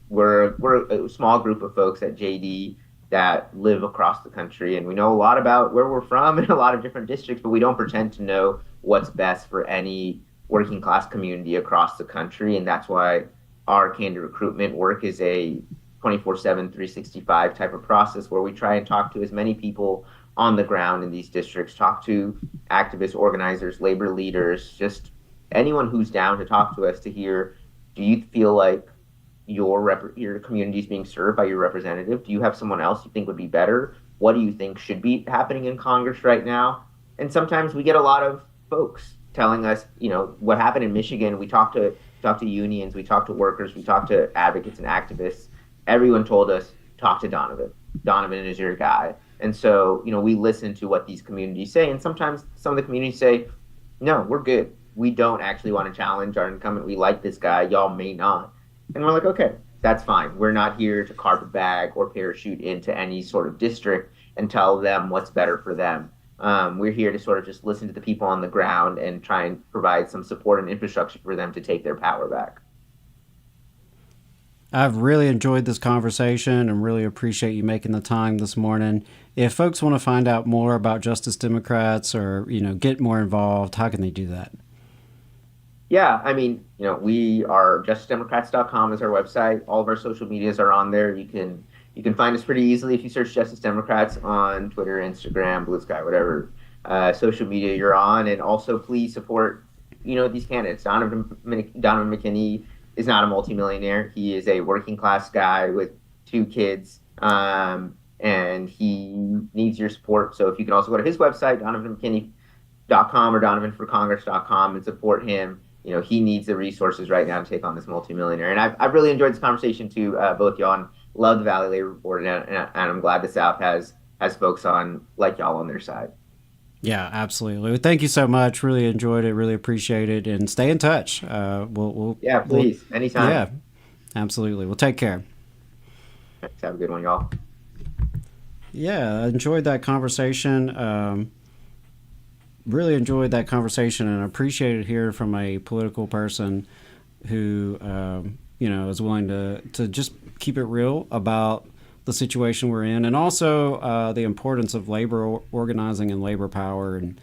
we're a small group of folks at JD that live across the country, and we know a lot about where we're from in a lot of different districts, but we don't pretend to know what's best for any working class community across the country. And that's why our candidate recruitment work is a 24/7, 365 type of process where we try and talk to as many people on the ground in these districts, talk to activists, organizers, labor leaders, just anyone who's down to talk to us to hear, do you feel like your community is being served by your representative? Do you have someone else you think would be better? What do you think should be happening in Congress right now? And sometimes we get a lot of folks telling us, what happened in Michigan. We talked to unions, we talked to workers, we talked to advocates and activists. Everyone told us, talk to Donovan. Donovan is your guy. And so, we listen to what these communities say. And sometimes some of the communities say, no, we're good. We don't actually want to challenge our incumbent. We like this guy. Y'all may not. And we're like, okay, that's fine. We're not here to carpet bag or parachute into any sort of district and tell them what's better for them. We're here to sort of just listen to the people on the ground and try and provide some support and infrastructure for them to take their power back. I've really enjoyed this conversation and really appreciate you making the time this morning. If folks want to find out more about Justice Democrats or, get more involved, how can they do that? Yeah, we are justicedemocrats.com is our website. All of our social medias are on there. You can find us pretty easily if you search Justice Democrats on Twitter, Instagram, Blue Sky, whatever social media you're on. And also please support, these candidates. Donovan McKinney is not a multimillionaire. He is a working class guy with 2 kids, and he needs your support. So if you can also go to his website, DonovanMcKinney.com or DonovanForCongress.com, and support him. He needs the resources right now to take on this multimillionaire. And I've really enjoyed this conversation too, both y'all, and love the Valley Labor Board, and I'm glad the South has folks like y'all on their side. Yeah, absolutely. Thank you so much. Really enjoyed it. Really appreciate it. And stay in touch. We'll please, anytime. Yeah, absolutely. We'll take care. Thanks. Have a good one, y'all. Yeah, I enjoyed that conversation. Really enjoyed that conversation, and appreciated hearing from a political person who, is willing to just keep it real about the situation we're in, and also the importance of labor organizing and labor power, and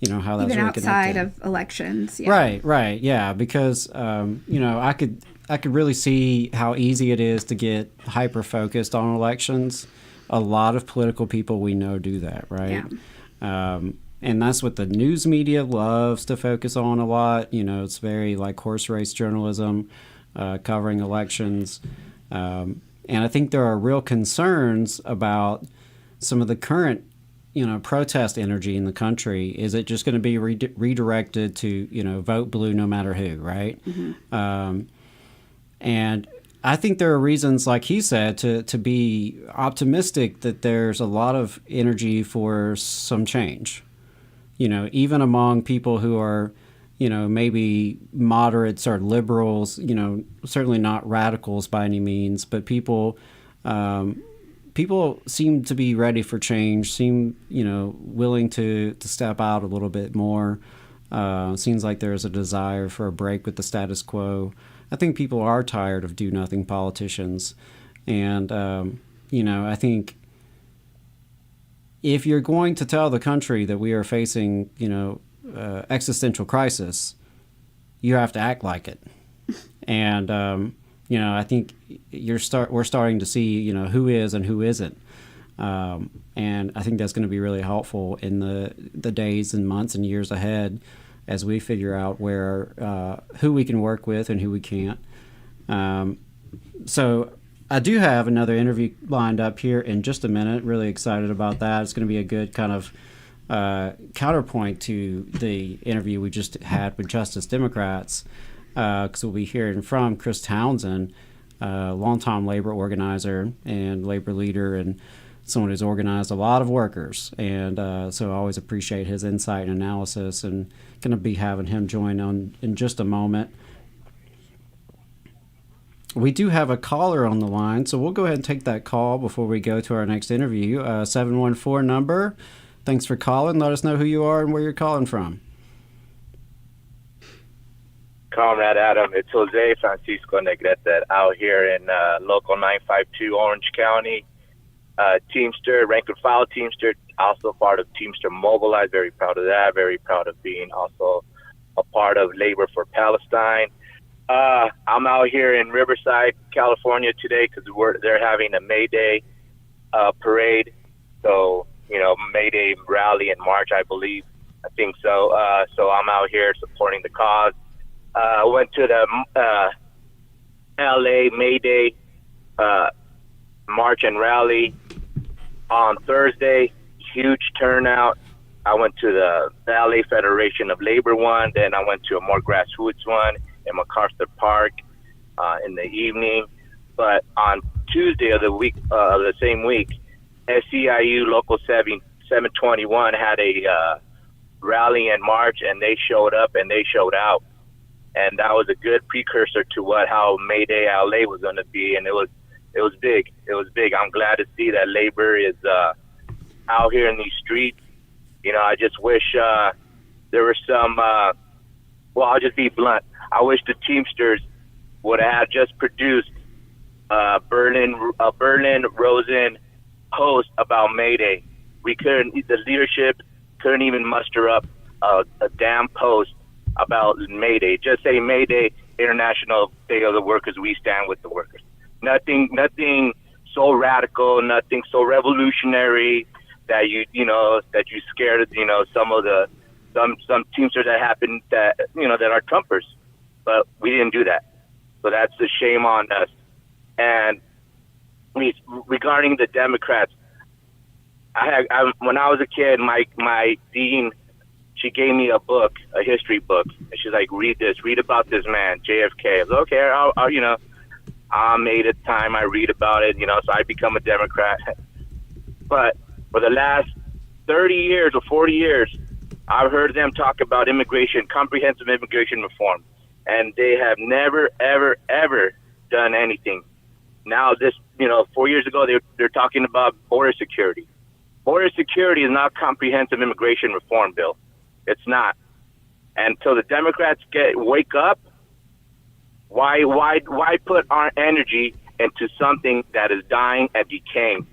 how that's even really outside connected. of elections. Yeah. Right, yeah, because I could really see how easy it is to get hyper focused on elections. A lot of political people we know do that, right? Yeah. And that's what the news media loves to focus on a lot. It's very like horse race journalism, covering elections. And I think there are real concerns about some of the current, protest energy in the country. Is it just going to be redirected to, vote blue no matter who, right? Mm-hmm. And I think there are reasons, like he said, to be optimistic that there's a lot of energy for some change. Even among people who are, maybe moderates or liberals, certainly not radicals by any means, but people seem to be ready for change, seem, willing to step out a little bit more. Seems like there's a desire for a break with the status quo. I think people are tired of do-nothing politicians. And, I think if you're going to tell the country that we are facing, existential crisis, you have to act like it. And, I think we're starting to see, who is and who isn't. And I think that's going to be really helpful in the days and months and years ahead as we figure out who we can work with and who we can't. So I do have another interview lined up here in just a minute. Really excited about that. It's going to be a good kind of counterpoint to the interview we just had with Justice Democrats, because we'll be hearing from Chris Townsend, longtime labor organizer and labor leader, and someone who's organized a lot of workers. And so I always appreciate his insight and analysis, and going to be having him join on in just a moment. We do have a caller on the line, so we'll go ahead and take that call before we go to our next interview. 714 number. Thanks for calling. Let us know who you are and where you're calling from. Comrade Adam, it's Jose Francisco Negrete out here in local 952 Orange County. Teamster, rank and file Teamster, also part of Teamster Mobilize. Very proud of that. Very proud of being also a part of Labor for Palestine. I'm out here in Riverside, California today because they're having a May Day parade. So, May Day rally in March, I believe. I think so. So I'm out here supporting the cause. Went to the LA May Day march and rally on Thursday. Huge turnout. I went to the LA Federation of Labor one. Then I went to a more grassroots one in MacArthur Park in the evening. But on Tuesday of the same week, SEIU Local 721 had a rally and march, and they showed up and they showed out. And that was a good precursor to how May Day LA was going to be, and it was big. It was big. I'm glad to see that labor is out here in these streets. I just wish there were some. I'll just be blunt. I wish the Teamsters would have just produced a Berlin Rosen post about May Day. The leadership couldn't even muster up a damn post about May Day. Just say May Day, International Day of the Workers. We stand with the workers. Nothing so radical, nothing so revolutionary that you scared some Teamsters that happened that are Trumpers. But we didn't do that. So that's a shame on us. And regarding the Democrats. When I was a kid, my dean, she gave me a book, a history book, and she's like, read about this man, JFK. I was okay, I made it time, I read about it, so I become a Democrat. But for the last 30 years or 40 years, I've heard them talk about immigration, comprehensive immigration reform, and they have never, ever, ever done anything. Now 4 years ago, they're talking about border security. Border security is not comprehensive immigration reform bill. It's not. Until the Democrats wake up, why put our energy into something that is dying and decaying?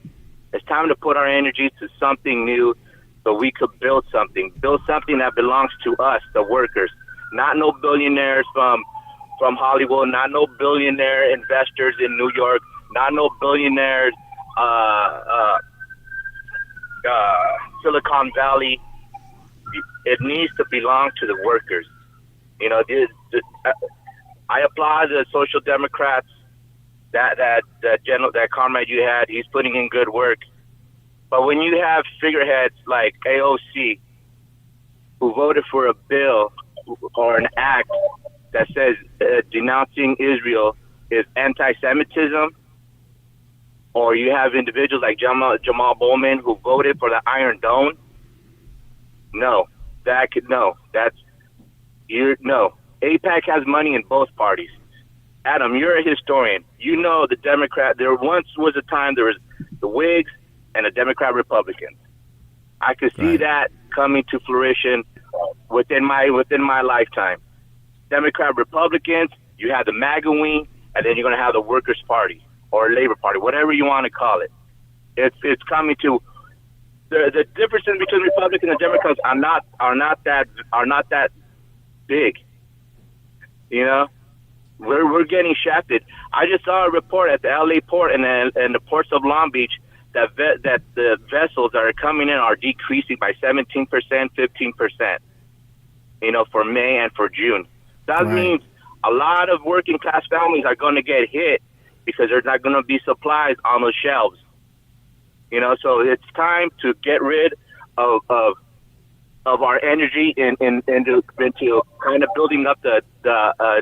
It's time to put our energy to something new so we could build something that belongs to us, the workers, not no billionaires from Hollywood, not no billionaire investors in New York, not no billionaires, Silicon Valley. It needs to belong to the workers. I applaud the Social Democrats. That comrade you had, he's putting in good work. But when you have figureheads like AOC, who voted for a bill or an act that says denouncing Israel is anti-Semitism, or you have individuals like Jamal Bowman who voted for the Iron Dome, no. AIPAC has money in both parties. Adam, you're a historian. You know the Democrat. There once was a time there was the Whigs and the Democrat Republicans. I could see that coming to fruition within my lifetime. Democrat Republicans, you have the MAGA wing, and then you're going to have the Workers' Party or Labor Party, whatever you want to call it. It's coming to the differences between Republicans and Democrats are not that big. We're getting shafted. I just saw a report at the LA port and the ports of Long Beach that the vessels that are coming in are decreasing by 17%, 15%. For May and for June. That means a lot of working class families are going to get hit because there's not going to be supplies on the shelves. So it's time to get rid of our energy into kind of building up the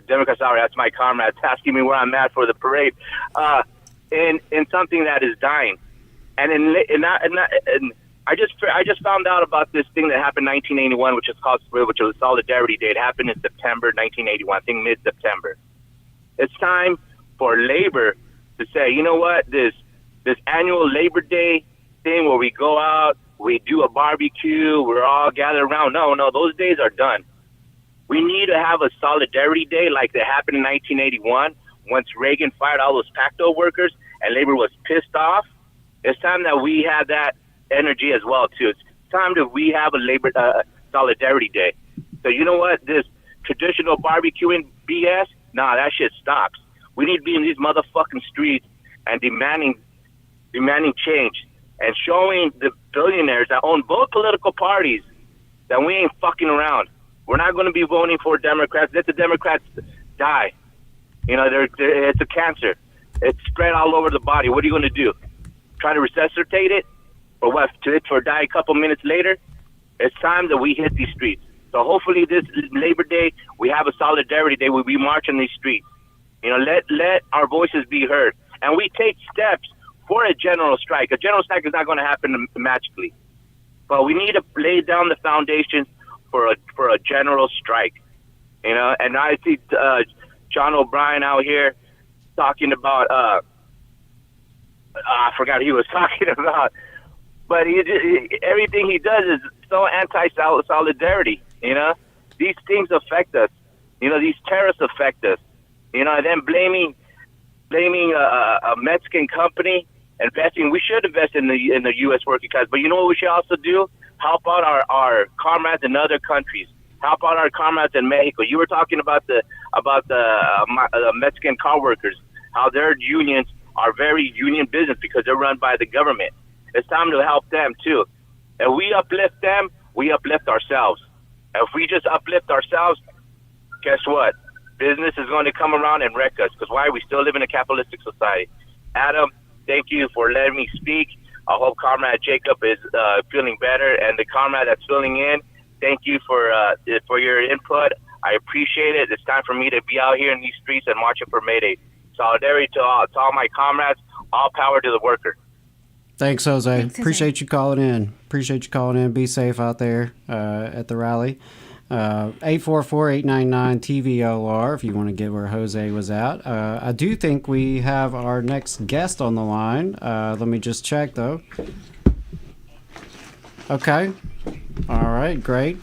Democrats. Sorry, that's my comrades asking me where I'm at for the parade. In something that is dying, and I just found out about this thing that happened in 1981, which was Solidarity Day. It happened in September 1981, I think mid-September. It's time for labor to say, you know what, this annual Labor Day thing where we go out, we do a barbecue, we're all gathered around. No, those days are done. We need to have a Solidarity Day like that happened in 1981 once Reagan fired all those Pacto workers and labor was pissed off. It's time that we have that energy as well, too. It's time that we have a labor Solidarity Day. So you know what? This traditional barbecuing BS, that shit stops. We need to be in these motherfucking streets and demanding change and showing the billionaires that own both political parties that we ain't fucking around. We're not going to be voting for Democrats. Let the Democrats die. It's a cancer. It's spread all over the body. What are you going to do? Try to resuscitate it? Or what? To die a couple minutes later? It's time that we hit these streets. So hopefully this Labor Day, we have a Solidarity Day where we march in these streets. Let our voices be heard. And we take steps for a general strike. A general strike is not going to happen magically. But we need to lay down the foundation for a general strike. And I see John O'Brien out here talking about, I forgot what he was talking about, but everything he does is so anti-solidarity. These things affect us. These tariffs affect us. And then blaming a Mexican company investing. We should invest in the U.S. working class, but you know what we should also do? Help out our comrades in other countries. Help out our comrades in Mexico. You were talking about the Mexican car workers, how their unions are very union business because they're run by the government. It's time to help them too. If we uplift them, we uplift ourselves. If we just uplift ourselves, guess what? Business is going to come around and wreck us. Because why? We still live in a capitalistic society. Adam, Thank you for letting me speak. I hope Comrade Jacob is feeling better, and the comrade that's filling in, thank you for your input. I appreciate it. It's time for me to be out here in these streets and marching for Mayday. Solidarity to all my comrades. All power to the worker. Thanks, Jose. Thanks, Jose. Appreciate you calling in. Be safe out there at the rally. 844-899-TVLR if you want to get where Jose was at. I do think we have our next guest on the line. Let me just check, though. Okay. All right. Great.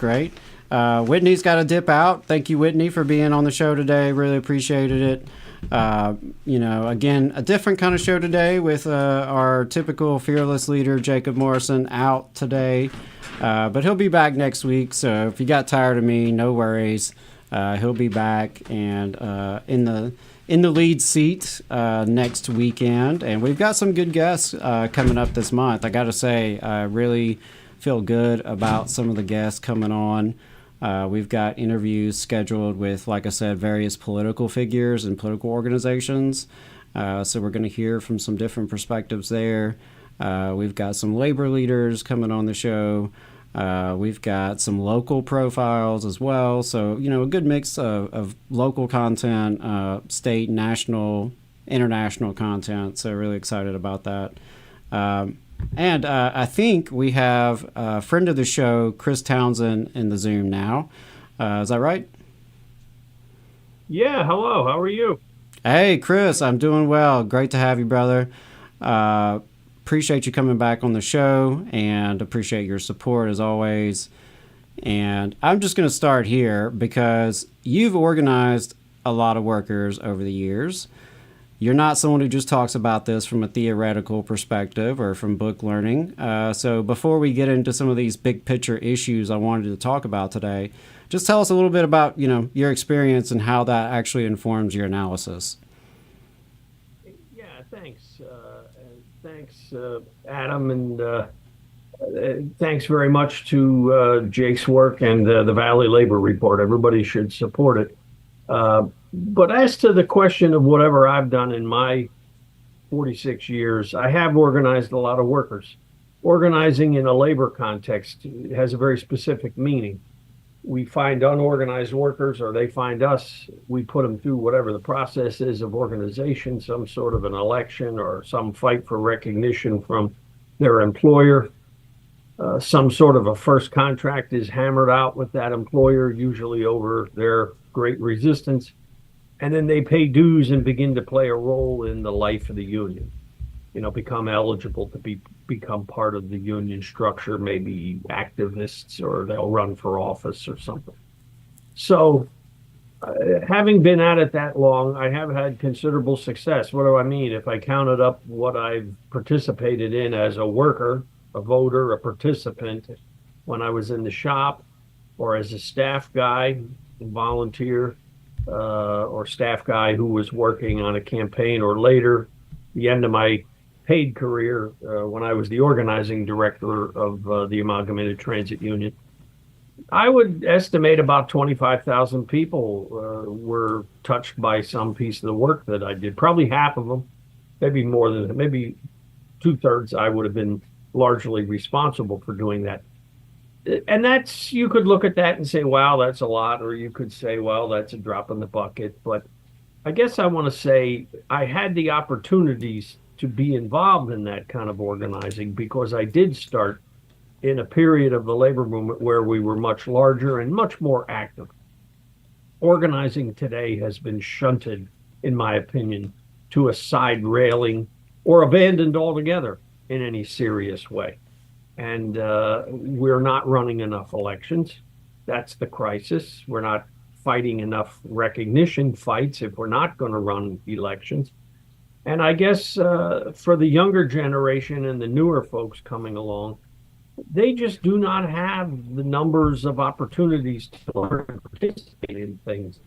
Whitney's got to dip out. Thank you, Whitney, for being on the show today. Really appreciated it. Again, a different kind of show today with our typical fearless leader, Jacob Morrison, out today. But he'll be back next week. So if you got tired of me, no worries. He'll be back and in the lead seat next weekend. And we've got some good guests coming up this month. I got to say, I really feel good about some of the guests coming on. We've got interviews scheduled with, like I said, various political figures and political organizations. So we're going to hear from some different perspectives there. We've got some labor leaders coming on the show. We've got some local profiles as well. So, a good mix of local content, state, national, international content. So really excited about that. And I think we have a friend of the show, Chris Townsend, in the Zoom now. Is that right? Yeah, hello. How are you? Hey, Chris, I'm doing well. Great to have you, brother. Appreciate you coming back on the show and appreciate your support as always. And I'm just going to start here because you've organized a lot of workers over the years. You're not someone who just talks about this from a theoretical perspective or from book learning. So before we get into some of these big picture issues I wanted to talk about today, just tell us a little bit about, your experience and how that actually informs your analysis. Yeah, thanks. Thanks, Adam, and thanks very much to Jake's work and the Valley Labor Report. Everybody should support it. But as to the question of whatever I've done in my 46 years, I have organized a lot of workers. Organizing in a labor context has a very specific meaning. We find unorganized workers, or they find us. We put them through whatever the process is of organization, some sort of an election or some fight for recognition from their employer. Some sort of a first contract is hammered out with that employer, usually over their great resistance. And then they pay dues and begin to play a role in the life of the union. Become eligible to become part of the union structure, maybe activists, or they'll run for office or something. So having been at it that long, I have had considerable success. What do I mean? If I counted up what I've participated in as a worker, a voter, a participant, when I was in the shop, or as a staff guy, volunteer, or staff guy who was working on a campaign, or later, the end of my paid career, when I was the organizing director of the Amalgamated Transit Union, I would estimate about 25,000 people were touched by some piece of the work that I did. Probably half of them, maybe more than, maybe 2/3, I would have been largely responsible for doing that. And that's, you could look at that and say, wow, that's a lot, or you could say, well, that's a drop in the bucket. But I guess I want to say I had the opportunities to be involved in that kind of organizing because I did start in a period of the labor movement where we were much larger and much more active. Organizing today has been shunted, in my opinion, to a side railing or abandoned altogether in any serious way. And we're not running enough elections. That's the crisis. We're not fighting enough recognition fights if we're not going to run elections. And I guess for the younger generation and the newer folks coming along, they just do not have the numbers of opportunities to learn and participate in things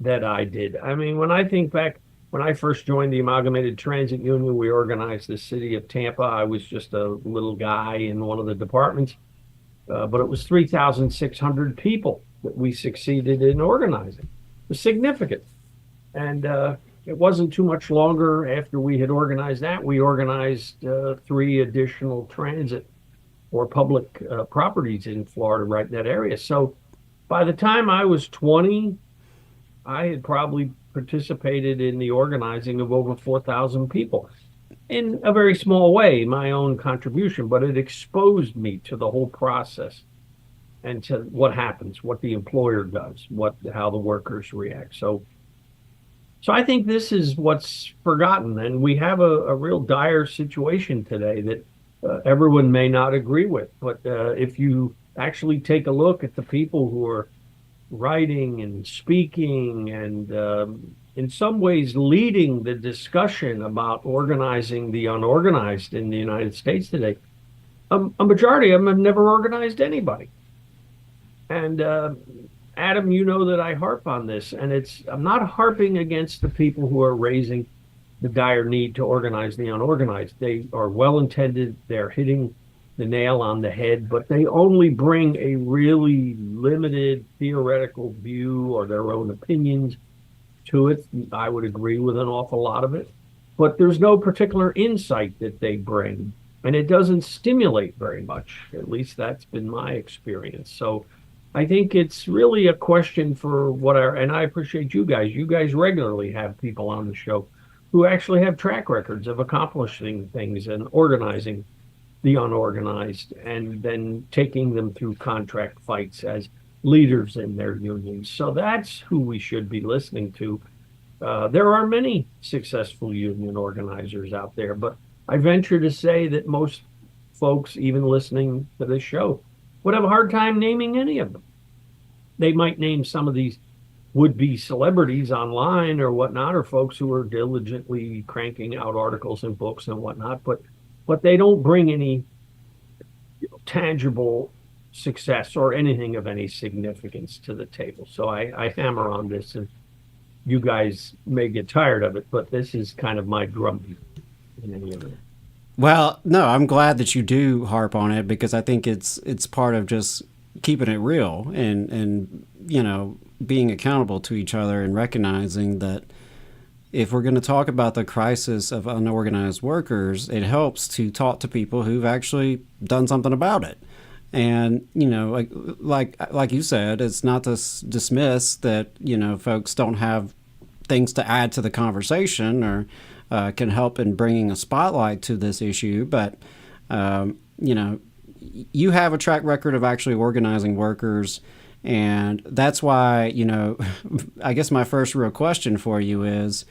that I did. I mean, when I think back, when I first joined the Amalgamated Transit Union, we organized the city of Tampa. I was just a little guy in one of the departments, but it was 3,600 people that we succeeded in organizing. It was significant. And it wasn't too much longer after we had organized that. We organized 3 additional transit or public properties in Florida right in that area. So by the time I was 20, I had probably participated in the organizing of over 4,000 people in a very small way, my own contribution, but it exposed me to the whole process and to what happens, what the employer does, how the workers react. So I think this is what's forgotten, and we have a real dire situation today that everyone may not agree with. But if you actually take a look at the people who are writing and speaking and in some ways leading the discussion about organizing the unorganized in the United States today, a majority of them have never organized anybody. And Adam, you know that I harp on this, and I'm not harping against the people who are raising the dire need to organize the unorganized. They are well intended, they're hitting the nail on the head, but they only bring a really limited theoretical view or their own opinions to it. I would agree with an awful lot of it, but there's no particular insight that they bring, and it doesn't stimulate very much. At least that's been my experience. So I think it's really a question for and I appreciate you guys. You guys regularly have people on the show who actually have track records of accomplishing things and organizing the unorganized and then taking them through contract fights as leaders in their unions. So that's who we should be listening to. There are many successful union organizers out there, but I venture to say that most folks, even listening to this show, would have a hard time naming any of them. They might name some of these would-be celebrities online or whatnot, or folks who are diligently cranking out articles and books and whatnot, but they don't bring any tangible success or anything of any significance to the table. So I hammer on this, and you guys may get tired of it, but this is kind of my drumbeat in any event. Well, no, I'm glad that you do harp on it, because I think it's part of just keeping it real and being accountable to each other and recognizing that if we're going to talk about the crisis of unorganized workers, it helps to talk to people who've actually done something about it. And, like you said, it's not to dismiss that, folks don't have things to add to the conversation or can help in bringing a spotlight to this issue. But, you have a track record of actually organizing workers. And that's why, I guess my first real question for you is,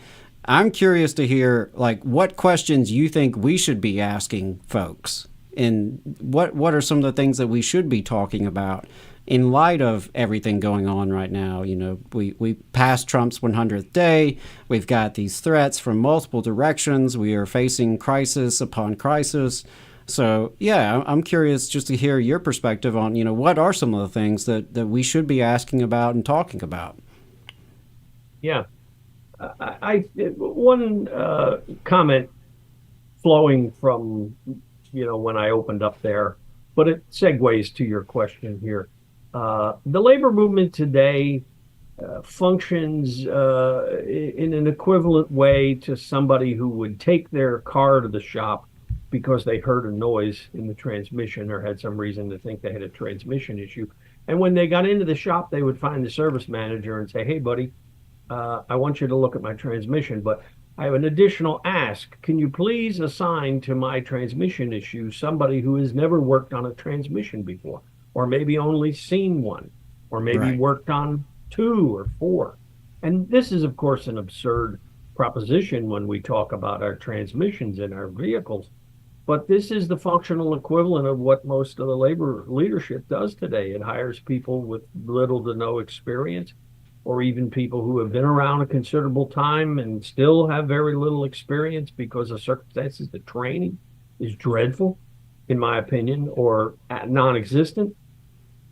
I'm curious to hear, what questions you think we should be asking folks, and what are some of the things that we should be talking about in light of everything going on right now. We passed Trump's 100th day. We've got these threats from multiple directions. We are facing crisis upon crisis. So, yeah, I'm curious just to hear your perspective on, what are some of the things that we should be asking about and talking about? Yeah. One comment flowing from, when I opened up there, but it segues to your question here. The labor movement today functions in an equivalent way to somebody who would take their car to the shop because they heard a noise in the transmission or had some reason to think they had a transmission issue. And when they got into the shop, they would find the service manager and say, "Hey, buddy, I want you to look at my transmission, but I have an additional ask. Can you please assign to my transmission issue somebody who has never worked on a transmission before, or maybe only seen one, or maybe worked on 2 or 4? And this is, of course, an absurd proposition when we talk about our transmissions in our vehicles. But this is the functional equivalent of what most of the labor leadership does today. It hires people with little to no experience, or even people who have been around a considerable time and still have very little experience because of circumstances. The training is dreadful, in my opinion, or non-existent.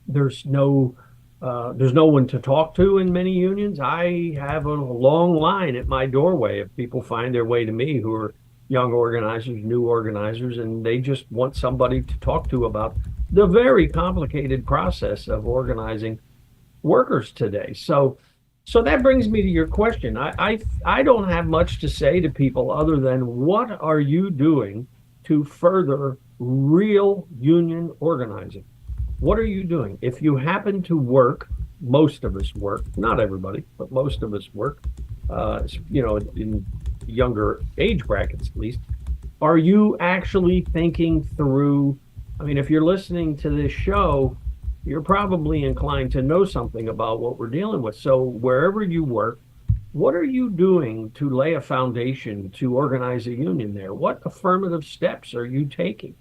There's no one to talk to in many unions. I have a long line at my doorway if people find their way to me who are young organizers, new organizers, and they just want somebody to talk to about the very complicated process of organizing workers today. So So that brings me to your question. I don't have much to say to people other than what are you doing to further real union organizing? What are you doing? If you happen to work, most of us work, not everybody, but most of us work, in younger age brackets at least. Are you actually thinking through? I mean, if you're listening to this show, you're probably inclined to know something about what we're dealing with. So wherever you work, what are you doing to lay a foundation to organize a union there? What affirmative steps are you taking?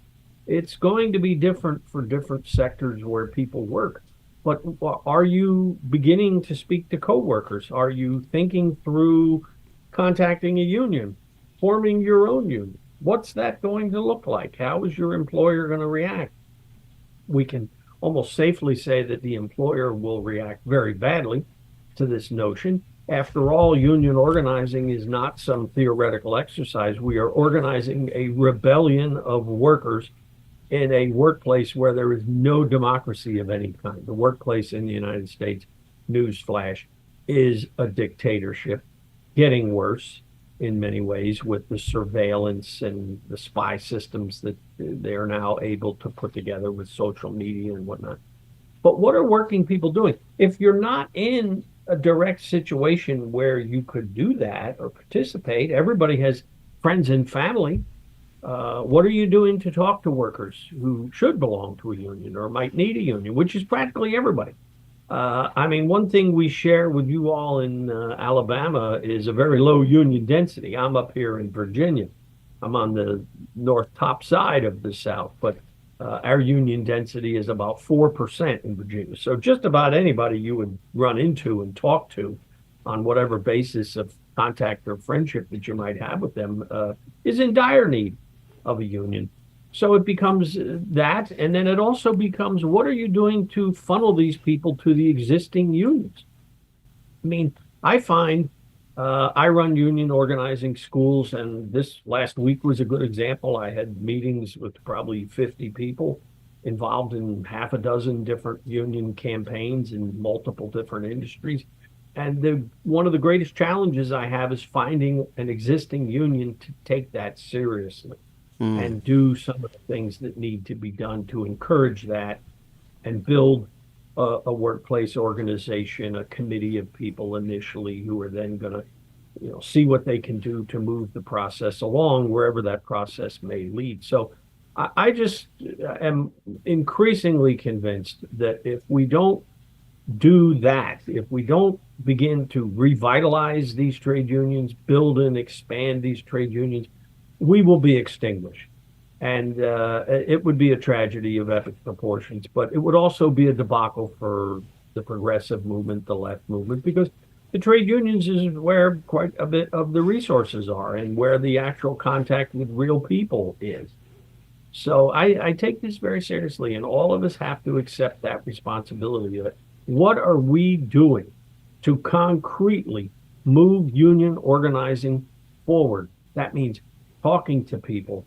It's going to be different for different sectors where people work. But are you beginning to speak to coworkers? Are you thinking through contacting a union, forming your own union? What's that going to look like? How is your employer going to react? We can almost safely say that the employer will react very badly to this notion. After all, union organizing is not some theoretical exercise. We are organizing a rebellion of workers in a workplace where there is no democracy of any kind. The workplace in the United States, newsflash, is a dictatorship, getting worse in many ways with the surveillance and the spy systems that they are now able to put together with social media and whatnot. But what are working people doing? If you're not in a direct situation where you could do that or participate, everybody has friends and family. What are you doing to talk to workers who should belong to a union or might need a union, which is practically everybody? I mean, one thing we share with you all in Alabama is a very low union density. I'm up here in Virginia. I'm on the north top side of the South, but our union density is about 4% in Virginia. So just about anybody you would run into and talk to on whatever basis of contact or friendship that you might have with them is in dire need of a union. So it becomes that, and then it also becomes, what are you doing to funnel these people to the existing unions? I mean, I find I run union organizing schools, and this last week was a good example. I had meetings with probably 50 people involved in half a dozen different union campaigns in multiple different industries. And one of the greatest challenges I have is finding an existing union to take that seriously and do some of the things that need to be done to encourage that and build a workplace organization, a committee of people initially who are then going to, see what they can do to move the process along wherever that process may lead. So I just am increasingly convinced that if we don't do that, if we don't begin to revitalize these trade unions, build and expand these trade unions, we will be extinguished. And it would be a tragedy of epic proportions, but it would also be a debacle for the progressive movement, the left movement, because the trade unions is where quite a bit of the resources are and where the actual contact with real people is. So I take this very seriously, and all of us have to accept that responsibility of it. What are we doing to concretely move union organizing forward? That means talking to people,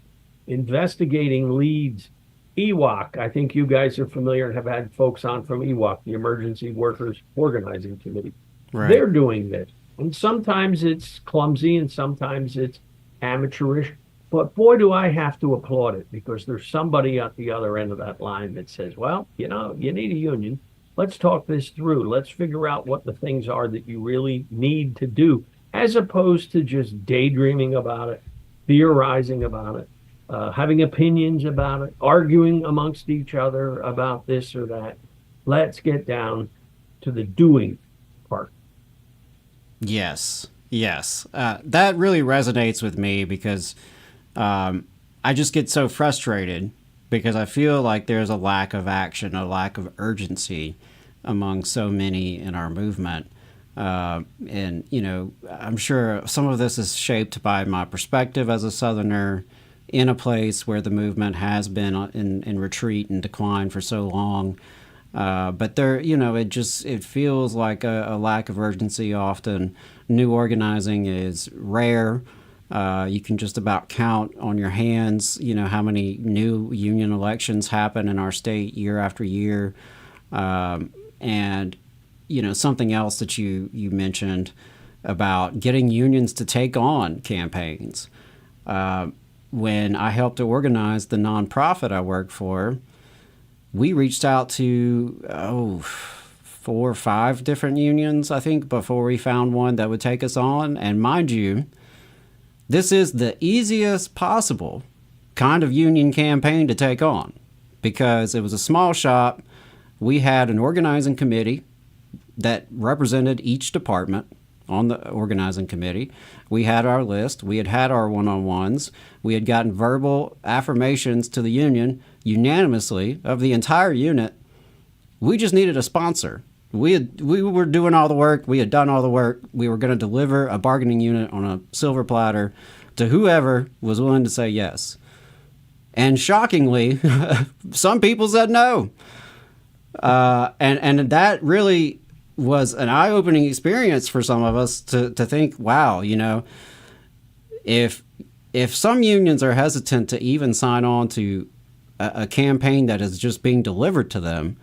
investigating leads. EWOC, I think you guys are familiar and have had folks on from EWOC, the Emergency Workers Organizing Committee. Right. They're doing this. And sometimes it's clumsy and sometimes it's amateurish. But boy, do I have to applaud it, because there's somebody at the other end of that line that says, well, you need a union. Let's talk this through. Let's figure out what the things are that you really need to do, as opposed to just daydreaming about it, theorizing about it, having opinions about it, arguing amongst each other about this or that. Let's get down to the doing part. Yes. That really resonates with me, because I just get so frustrated because I feel like there's a lack of action, a lack of urgency among so many in our movement. And, I'm sure some of this is shaped by my perspective as a Southerner in a place where the movement has been in retreat and decline for so long. But there, it feels like a lack of urgency often. New organizing is rare. You can just about count on your hands, how many new union elections happen in our state year after year. And, something else that you mentioned about getting unions to take on campaigns. When I helped to organize the nonprofit I work for, we reached out to 4 or 5 different unions, I think, before we found one that would take us on. And mind you, this is the easiest possible kind of union campaign to take on because it was a small shop. We had an organizing committee that represented each department on the organizing committee. We had our list. We had our one-on-ones. We had gotten verbal affirmations to the union unanimously of the entire unit. We just needed a sponsor. We were doing all the work. We had done all the work. We were going to deliver a bargaining unit on a silver platter to whoever was willing to say yes. And shockingly, some people said no. And that really was an eye-opening experience for some of us to think, wow, if some unions are hesitant to even sign on to a campaign that is just being delivered to them,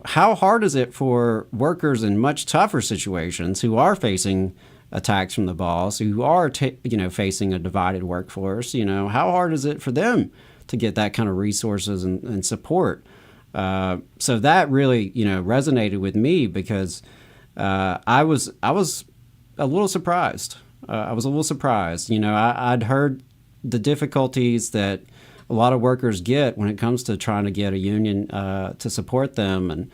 how hard is it for workers in much tougher situations who are facing attacks from the boss, who are facing a divided workforce? How hard is it for them to get that kind of resources and support? So that really resonated with me because I was a little surprised. I'd heard the difficulties that a lot of workers get when it comes to trying to get a union to support them,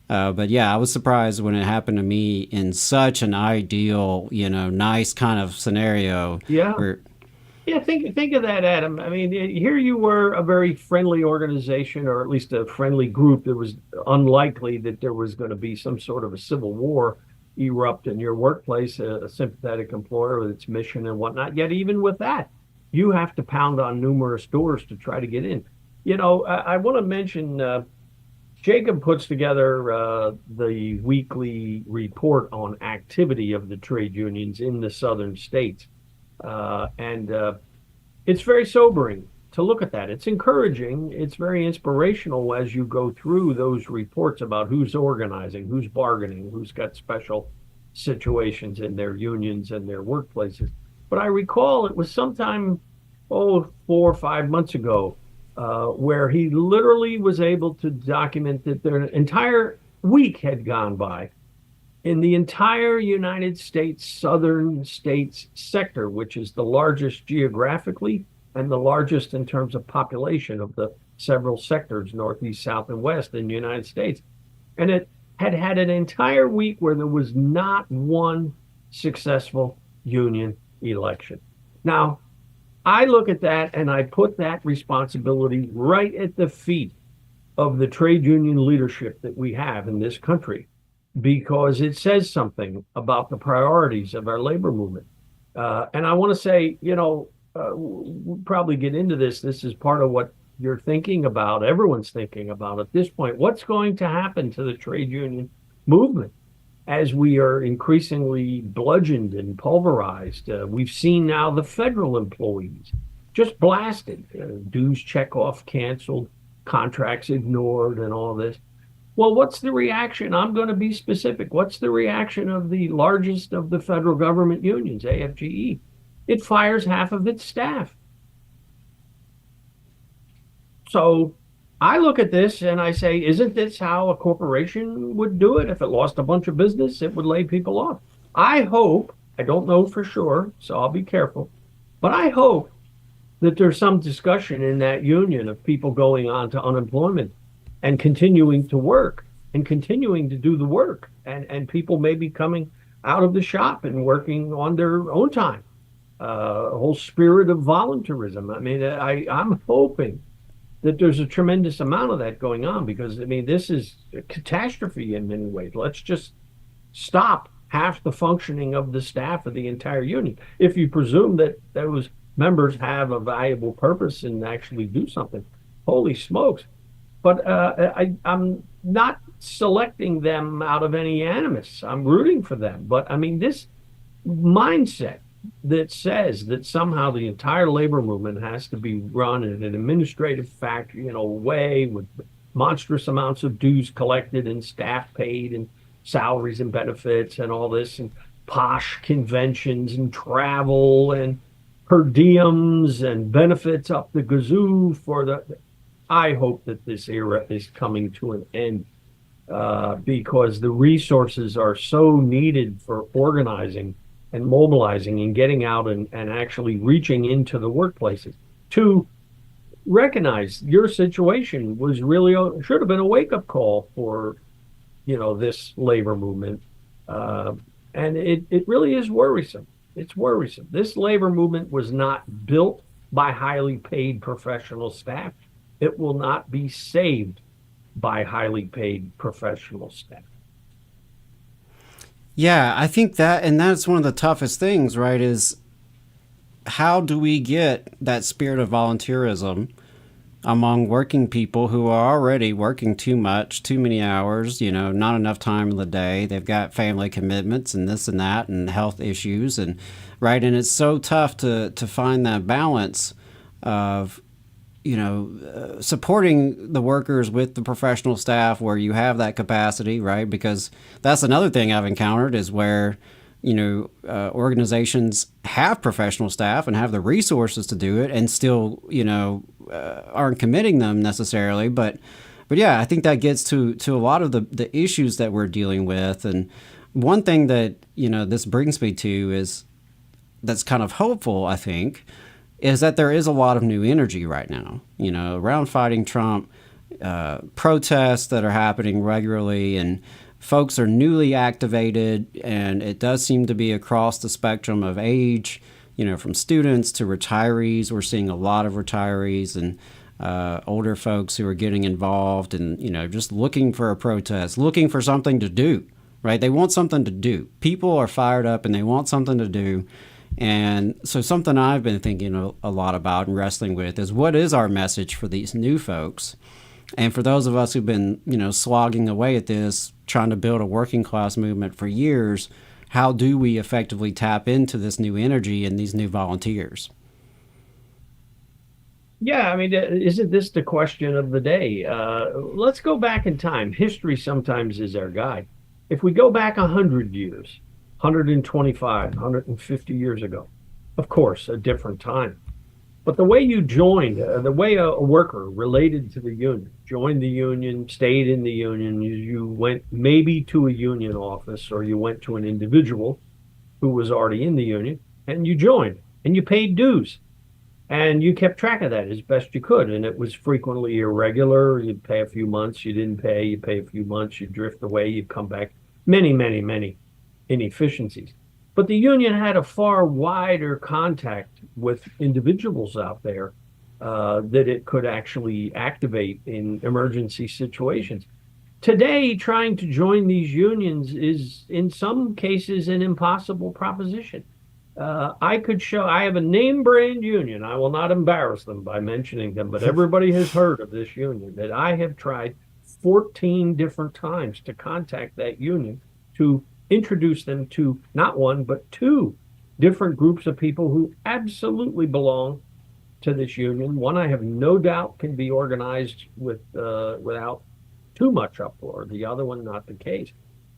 but I was surprised when it happened to me in such an ideal, nice kind of scenario. Yeah. Where, Yeah, think of that, Adam. I mean, here you were, a very friendly organization, or at least a friendly group. It was unlikely that there was going to be some sort of a civil war erupt in your workplace, a sympathetic employer with its mission and whatnot. Yet even with that, you have to pound on numerous doors to try to get in. I want to mention Jacob puts together the weekly report on activity of the trade unions in the southern states. And it's very sobering to look at that. It's encouraging. It's very inspirational as you go through those reports about who's organizing, who's bargaining, who's got special situations in their unions and their workplaces. But I recall it was sometime, 4 or 5 months ago, where he literally was able to document that their entire week had gone by in the entire United States southern states sector, which is the largest geographically and the largest in terms of population of the several sectors, northeast, south, and west in the United States. And it had an entire week where there was not one successful union election. Now, I look at that and I put that responsibility right at the feet of the trade union leadership that we have in this country, because it says something about the priorities of our labor movement. And I want to say, we'll probably get into this. This is part of what you're thinking about, everyone's thinking about at this point. What's going to happen to the trade union movement as we are increasingly bludgeoned and pulverized? We've seen now the federal employees just blasted, dues check-off canceled, contracts ignored, and all this. Well, what's the reaction? I'm going to be specific. What's the reaction of the largest of the federal government unions, AFGE? It fires half of its staff. So I look at this and I say, isn't this how a corporation would do it? If it lost a bunch of business, it would lay people off. I hope, I don't know for sure, so I'll be careful, but I hope that there's some discussion in that union of people going on to unemployment and continuing to work and continuing to do the work, and people maybe coming out of the shop and working on their own time. A whole spirit of voluntarism. I mean, I'm hoping that there's a tremendous amount of that going on, because, I mean, this is a catastrophe in many ways. Let's just stop half the functioning of the staff of the entire union, if you presume that those members have a valuable purpose and actually do something. Holy smokes. But I'm not selecting them out of any animus. I'm rooting for them. But, I mean, this mindset that says that somehow the entire labor movement has to be run in an administrative way with monstrous amounts of dues collected and staff paid and salaries and benefits and all this, and posh conventions and travel and per diems and benefits up the gazoo for the. I hope that this era is coming to an end because the resources are so needed for organizing and mobilizing and getting out and actually reaching into the workplaces to recognize your situation was really should have been a wake-up call for this labor movement, and it really is worrisome. It's worrisome. This labor movement was not built by highly paid professional staff. It will not be saved by highly paid professional staff. Yeah, I think that's one of the toughest things, right? Is how do we get that spirit of volunteerism among working people who are already working too much, too many hours, not enough time in the day. They've got family commitments and this and that and health issues and right. And it's so tough to find that balance of, supporting the workers with the professional staff where you have that capacity, right? Because that's another thing I've encountered is where, organizations have professional staff and have the resources to do it and still, aren't committing them necessarily. But yeah, I think that gets to a lot of the issues that we're dealing with. And one thing that, this brings me to is that's kind of hopeful, I think, is that there is a lot of new energy right now, around fighting Trump, protests that are happening regularly, and folks are newly activated, and it does seem to be across the spectrum of age, from students to retirees. We're seeing a lot of retirees and older folks who are getting involved and, just looking for a protest, looking for something to do, right? They want something to do. People are fired up and they want something to do. And so something I've been thinking a lot about and wrestling with is what is our message for these new folks? And for those of us who've been, slogging away at this, trying to build a working class movement for years, how do we effectively tap into this new energy and these new volunteers? Yeah, I mean, isn't this the question of the day? Let's go back in time. History sometimes is our guide. If we go back 100 years, 125, 150 years ago, of course, a different time. But the way you joined, the way a worker related to the union, joined the union, stayed in the union, you went maybe to a union office or you went to an individual who was already in the union and you joined and you paid dues and you kept track of that as best you could. And it was frequently irregular. You'd pay a few months, you didn't pay, you pay a few months, you drift away, you'd come back. Many, many, many inefficiencies. But the union had a far wider contact with individuals out there that it could actually activate in emergency situations. Today, trying to join these unions is, in some cases, an impossible proposition. I have a name brand union. I will not embarrass them by mentioning them, but everybody has heard of this union that I have tried 14 different times to contact that union to introduce them to not one, but two different groups of people who absolutely belong to this union. One I have no doubt can be organized without too much uproar. The other one, not the case.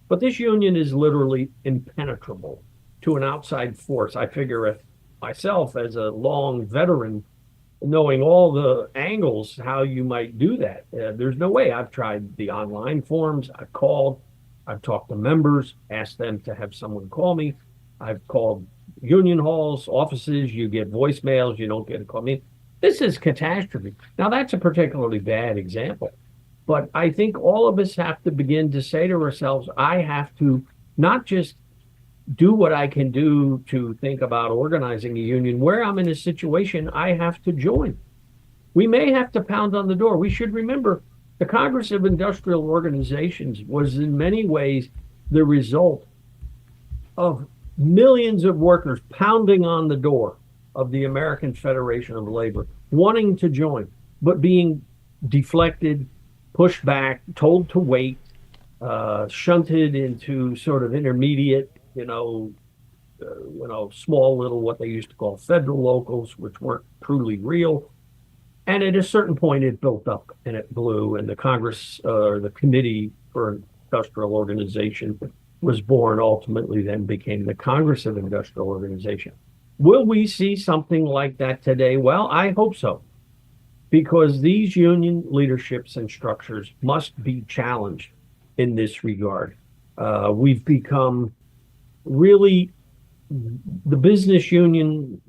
But this union is literally impenetrable to an outside force. I figure myself as a long veteran, knowing all the angles, how you might do that. There's no way. I've tried the online forums. I've called. I've talked to members, asked them to have someone call me. I've called union halls, offices. You get voicemails. You don't get a call. I mean, this is catastrophe. Now, that's a particularly bad example. But I think all of us have to begin to say to ourselves, I have to not just do what I can do to think about organizing a union. Where I'm in a situation, I have to join. We may have to pound on the door. We should remember the Congress of Industrial Organizations was in many ways the result of millions of workers pounding on the door of the American Federation of Labor, wanting to join, but being deflected, pushed back, told to wait, shunted into sort of intermediate, small little what they used to call federal locals, which weren't truly real. And at a certain point, it built up and it blew, and the Congress or the Committee for Industrial Organization was born, ultimately then became the Congress of Industrial Organization. Will we see something like that today? Well, I hope so, because these union leaderships and structures must be challenged in this regard. We've become really the business union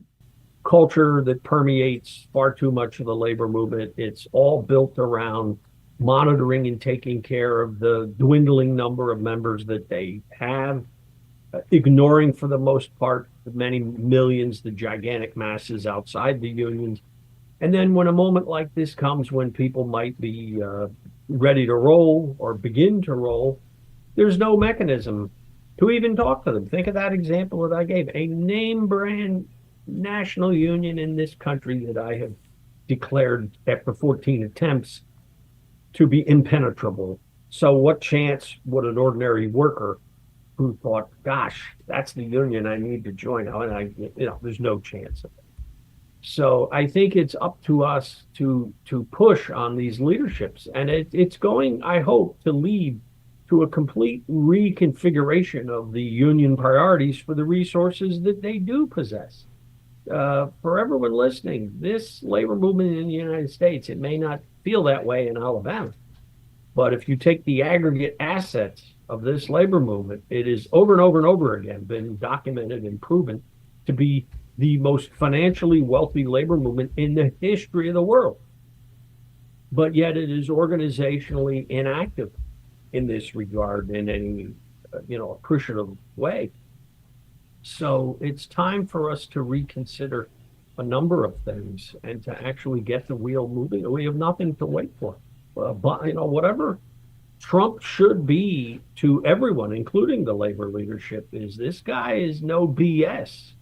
culture that permeates far too much of the labor movement. It's all built around monitoring and taking care of the dwindling number of members that they have, ignoring for the most part the many millions, the gigantic masses outside the unions. And then when a moment like this comes, when people might be ready to roll or begin to roll, there's no mechanism to even talk to them. Think of that example that I gave, a name brand national union in this country that I have declared after 14 attempts to be impenetrable. So what chance would an ordinary worker who thought, gosh, that's the union I need to join, and there's no chance of it. So I think it's up to us to push on these leaderships, and it's going, I hope, to lead to a complete reconfiguration of the union priorities for the resources that they do possess. For everyone listening, this labor movement in the United States, it may not feel that way in Alabama, but if you take the aggregate assets of this labor movement, it is over and over and over again been documented and proven to be the most financially wealthy labor movement in the history of the world. But yet it is organizationally inactive in this regard in any appreciative way. So it's time for us to reconsider a number of things and to actually get the wheel moving. We have nothing to wait for. But whatever Trump should be to everyone, including the labor leadership, is this guy is no BS.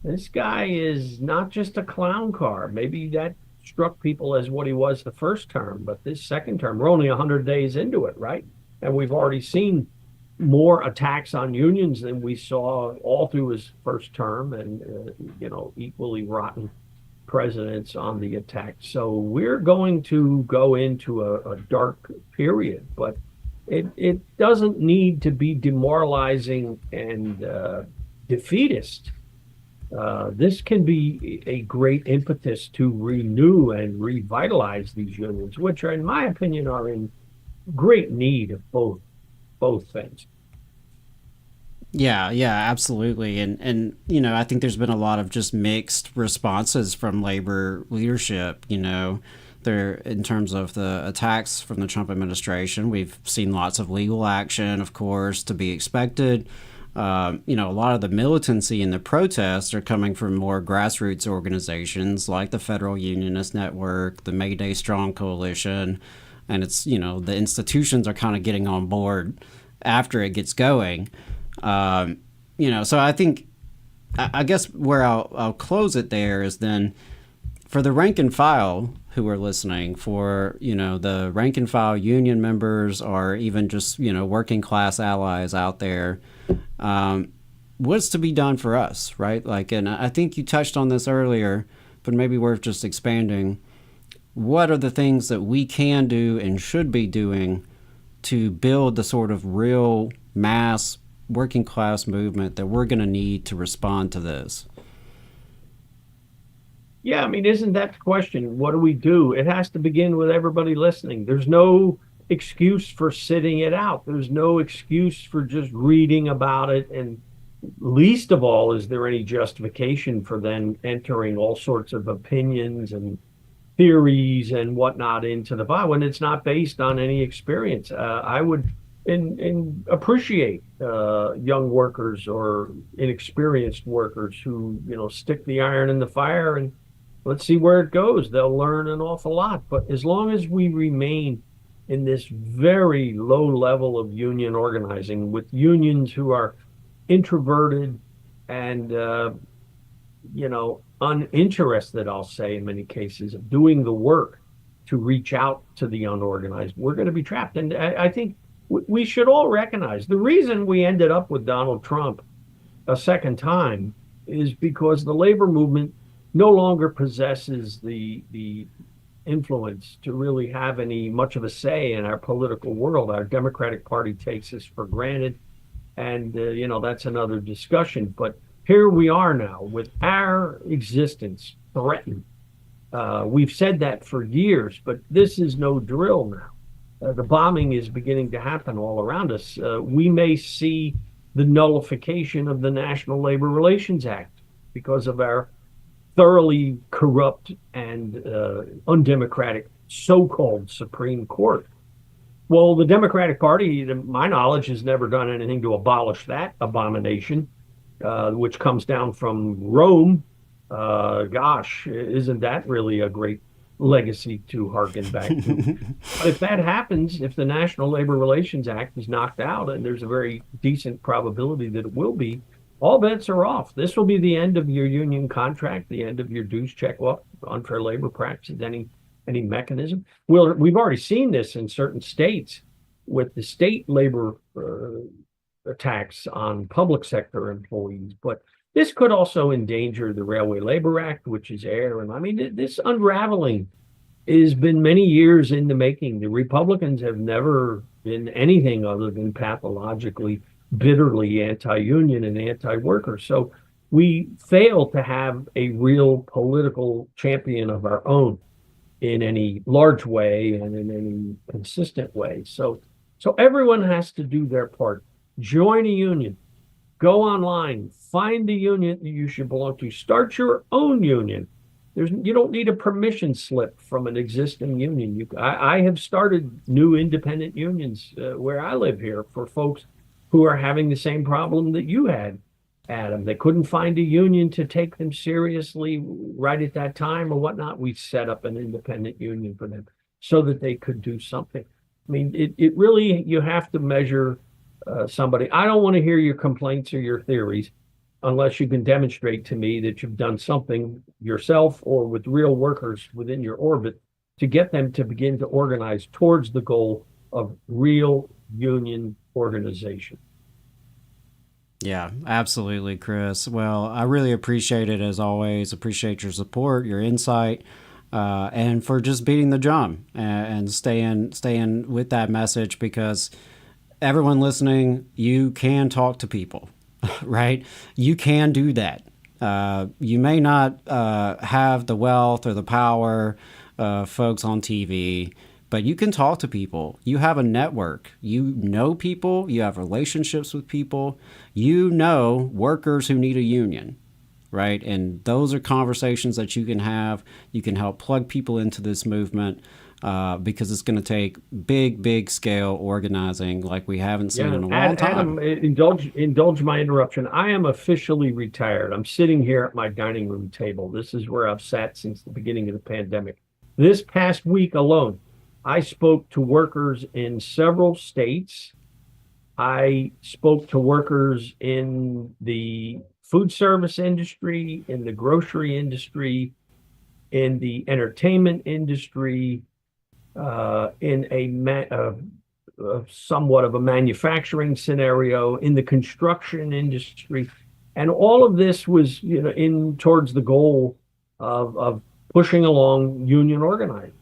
This guy is not just a clown car. Maybe that struck people as what he was the first term, but this second term, we're only 100 days into it, right? And we've already seen more attacks on unions than we saw all through his first term, and equally rotten presidents on the attack. So we're going to go into a dark period, but it doesn't need to be demoralizing and defeatist. This can be a great impetus to renew and revitalize these unions, which are, in my opinion, are in great need of both things. Yeah, absolutely. And I think there's been a lot of just mixed responses from labor leadership, there in terms of the attacks from the Trump administration. We've seen lots of legal action, of course, to be expected. A lot of the militancy and the protests are coming from more grassroots organizations like the Federal Unionist Network, the May Day Strong Coalition, and it's, the institutions are kind of getting on board after it gets going. So I think, I guess where I'll close it there is then for the rank and file who are listening, for, the rank and file union members or even just, working class allies out there, what's to be done for us, right? And I think you touched on this earlier, but maybe worth just expanding. What are the things that we can do and should be doing to build the sort of real mass working class movement that we're going to need to respond to this? Yeah, isn't that the question? What do we do? It has to begin with everybody listening. There's no excuse for sitting it out. There's no excuse for just reading about it. And least of all, is there any justification for then entering all sorts of opinions and theories and whatnot into the Bible when it's not based on any experience. I would appreciate young workers or inexperienced workers who stick the iron in the fire and let's see where it goes. They'll learn an awful lot. But as long as we remain in this very low level of union organizing with unions who are introverted and uninterested, I'll say, in many cases, of doing the work to reach out to the unorganized, we're going to be trapped. And I think we should all recognize the reason we ended up with Donald Trump a second time is because the labor movement no longer possesses the influence to really have any much of a say in our political world. Our Democratic Party takes this for granted, and that's another discussion. But here we are now with our existence threatened. We've said that for years, but this is no drill now. The bombing is beginning to happen all around us. We may see the nullification of the National Labor Relations Act because of our thoroughly corrupt and undemocratic so-called Supreme Court. Well, the Democratic Party, to my knowledge, has never done anything to abolish that abomination, which comes down from Rome. Gosh, isn't that really a great legacy to harken back to? But if that happens, if the National Labor Relations Act is knocked out, and there's a very decent probability that it will be, all bets are off. This will be the end of your union contract, the end of your dues check, well, unfair labor practices, any mechanism. Well, we've already seen this in certain states with the state labor tax on public sector employees, but this could also endanger the Railway Labor Act, which is air. And I mean, this unraveling has been many years in the making. The Republicans have never been anything other than pathologically, bitterly anti-union and anti-worker. So we fail to have a real political champion of our own in any large way and in any consistent way. So everyone has to do their part. Join a union. Go online, find the union that you should belong to. Start your own union. You don't need a permission slip from an existing union. I have started new independent unions where I live here for folks who are having the same problem that you had, Adam. They couldn't find a union to take them seriously right at that time or whatnot. We set up an independent union for them so that they could do something. I mean, it really, you have to measure somebody. I don't want to hear your complaints or your theories unless you can demonstrate to me that you've done something yourself or with real workers within your orbit to get them to begin to organize towards the goal of real union organization. Yeah, absolutely, Chris. Well, I really appreciate it as always. Appreciate your support, your insight, and for just beating the drum and staying with that message, because everyone listening, you can talk to people, right? You can do that. You may not have the wealth or the power of folks on TV, but you can talk to people. You have a network. You know people. You have relationships with people. You know workers who need a union, right? And those are conversations that you can have. You can help plug people into this movement. Because it's going to take big scale organizing like we haven't seen in a long time. Adam, indulge my interruption. I am officially retired. I'm sitting here at my dining room table. This is where I've sat since the beginning of the pandemic. This past week alone, I spoke to workers in several states. I spoke to workers in the food service industry, in the grocery industry, in the entertainment industry, in a somewhat of a manufacturing scenario, in the construction industry, and all of this was, in towards the goal of pushing along union organizing.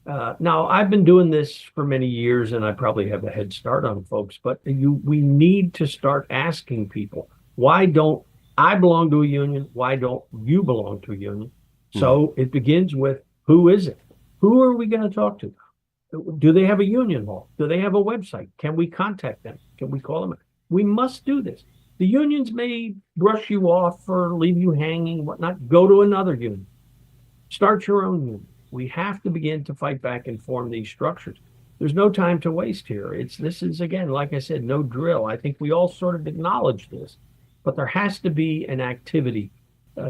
Now, I've been doing this for many years, and I probably have a head start on folks, but we need to start asking people, why don't I belong to a union? Why don't you belong to a union? So it begins with, who is it? Who are we going to talk to? Do they have a union hall? Do they have a website? Can we contact them? Can we call them? We must do this. The unions may brush you off or leave you hanging, whatnot. Go to another union. Start your own union. We have to begin to fight back and form these structures. There's no time to waste here. This is, again, like I said, no drill. I think we all sort of acknowledge this, but there has to be an activity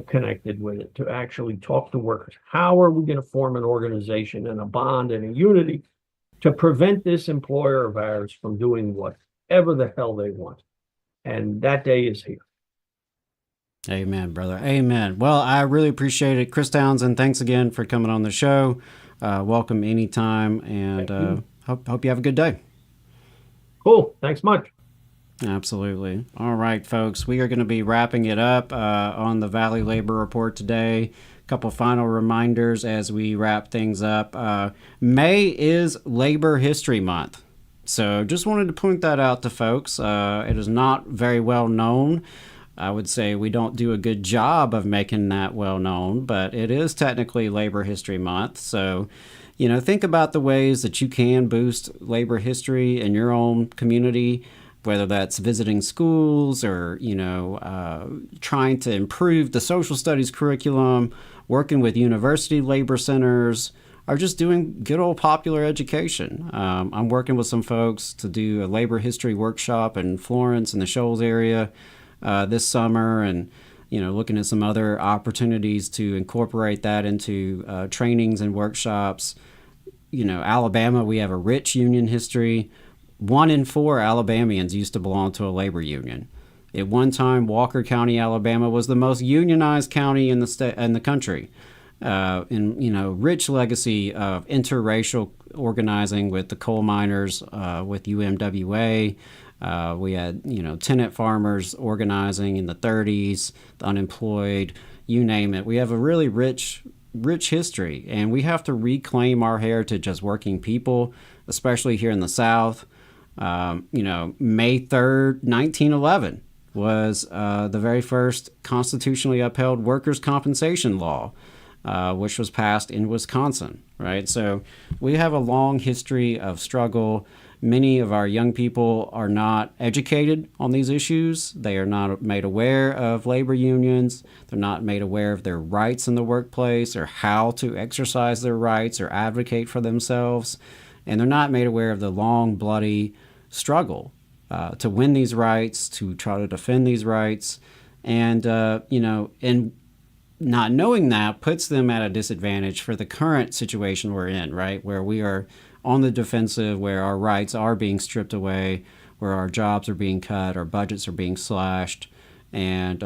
connected with it to actually talk to workers. How are we going to form an organization and a bond and a unity to prevent this employer of ours from doing whatever the hell they want? And that day is here. Amen, brother. Amen. Well, I really appreciate it. Chris Townsend, thanks again for coming on the show. Welcome anytime, and hope you have a good day. Cool. Thanks much. Absolutely. All right, folks, we are going to be wrapping it up on the Valley Labor Report today. couple final reminders as we wrap things up. May is Labor History Month. So just wanted to point that out to folks. It is not very well known. I would say we don't do a good job of making that well known, but it is technically Labor History Month. So, think about the ways that you can boost labor history in your own community, whether that's visiting schools or, trying to improve the social studies curriculum, working with university labor centers, or just doing good old popular education. I'm working with some folks to do a labor history workshop in Florence in the Shoals area this summer, and looking at some other opportunities to incorporate that into trainings and workshops. Alabama, we have a rich union history. 1 in 4 Alabamians used to belong to a labor union. At one time, Walker County, Alabama, was the most unionized county in the country. Rich legacy of interracial organizing with the coal miners, with UMWA. We had, tenant farmers organizing in the 30s, the unemployed, you name it. We have a really rich history, and we have to reclaim our heritage as working people, especially here in the South. May 3rd, 1911 was the very first constitutionally upheld workers' compensation law, which was passed in Wisconsin, right? So we have a long history of struggle. Many of our young people are not educated on these issues. They are not made aware of labor unions. They're not made aware of their rights in the workplace or how to exercise their rights or advocate for themselves. And they're not made aware of the long, bloody struggle to win these rights, to try to defend these rights. And, and not knowing that puts them at a disadvantage for the current situation we're in, right? Where we are on the defensive, where our rights are being stripped away, where our jobs are being cut, our budgets are being slashed. And,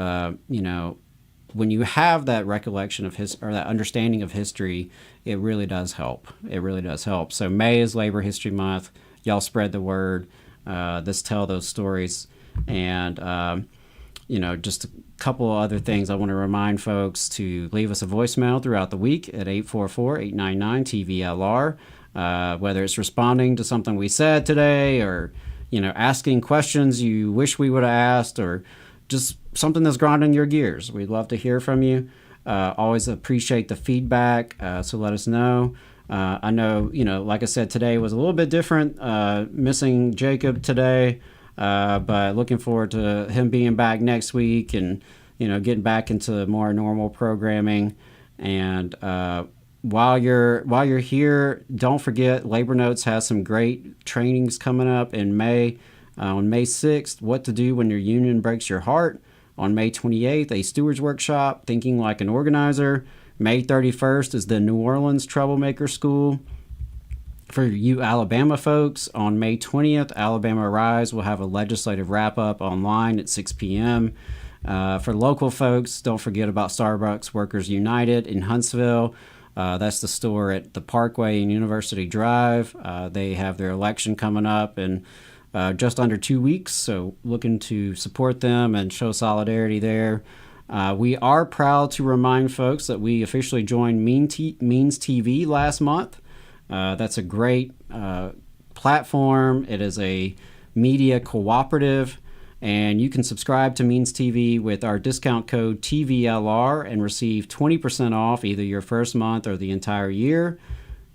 when you have that recollection of or that understanding of history, it really does help. It really does help. So May is Labor History Month. Y'all spread the word. Let's tell those stories. And, just a couple of other things I want to remind folks to leave us a voicemail throughout the week at 844-899-TVLR. Whether it's responding to something we said today or, asking questions you wish we would have asked, or just something that's grinding your gears. We'd love to hear from you. Always appreciate the feedback, so let us know. I know, like I said, today was a little bit different, missing Jacob today, but looking forward to him being back next week and, getting back into more normal programming. And while you're here, don't forget Labor Notes has some great trainings coming up in May. On May 6th, what to do when your union breaks your heart. On May 28th, a stewards workshop, Thinking Like an Organizer. May 31st is the New Orleans Troublemaker School. For you Alabama folks, on May 20th, Alabama Rise will have a legislative wrap-up online at 6 p.m. For local folks, don't forget about Starbucks Workers United in Huntsville. That's the store at the Parkway and University Drive. They have their election coming up in just under 2 weeks, so looking to support them and show solidarity there. We are proud to remind folks that we officially joined Means TV last month. That's a great platform. It is a media cooperative, and you can subscribe to Means TV with our discount code TVLR and receive 20% off either your first month or the entire year.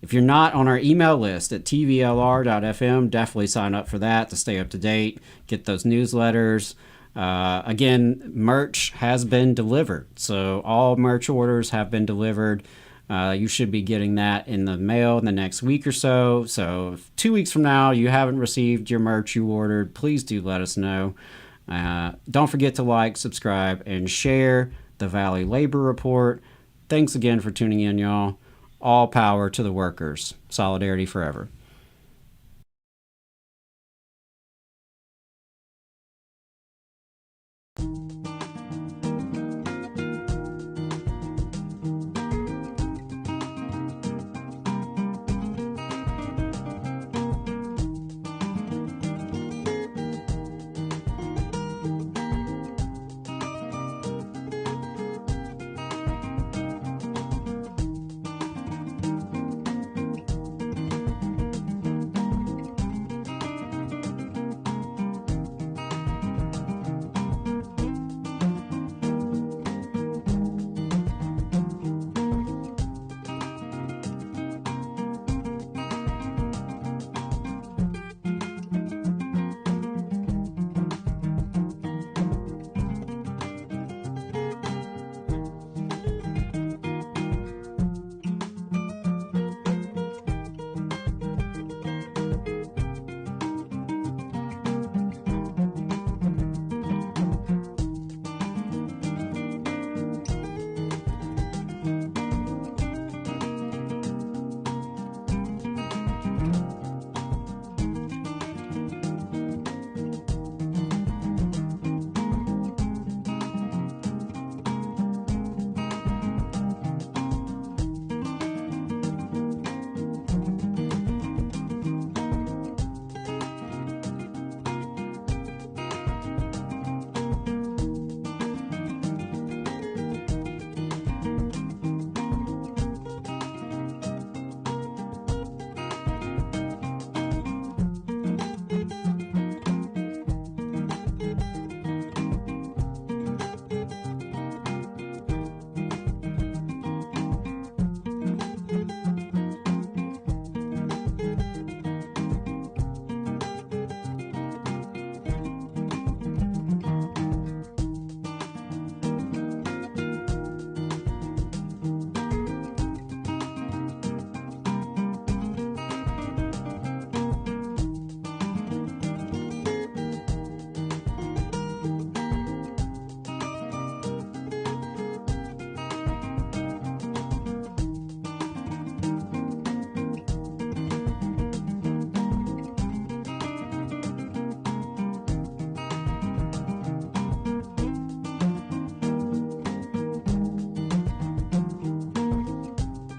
If you're not on our email list at tvlr.fm, definitely sign up for that to stay up to date, get those newsletters. Again, merch has been delivered, so all merch orders have been delivered. You should be getting that in the mail in the next week or so. So if 2 weeks from now you haven't received your merch you ordered, please do let us know. Don't forget to like, subscribe, and share the Valley Labor Report. Thanks again for tuning in, y'all. All power to the workers. Solidarity forever.